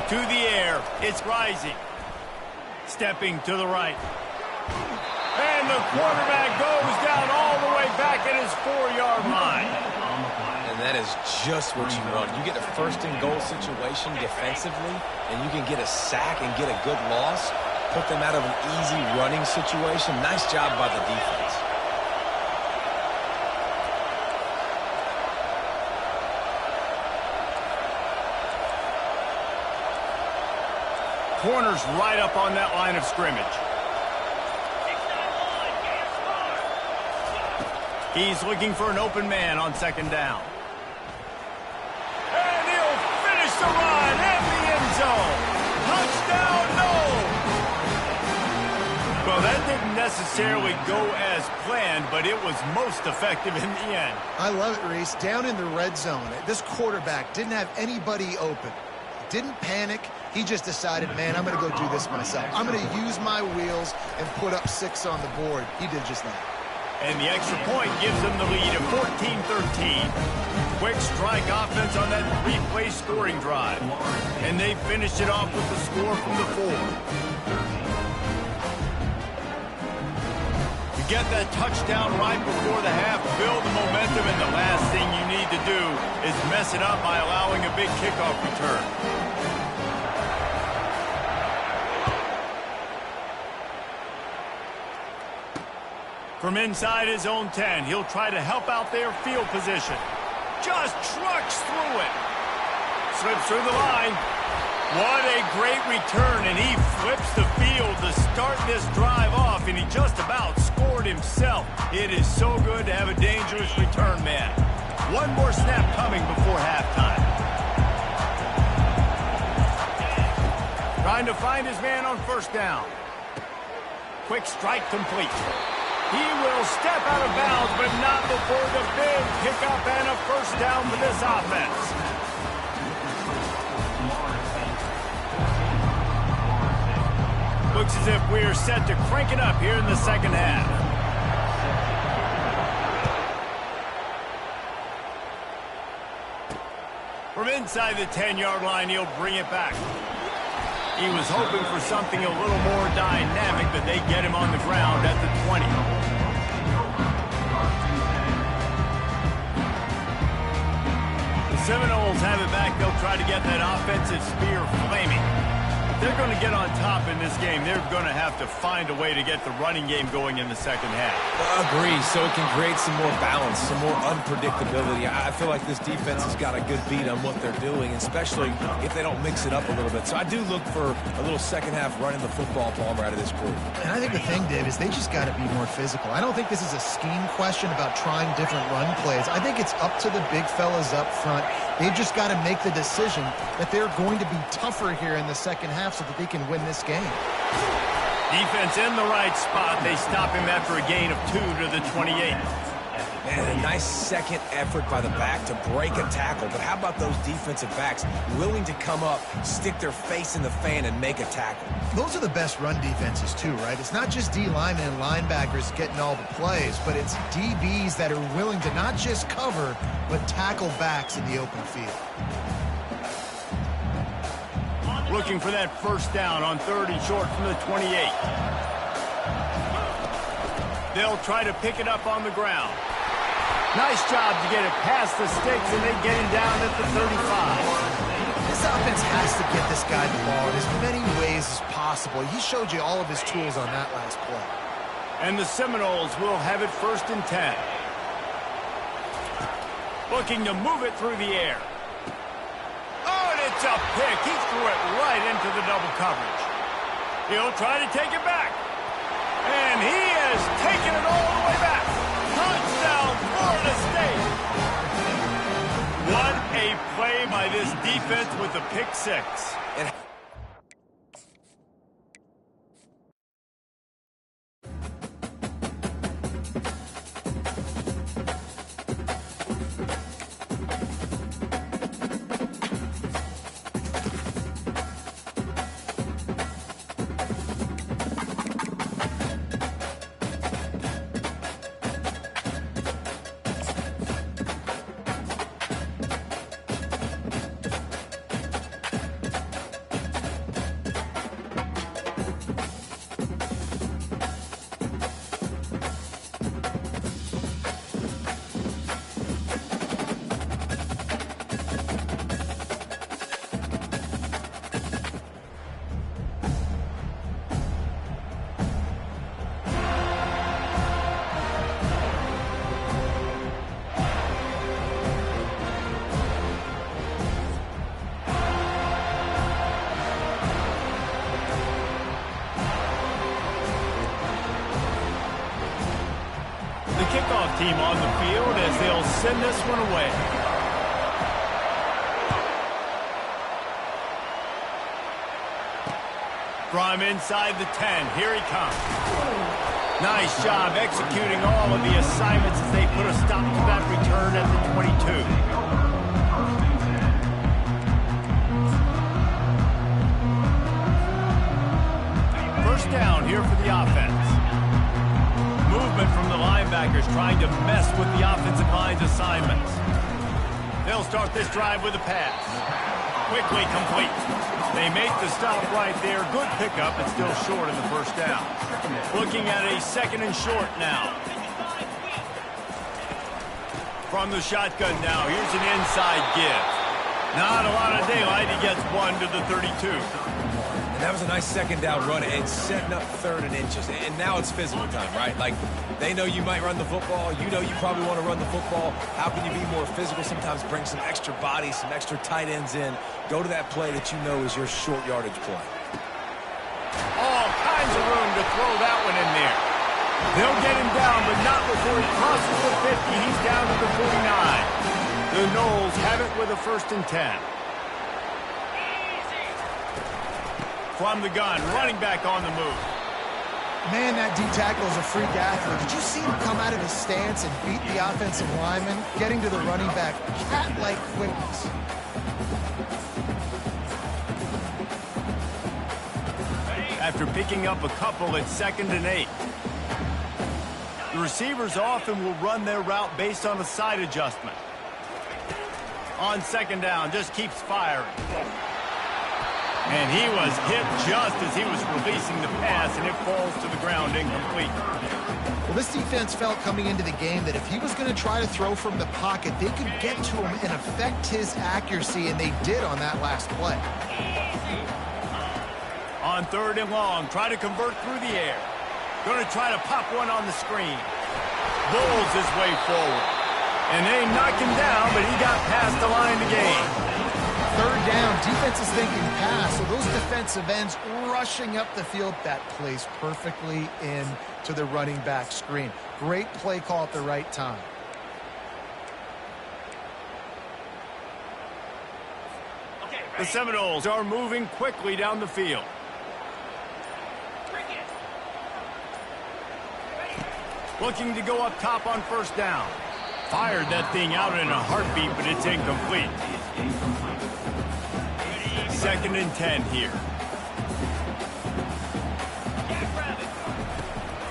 To the air, it's rising. Stepping to the right. And the quarterback goes down all the way back at his 4-yard line. And that is just what you want. You get a first-and-goal situation defensively, and you can get a sack and get a good loss, put them out of an easy running situation. Nice job by the defense. Corner's right up on that line of scrimmage. He's looking for an open man on second down. And he'll finish the run in the end zone. Touchdown, no! Well, that didn't necessarily go as planned, but it was most effective in the end. I love it, Reese. Down in the red zone, this quarterback didn't have anybody open. Didn't panic. He just decided, man, I'm going to go do this myself. I'm going to use my wheels and put up 6 on the board. He did just that. And the extra point gives them the lead at 14-13. Quick strike offense on that 3-play scoring drive. And they finished it off with the score from the 4. To get that touchdown right before the half, build the momentum, and the last thing you need to do is mess it up by allowing a big kickoff return. From inside his own 10, he'll try to help out their field position. Just trucks through it. Slips through the line. What a great return, and he flips the field to start this drive off, and he just about scored himself. It is so good to have a dangerous return man. One more snap coming before halftime. Trying to find his man on first down. Quick strike complete. He will step out of bounds, but not before the big pickup and a first down for this offense. Looks as if we are set to crank it up here in the second half. From inside the 10-yard line, he'll bring it back. He was hoping for something a little more dynamic, but they get him on the ground at the 20. The Seminoles have it back. They'll try to get that offensive spear flaming. If they're going to get on top in this game, they're going to have to find a way to get the running game going in the second half. Agree, so it can create some more balance, some more unpredictability. I feel like this defense has got a good beat on what they're doing, especially if they don't mix it up a little bit. So I do look for a little second half running the football bomber out of this group. And I think the thing, Dave, is they just got to be more physical. I don't think this is a scheme question about trying different run plays. I think it's up to the big fellas up front. They've just got to make the decision that they're going to be tougher here in the second half so that they can win this game. Defense in the right spot. They stop him after a gain of 2 to the 28. And a nice second effort by the back to break a tackle. But how about those defensive backs willing to come up, stick their face in the fan, and make a tackle? Those are the best run defenses too, right? It's not just D linemen and linebackers getting all the plays, but it's DBs that are willing to not just cover, but tackle backs in the open field. Looking for that first down on 3rd and short from the 28. They'll try to pick it up on the ground. Nice job to get it past the sticks, and they get him down at the 35. This offense has to get this guy the ball in as many ways as possible. He showed you all of his tools on that last play. And the Seminoles will have it 1st and 10. Looking to move it through the air. Oh, and it's a pick. He threw it right into the double coverage. He'll try to take it back. And he has taken it all the way back. Touchdown, Florida State. What a play by this defense with the pick 6. Kickoff team on the field as they'll send this one away. From inside the 10, here he comes. Nice job executing all of the assignments as they put a stop to that return at the 22. First down here for the offense. Movement from the linebackers trying to mess with the offensive line's assignments. They'll start this drive with a pass. Quickly complete. They make the stop right there. Good pickup, but still short in the first down. Looking at a 2nd and short now. From the shotgun now, here's an inside give. Not a lot of daylight. He gets 1 to the 32. And that was a nice 2nd down run and setting up 3rd and inches. And now it's physical time, right? Like, they know you might run the football. You know you probably want to run the football. How can you be more physical? Sometimes bring some extra bodies, some extra tight ends in. Go to that play that you know is your short yardage play. All kinds of room to throw that one in there. They'll get him down, but not before he crosses the 50. He's down to the 49. The Noles have it with a 1st and 10. From the gun, running back on the move. Man, that D-tackle is a freak athlete. Did you see him come out of his stance and beat the offensive lineman, getting to the running back? Cat-like quickness. After picking up a couple at 2nd and 8. The receivers often will run their route based on a side adjustment. On 2nd down, just keeps firing. And he was hit just as he was releasing the pass, and it falls to the ground incomplete. Well, this defense felt coming into the game that if he was going to try to throw from the pocket, they could get to him and affect his accuracy, and they did on that last play. On 3rd and long, try to convert through the air. Going to try to pop one on the screen. Bulls his way forward. And they knock him down, but he got past the line to gain. 3rd down, defense is thinking pass, so those defensive ends rushing up the field. That plays perfectly into the running back screen. Great play call at the right time. The Seminoles are moving quickly down the field. Looking to go up top on 1st down. Fired that thing out in a heartbeat, but it's incomplete. 2nd and 10 here.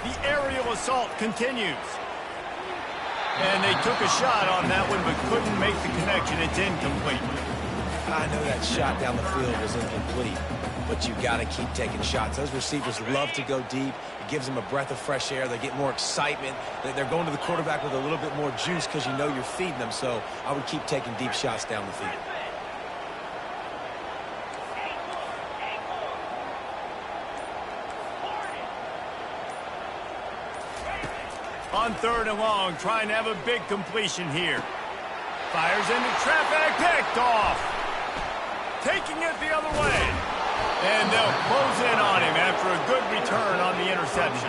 The aerial assault continues. And they took a shot on that one, but couldn't make the connection. It's incomplete. I know that shot down the field was incomplete, but you got to keep taking shots. Those receivers love to go deep. It gives them a breath of fresh air. They get more excitement. They're going to the quarterback with a little bit more juice because you know you're feeding them. So I would keep taking deep shots down the field. On 3rd and long, trying to have a big completion here. Fires into traffic, picked off. Taking it the other way. And they'll close in on him after a good return on the interception.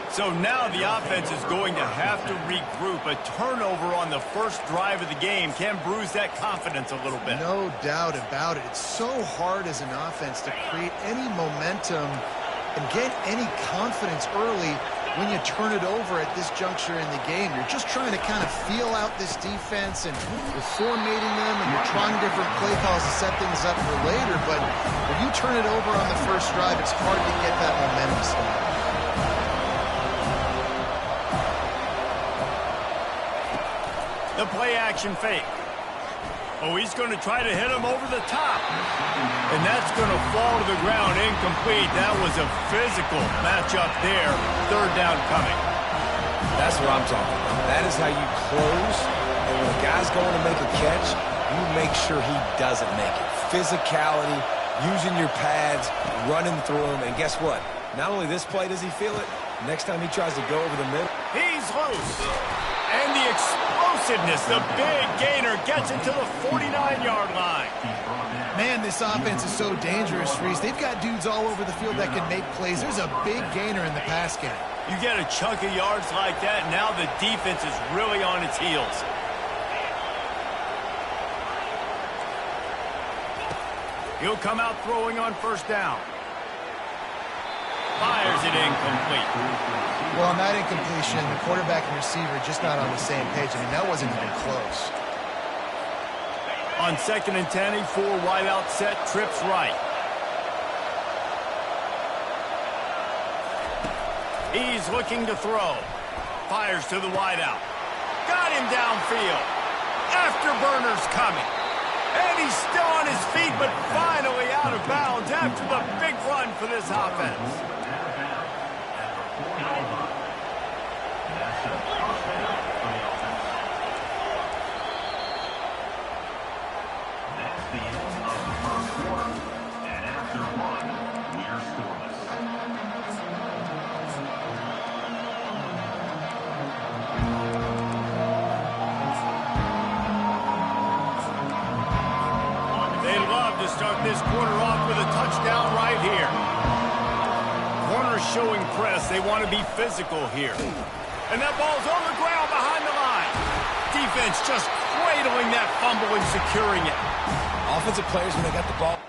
So now the offense is going to have to regroup. A turnover on the first drive of the game can bruise that confidence a little bit. No doubt about it. It's so hard as an offense to create any momentum and get any confidence early when you turn it over at this juncture in the game. You're just trying to kind of feel out this defense, and you're formatting them, and you're trying different play calls to set things up for later. But when you turn it over on the first drive, it's hard to get that momentum started. The play action fake. Oh, he's going to try to hit him over the top. And that's going to fall to the ground incomplete. That was a physical matchup there. 3rd down coming. That's what I'm talking about. That is how you close. And when a guy's going to make a catch, you make sure he doesn't make it. Physicality, using your pads, running through him. And guess what? Not only this play does he feel it, next time he tries to go over the middle. He's loose. And the explosiveness, the big gainer gets it to the 49-yard line. Man, this offense is so dangerous, Reese. They've got dudes all over the field that can make plays. There's a big gainer in the pass game. You get a chunk of yards like that, now the defense is really on its heels. He'll come out throwing on 1st down. Fires it incomplete. Well, on that incompletion, the quarterback and receiver just not on the same page. I mean, that wasn't even close. On 2nd and 10, a 4 wide out set, trips right. He's looking to throw. Fires to the wide out. Got him downfield. Afterburner's coming. And he's still on his feet, but finally out of bounds after the big run for this offense. Start this quarter off with a touchdown right here. Corners showing press. They want to be physical here. And that ball's on the ground behind the line. Defense just cradling that fumble and securing it. Offensive players, when they got the ball.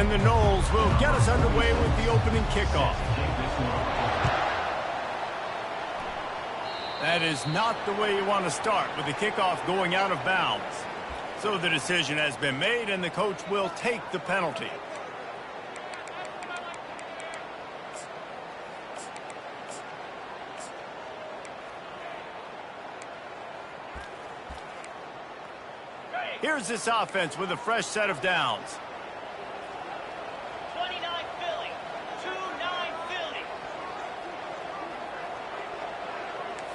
And the Noles will get us underway with the opening kickoff. That is not the way you want to start, with the kickoff going out of bounds. So the decision has been made, and the coach will take the penalty. Here's this offense with a fresh set of downs. 29 Philly, 2-9 Philly.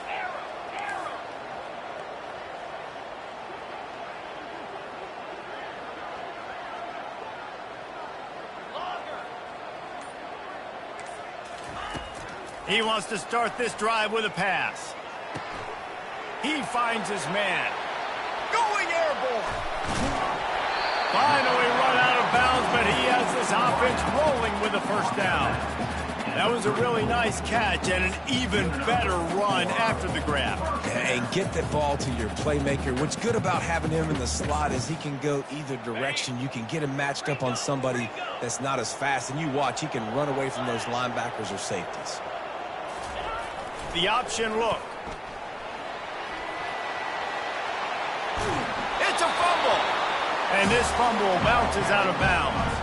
Arrow. Longer. He wants to start this drive with a pass. He finds his man. Going airborne. Finally run out of bounds, but he has this offense rolling with a first down. That was a really nice catch and an even better run after the grab. And get the ball to your playmaker. What's good about having him in the slot is he can go either direction. You can get him matched up on somebody that's not as fast, and you watch, he can run away from those linebackers or safeties. The option look. It's a fumble. And this fumble bounces out of bounds.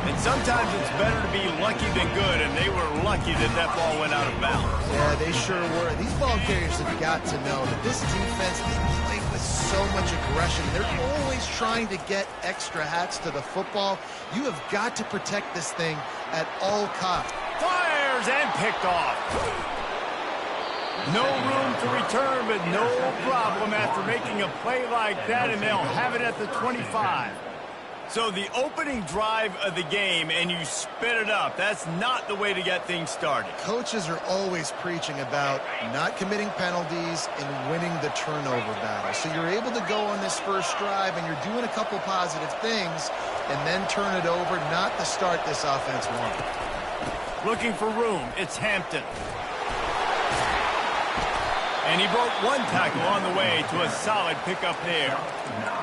And sometimes it's better to be lucky than good, and they were lucky that that ball went out of bounds. Yeah, they sure were. These ball carriers have got to know that this defense, they play with so much aggression. They're always trying to get extra hats to the football. You have got to protect this thing at all costs. Fires and picked off. No room to return, but no problem after making a play like that, and they'll have it at the 25. So the opening drive of the game, and you spit it up. That's not the way to get things started. Coaches are always preaching about not committing penalties and winning the turnover battle. So you're able to go on this first drive, and you're doing a couple positive things, and then turn it over, not the start this offense wanted. Looking for room, it's Hampton. And he broke one tackle on the way to a solid pickup there.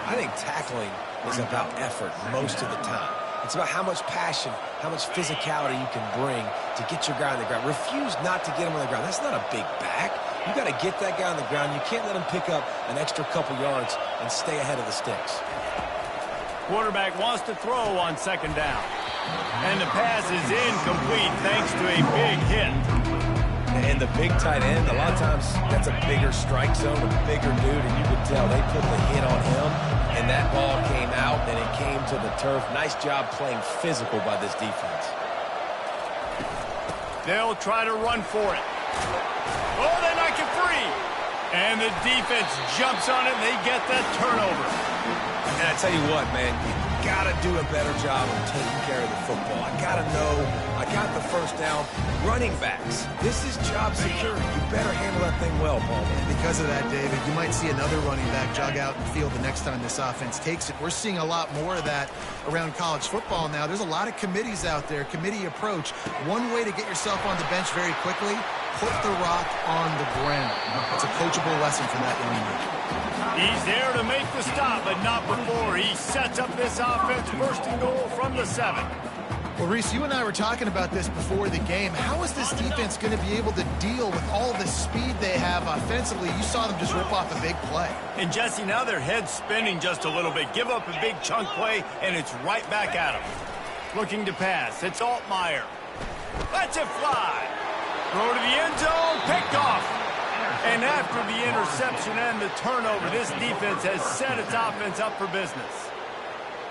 I think tackling is about effort most of the time. It's about how much passion, how much physicality you can bring to get your guy on the ground. Refuse not to get him on the ground. That's not a big back. You got to get that guy on the ground. You can't let him pick up an extra couple yards and stay ahead of the sticks. Quarterback wants to throw on second down. And the pass is incomplete thanks to a big hit. And the big tight end, a lot of times that's a bigger strike zone, a bigger dude, and you could tell they put the hit on him, and that ball came out, and it came to the turf. Nice job playing physical by this defense. They'll try to run for it. Oh, they knock it free. And the defense jumps on it, and they get that turnover. And I tell you what, man, you got to do a better job of taking care of the football. I got to know, I got the first down. Running backs, this is job security. You better handle that thing well, Paul. Because of that, David, you might see another running back jog out in the field the next time this offense takes it. We're seeing a lot more of that around college football now. There's a lot of committees out there, committee approach. One way to get yourself on the bench very quickly, put the rock on the ground. It's a coachable lesson for that young man. He's there to make the stop, but not before. He sets up this offense, first and goal from the 7. Well, Reese, you and I were talking about this before the game. How is this defense going to be able to deal with all the speed they have offensively? You saw them just rip off a big play. And, Jesse, now their head's spinning just a little bit. Give up a big chunk play, and it's right back at them. Looking to pass. It's Altmaier. Lets it fly. Throw to the end zone. Picked off. And after the interception and the turnover, this defense has set its offense up for business.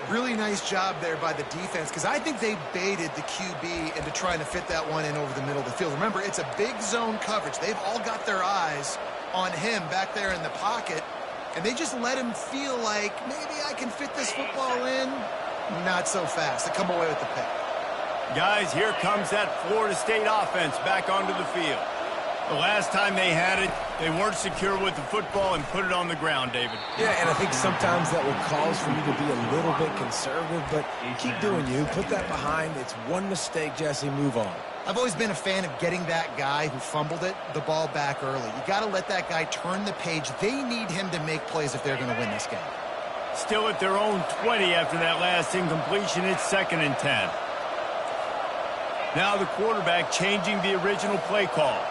Really nice job there by the defense, because I think they baited the QB into trying to fit that one in over the middle of the field. Remember, it's a big zone coverage. They've all got their eyes on him back there in the pocket, and they just let him feel like, maybe I can fit this football in. Not so fast. They come away with the pick. Guys, here comes that Florida State offense back onto the field. The last time they had it, they weren't secure with the football and put it on the ground, David. Yeah, and I think sometimes that will cause for you to be a little bit conservative, but keep doing you. Put that behind. It's one mistake, Jesse. Move on. I've always been a fan of getting that guy who fumbled it, the ball back early. You got to let that guy turn the page. They need him to make plays if they're going to win this game. Still at their own 20 after that last incompletion. It's 2nd and 10. Now the quarterback changing the original play call.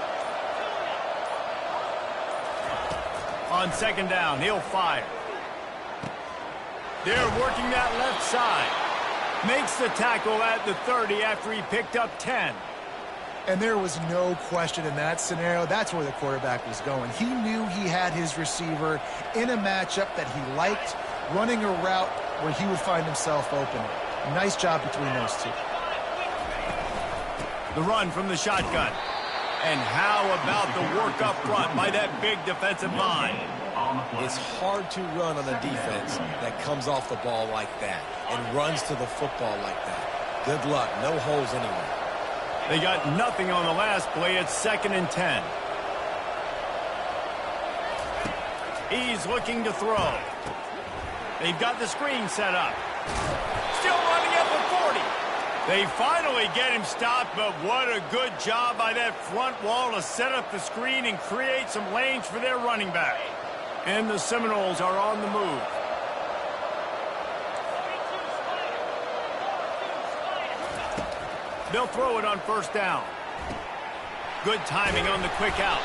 On 2nd down, he'll fire. They're working that left side. Makes the tackle at the 30 after he picked up 10. And there was no question in that scenario. That's where the quarterback was going. He knew he had his receiver in a matchup that he liked, running a route where he would find himself open. Nice job between those two. The run from the shotgun. And how about the work up front by that big defensive line? It's hard to run on a defense that comes off the ball like that and runs to the football like that. Good luck. No holes anywhere. They got nothing on the last play. It's 2nd and 10. He's looking to throw. They've got the screen set up. Still running at the 40. They finally get him stopped, but what a good job by that front wall to set up the screen and create some lanes for their running back. And the Seminoles are on the move. They'll throw it on 1st down. Good timing on the quick out.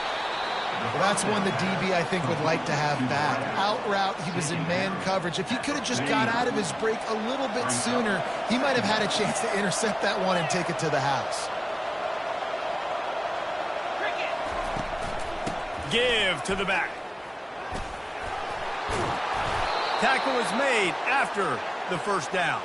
Well, that's one the DB, I think, would like to have back. Out route, he was in man coverage. If he could have just got out of his break a little bit sooner, he might have had a chance to intercept that one and take it to the house. Give to the back. Tackle is made after the 1st down.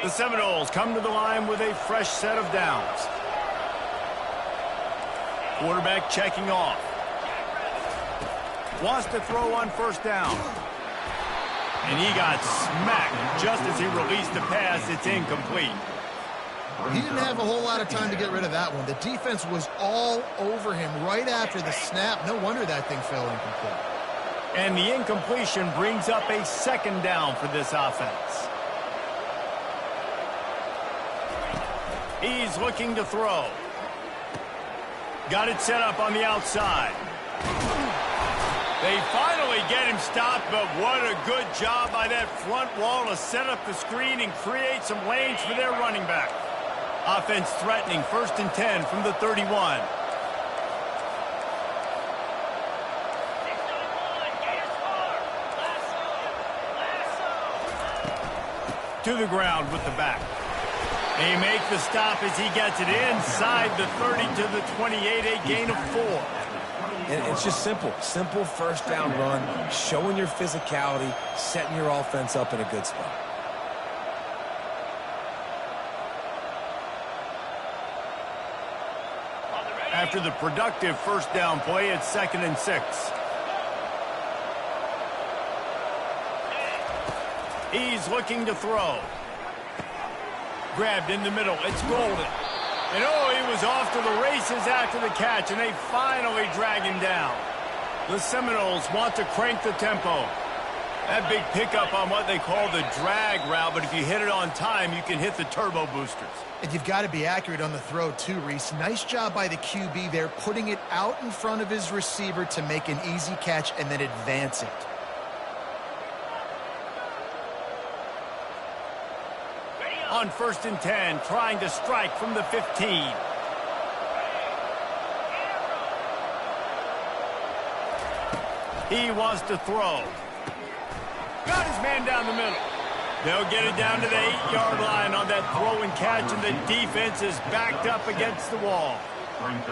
The Seminoles come to the line with a fresh set of downs. Quarterback checking off. Wants to throw on 1st down. And he got smacked just as he released the pass. It's incomplete. He didn't have a whole lot of time to get rid of that one. The defense was all over him right after the snap. No wonder that thing fell incomplete. And the incompletion brings up a 2nd down for this offense. He's looking to throw. Got it set up on the outside. They finally get him stopped, but what a good job by that front wall to set up the screen and create some lanes for their running back. Offense threatening 1st and 10 from the 31. To the ground with the back. They make the stop as he gets it inside the 30 to the 28, a gain of 4. And it's just simple. Simple 1st down run, showing your physicality, setting your offense up in a good spot. After the productive 1st down play, it's 2nd and 6. He's looking to throw. Grabbed in the middle. It's Golden. And he was off to the races after the catch, and they finally drag him down. The Seminoles want to crank the tempo. That big pickup on what they call the drag route, but if you hit it on time, you can hit the turbo boosters. And you've got to be accurate on the throw too, Reese. Nice job by the QB there, putting it out in front of his receiver to make an easy catch and then advance it. On 1st and 10, trying to strike from the 15. He wants to throw. Got his man down the middle. They'll get it down to the 8-yard line on that throw and catch, and the defense is backed up against the wall.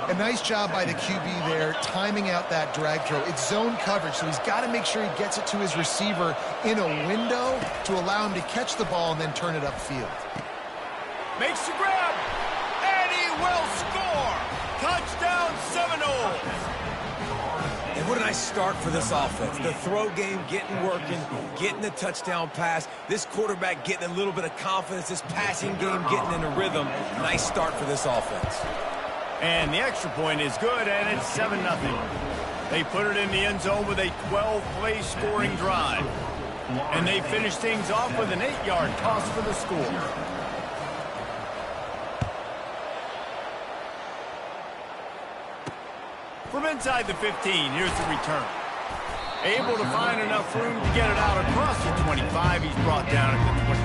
A nice job by the QB there, timing out that drag throw. It's zone coverage, so he's got to make sure he gets it to his receiver in a window to allow him to catch the ball and then turn it upfield. Makes the grab, and he will score. Touchdown, Seminoles. And what a nice start for this offense. The throw game getting working, getting the touchdown pass. This quarterback getting a little bit of confidence. This passing game getting in a rhythm. Nice start for this offense. And the extra point is good, and it's 7-0. They put it in the end zone with a 12-play scoring drive. And they finish things off with an 8-yard toss for the score. From inside the 15, here's the return. Able to find enough room to get it out across the 25. He's brought down at the 26.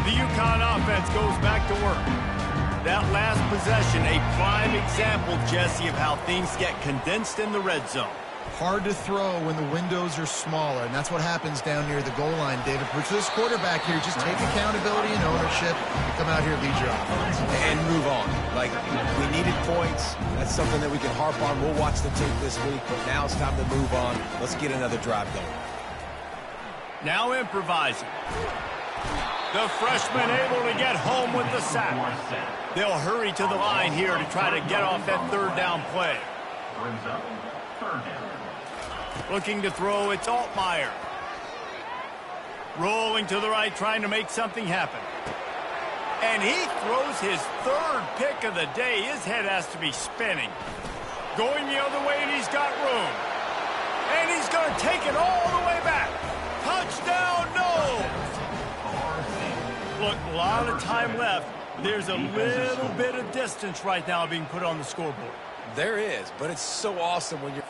The UConn offense goes back to work. That last possession, a prime example, Jesse, of how things get condensed in the red zone. Hard to throw when the windows are smaller, and that's what happens down near the goal line, David. For this quarterback here, just take accountability and ownership, come out here and lead your offense. And move on. Like, we needed points. That's something that we can harp on. We'll watch the tape this week, but now it's time to move on. Let's get another drive going. Now improvising. The freshman able to get home with the sack. They'll hurry to the line here to try to get off that third down play. Brings up third down. Looking to throw, it's Altmaier. Rolling to the right, trying to make something happen. And he throws his third pick of the day. His head has to be spinning. Going the other way, and he's got room. And he's going to take it all the way back. Touchdown, no! Look, a lot of time left. There's a little bit of distance right now being put on the scoreboard. There is, but it's so awesome when you're...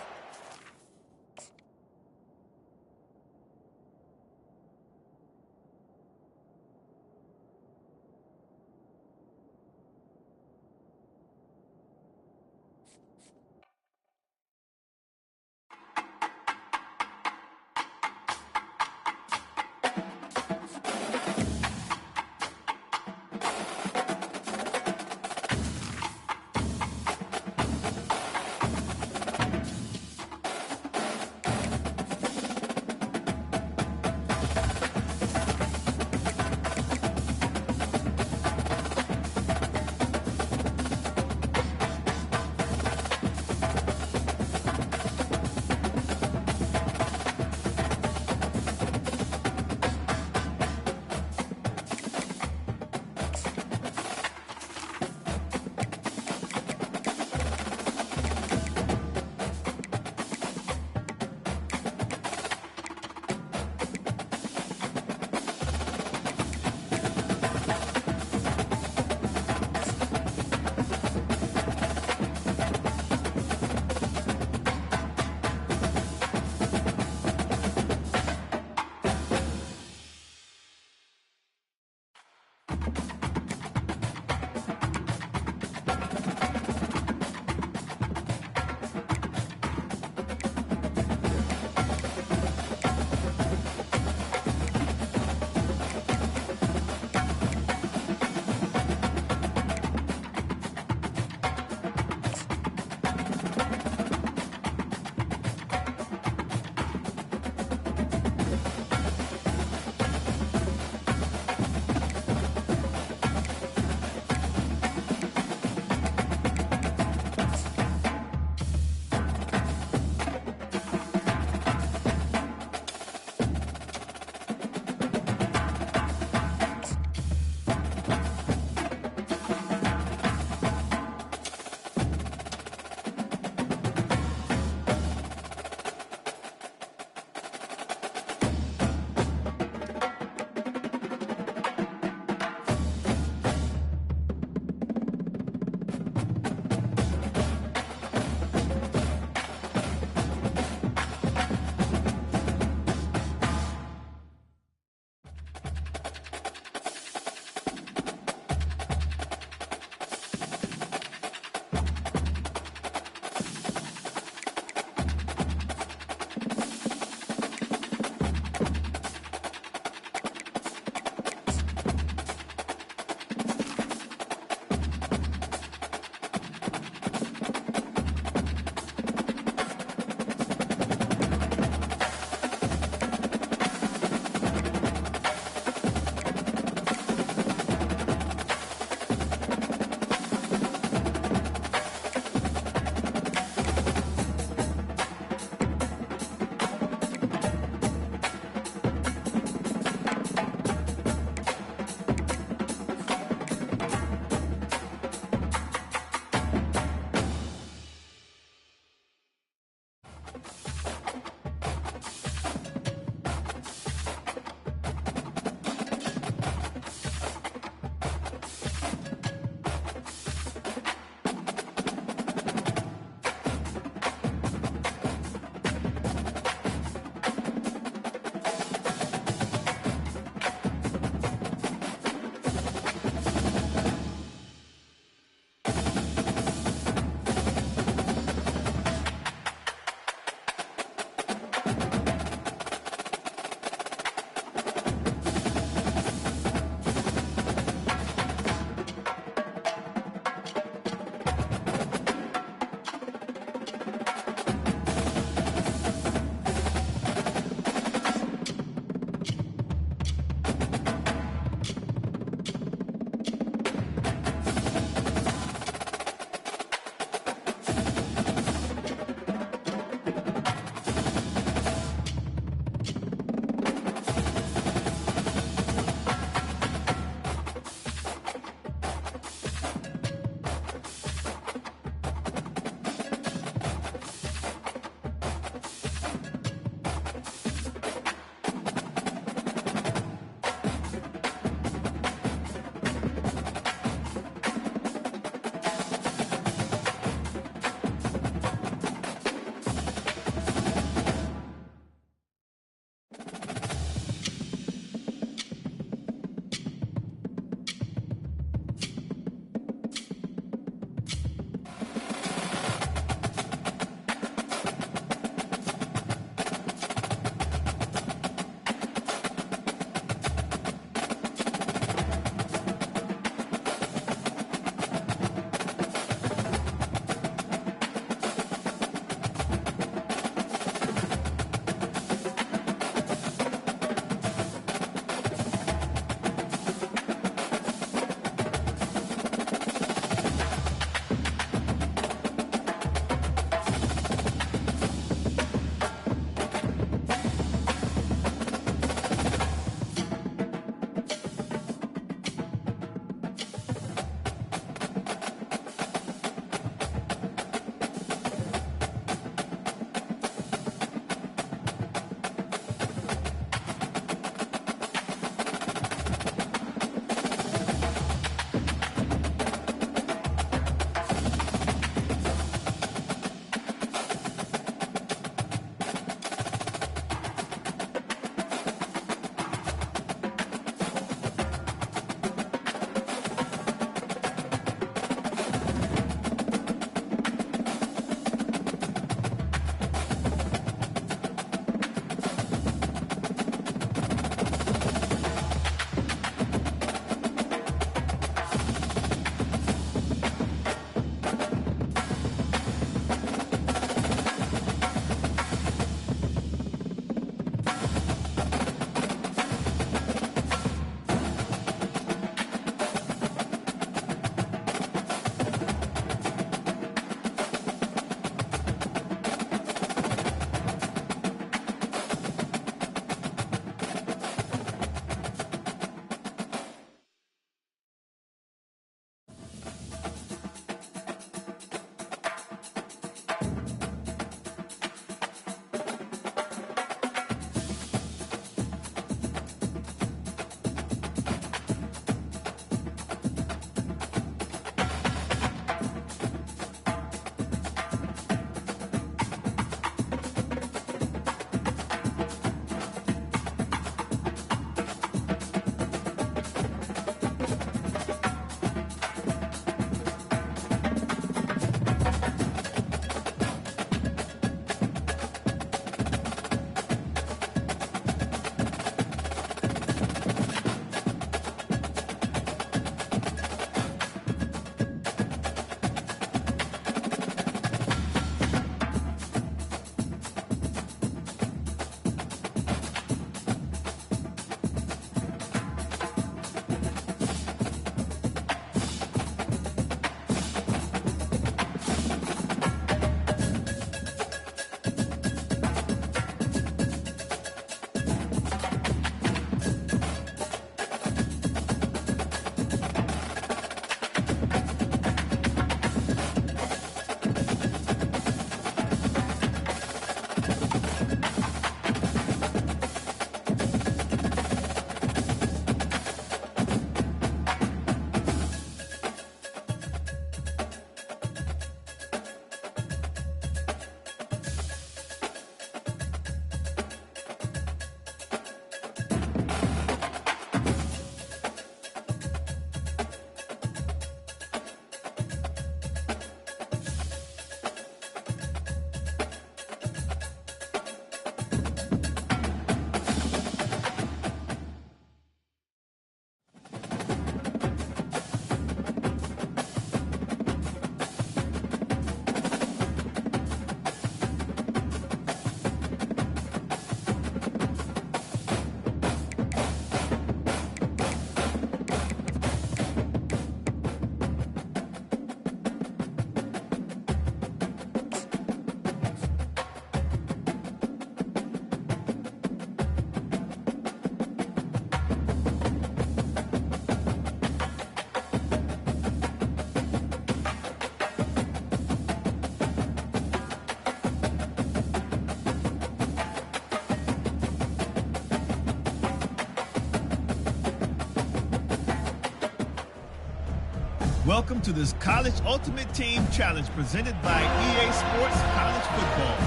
Welcome to this College Ultimate Team Challenge presented by EA Sports College Football.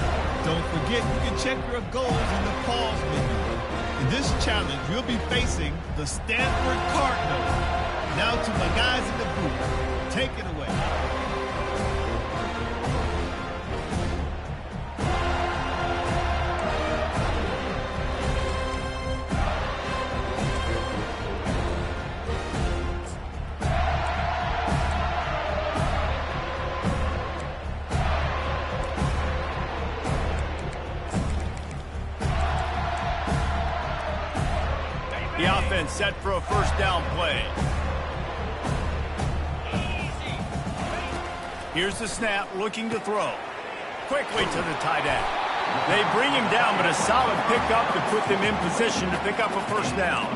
Don't forget, you can check your goals in the pause menu. In this challenge, you'll be facing the Stanford Cardinals. Now to my guys in the booth, take it away. The offense set for a first down play. Here's the snap, looking to throw. Quickly to the tight end. They bring him down, but a solid pickup to put them in position to pick up a first down.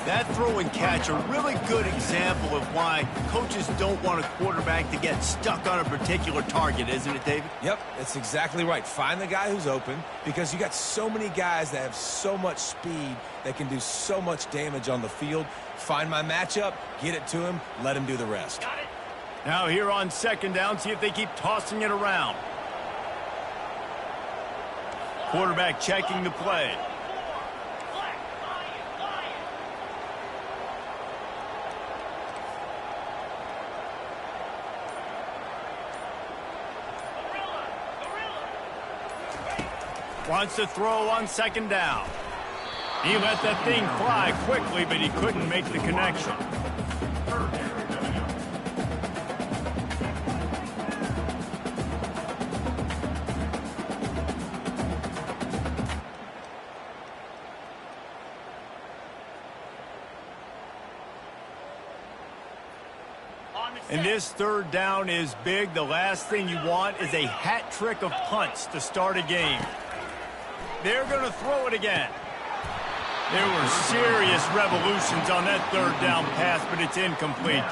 That throw and catch a really good example of why coaches don't want a quarterback to get stuck on a particular target, isn't it, David? Yep, that's exactly right. Find the guy who's open because you got so many guys that have so much speed that can do so much damage on the field. Find my matchup, get it to him, let him do the rest. Got it. Now here on second down, see if they keep tossing it around. Quarterback checking the play. Flag. Lion. Gorilla. Wants to throw on second down. He let that thing fly quickly, but he couldn't make the connection. And this third down is big. The last thing you want is a hat trick of punts to start a game. They're going to throw it again. There were serious revolutions on that third down pass, but it's incomplete.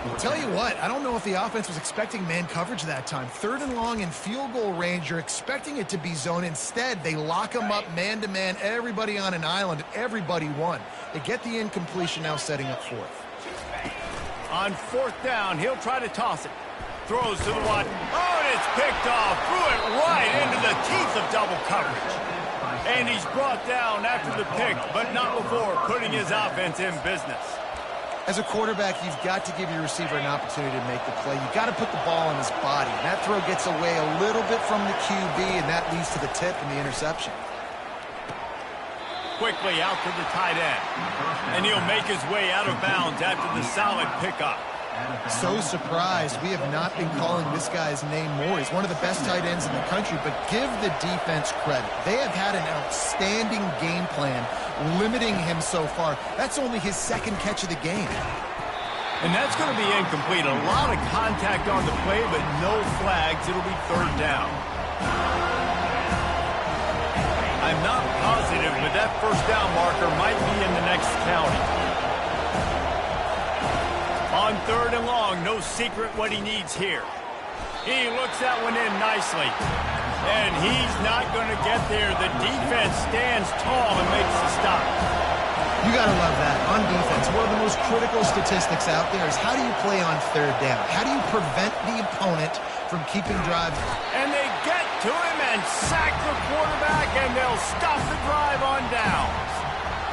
I'll tell you what, I don't know if the offense was expecting man coverage that time. Third and long in field goal range, you're expecting it to be zone. Instead, they lock them up man-to-man, everybody on an island, everybody won. They get the incompletion now setting up fourth. On fourth down, he'll try to toss it. Throws to the one. Oh, and it's picked off. Threw it right into the teeth of double coverage. And he's brought down after the pick, but not before putting his offense in business. As a quarterback, you've got to give your receiver an opportunity to make the play. You've got to put the ball in his body. And that throw gets away a little bit from the QB, and that leads to the tip and the interception. Quickly out to the tight end. And he'll make his way out of bounds after the solid pickup. So surprised we have not been calling this guy's name more. He's one of the best tight ends in the country, but give the defense credit. They have had an outstanding game plan limiting him so far. That's only his second catch of the game. And that's going to be incomplete. A lot of contact on the play, but no flags. It'll be third down. I'm not positive, but that first down marker might be in the next county. On third and long, no secret what he needs here. He looks that one in nicely. And he's not going to get there. The defense stands tall and makes the stop. You got to love that. On defense, one of the most critical statistics out there is how do you play on third down? How do you prevent the opponent from keeping drives? And they get to him and sack the quarterback, and they'll stop the drive on downs.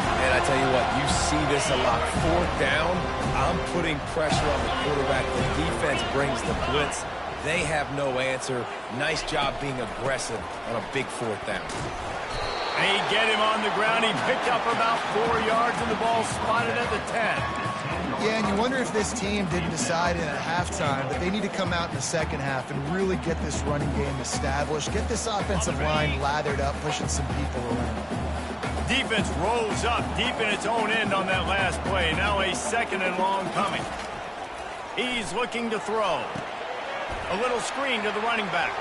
And I tell you what, you see this a lot. Fourth down, I'm putting pressure on the quarterback. The defense brings the blitz. They have no answer. Nice job being aggressive on a big fourth down. And he get him on the ground. He picked up about 4 yards, and the ball spotted at the 10. Yeah, and you wonder if this team didn't decide at halftime that they need to come out in the second half and really get this running game established, get this offensive line lathered up, pushing some people around. Defense rolls up deep in its own end on that last play. Now a second and long coming. He's looking to throw. A little screen to the running back.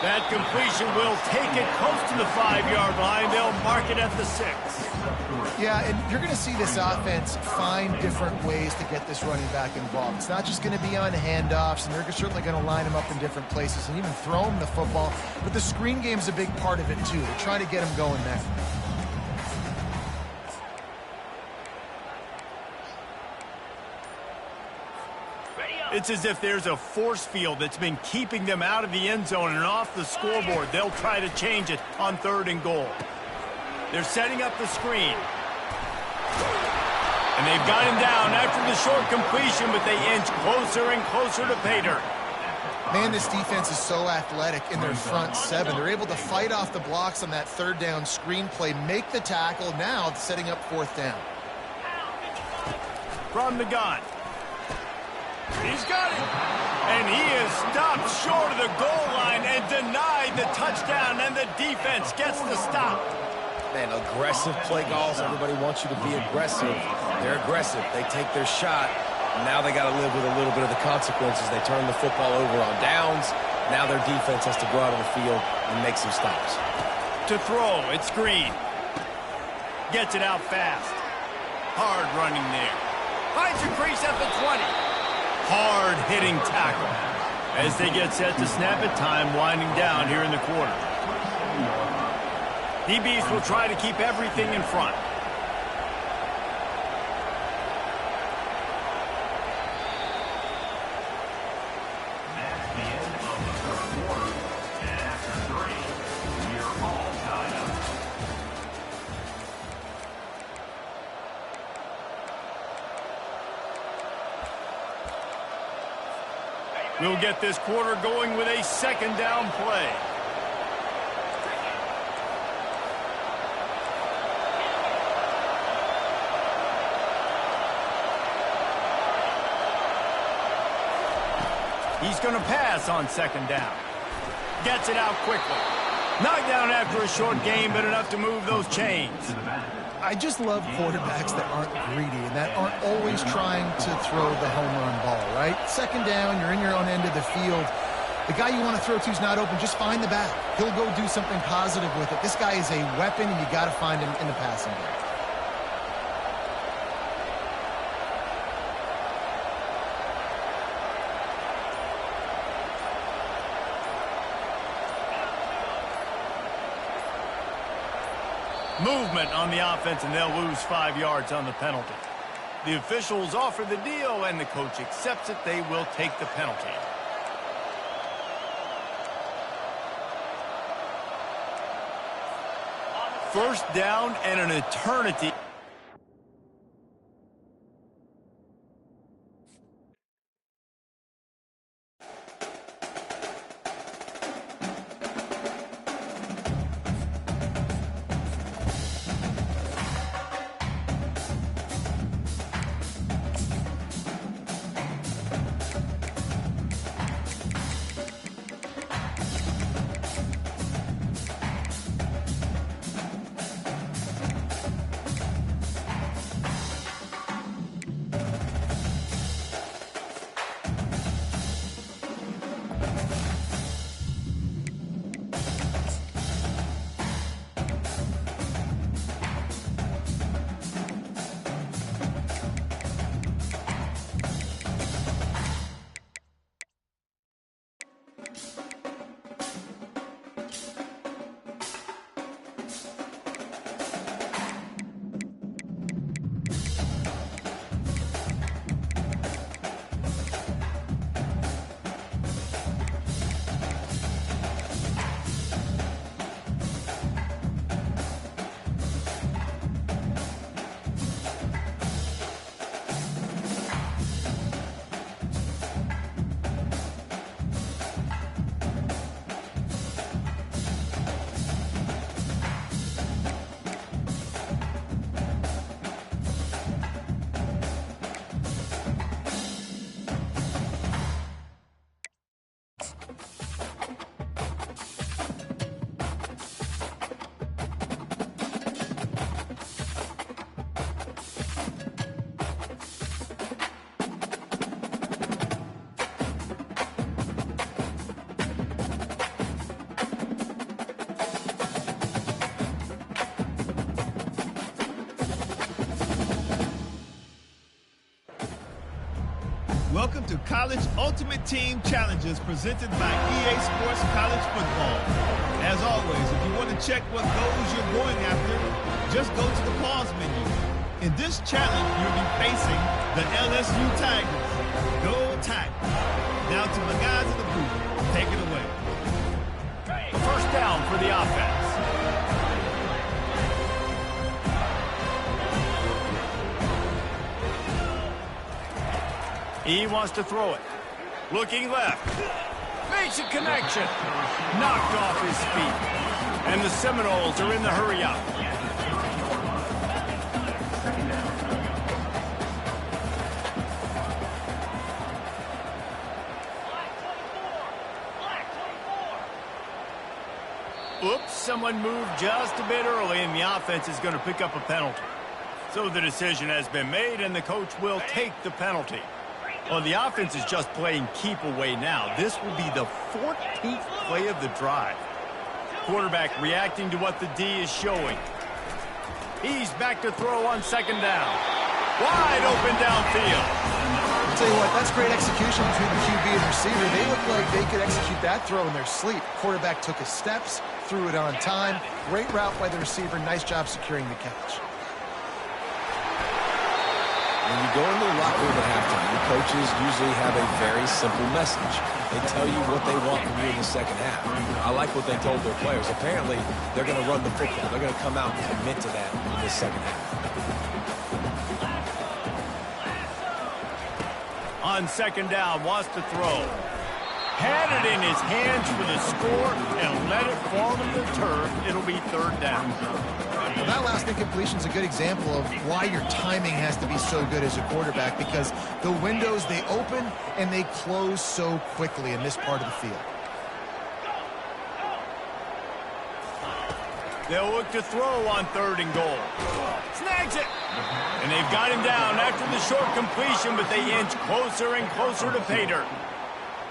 That completion will take it close to the 5-yard line. They'll mark it at the 6. Yeah, and you're going to see this offense find different ways to get this running back involved. It's not just going to be on handoffs, and they're certainly going to line him up in different places and even throw him the football. But the screen game's a big part of it, too. They're trying to get him going there. It's as if there's a force field that's been keeping them out of the end zone and off the scoreboard. They'll try to change it on 3rd and goal. They're setting up the screen. And they've got him down after the short completion, but they inch closer and closer to pay dirt. Man, this defense is so athletic in their front 7. They're able to fight off the blocks on that 3rd down screen play, make the tackle. Now it's setting up 4th down. From the gun. He's got it. And he is stopped short of the goal line and denied the touchdown, and the defense gets the stop. Man, aggressive play calls. Everybody wants you to be aggressive. They're aggressive. They take their shot. Now they got to live with a little bit of the consequences. They turn the football over on downs. Now their defense has to go out on the field and make some stops. To throw, it's Green. Gets it out fast. Hard running there. Finds a crease at the 20. Hard hitting tackle. As they get set to snap it, time winding down here in the quarter. DBs will try to keep everything in front. That's the end of the 3rd quarter. And after 3, we're all tied up. We'll get this quarter going with a 2nd down play. He's going to pass on 2nd down. Gets it out quickly. Knocked down after a short gain, but enough to move those chains. I just love quarterbacks that aren't greedy and that aren't always trying to throw the home run ball, right? 2nd down, you're in your own end of the field. The guy you want to throw to is not open. Just find the back. He'll go do something positive with it. This guy is a weapon, and you got to find him in the passing game. Movement on the offense, and they'll lose 5 yards on the penalty. The officials offer the deal, and the coach accepts it. They will take the penalty. First down and an eternity. Welcome to College Ultimate Team Challenges presented by EA Sports College Football. As always, if you want to check what goals you're going after, just go to the pause menu. In this challenge, you'll be facing the LSU Tigers. Go attack. Now to my guys in the booth. Take it away. First down for the offense. He wants to throw it. Looking left. Makes a connection. Knocked off his feet. And the Seminoles are in the hurry-up. Oops, someone moved just a bit early, and the offense is going to pick up a penalty. So the decision has been made, and the coach will take the penalty. Well, the offense is just playing keep away now. This will be the 14th play of the drive. Quarterback reacting to what the D is showing. He's back to throw on second down. Wide open downfield. I'll tell you what, that's great execution between the QB and receiver. They look like they could execute that throw in their sleep. Quarterback took his steps, threw it on time. Great route by the receiver. Nice job securing the catch. When you go into the locker room at halftime, the coaches usually have a very simple message. They tell you what they want from you in the second half. I like what they told their players. Apparently, they're going to run the football. They're going to come out and commit to that in the second half. On second down, wants to throw. Had it in his hands for the score and let it fall to the turf. It'll be third down. Well, that last incompletion is a good example of why your timing has to be so good as a quarterback, because the windows, they open and they close so quickly in this part of the field. They'll look to throw on third and goal. Snags it. And they've got him down after the short completion, but they inch closer and closer to pay dirt.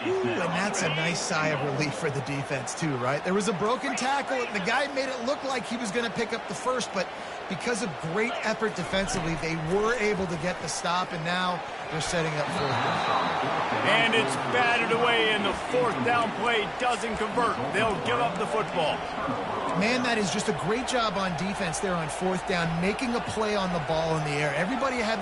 Ooh, and that's a nice sigh of relief for the defense too, right? There was a broken tackle, and the guy made it look like he was going to pick up the first, but because of great effort defensively, they were able to get the stop, and now they're setting up fourth down. And it's batted away, and the fourth down play doesn't convert. They'll give up the football. Man, that is just a great job on defense there on fourth down, making a play on the ball in the air. Everybody had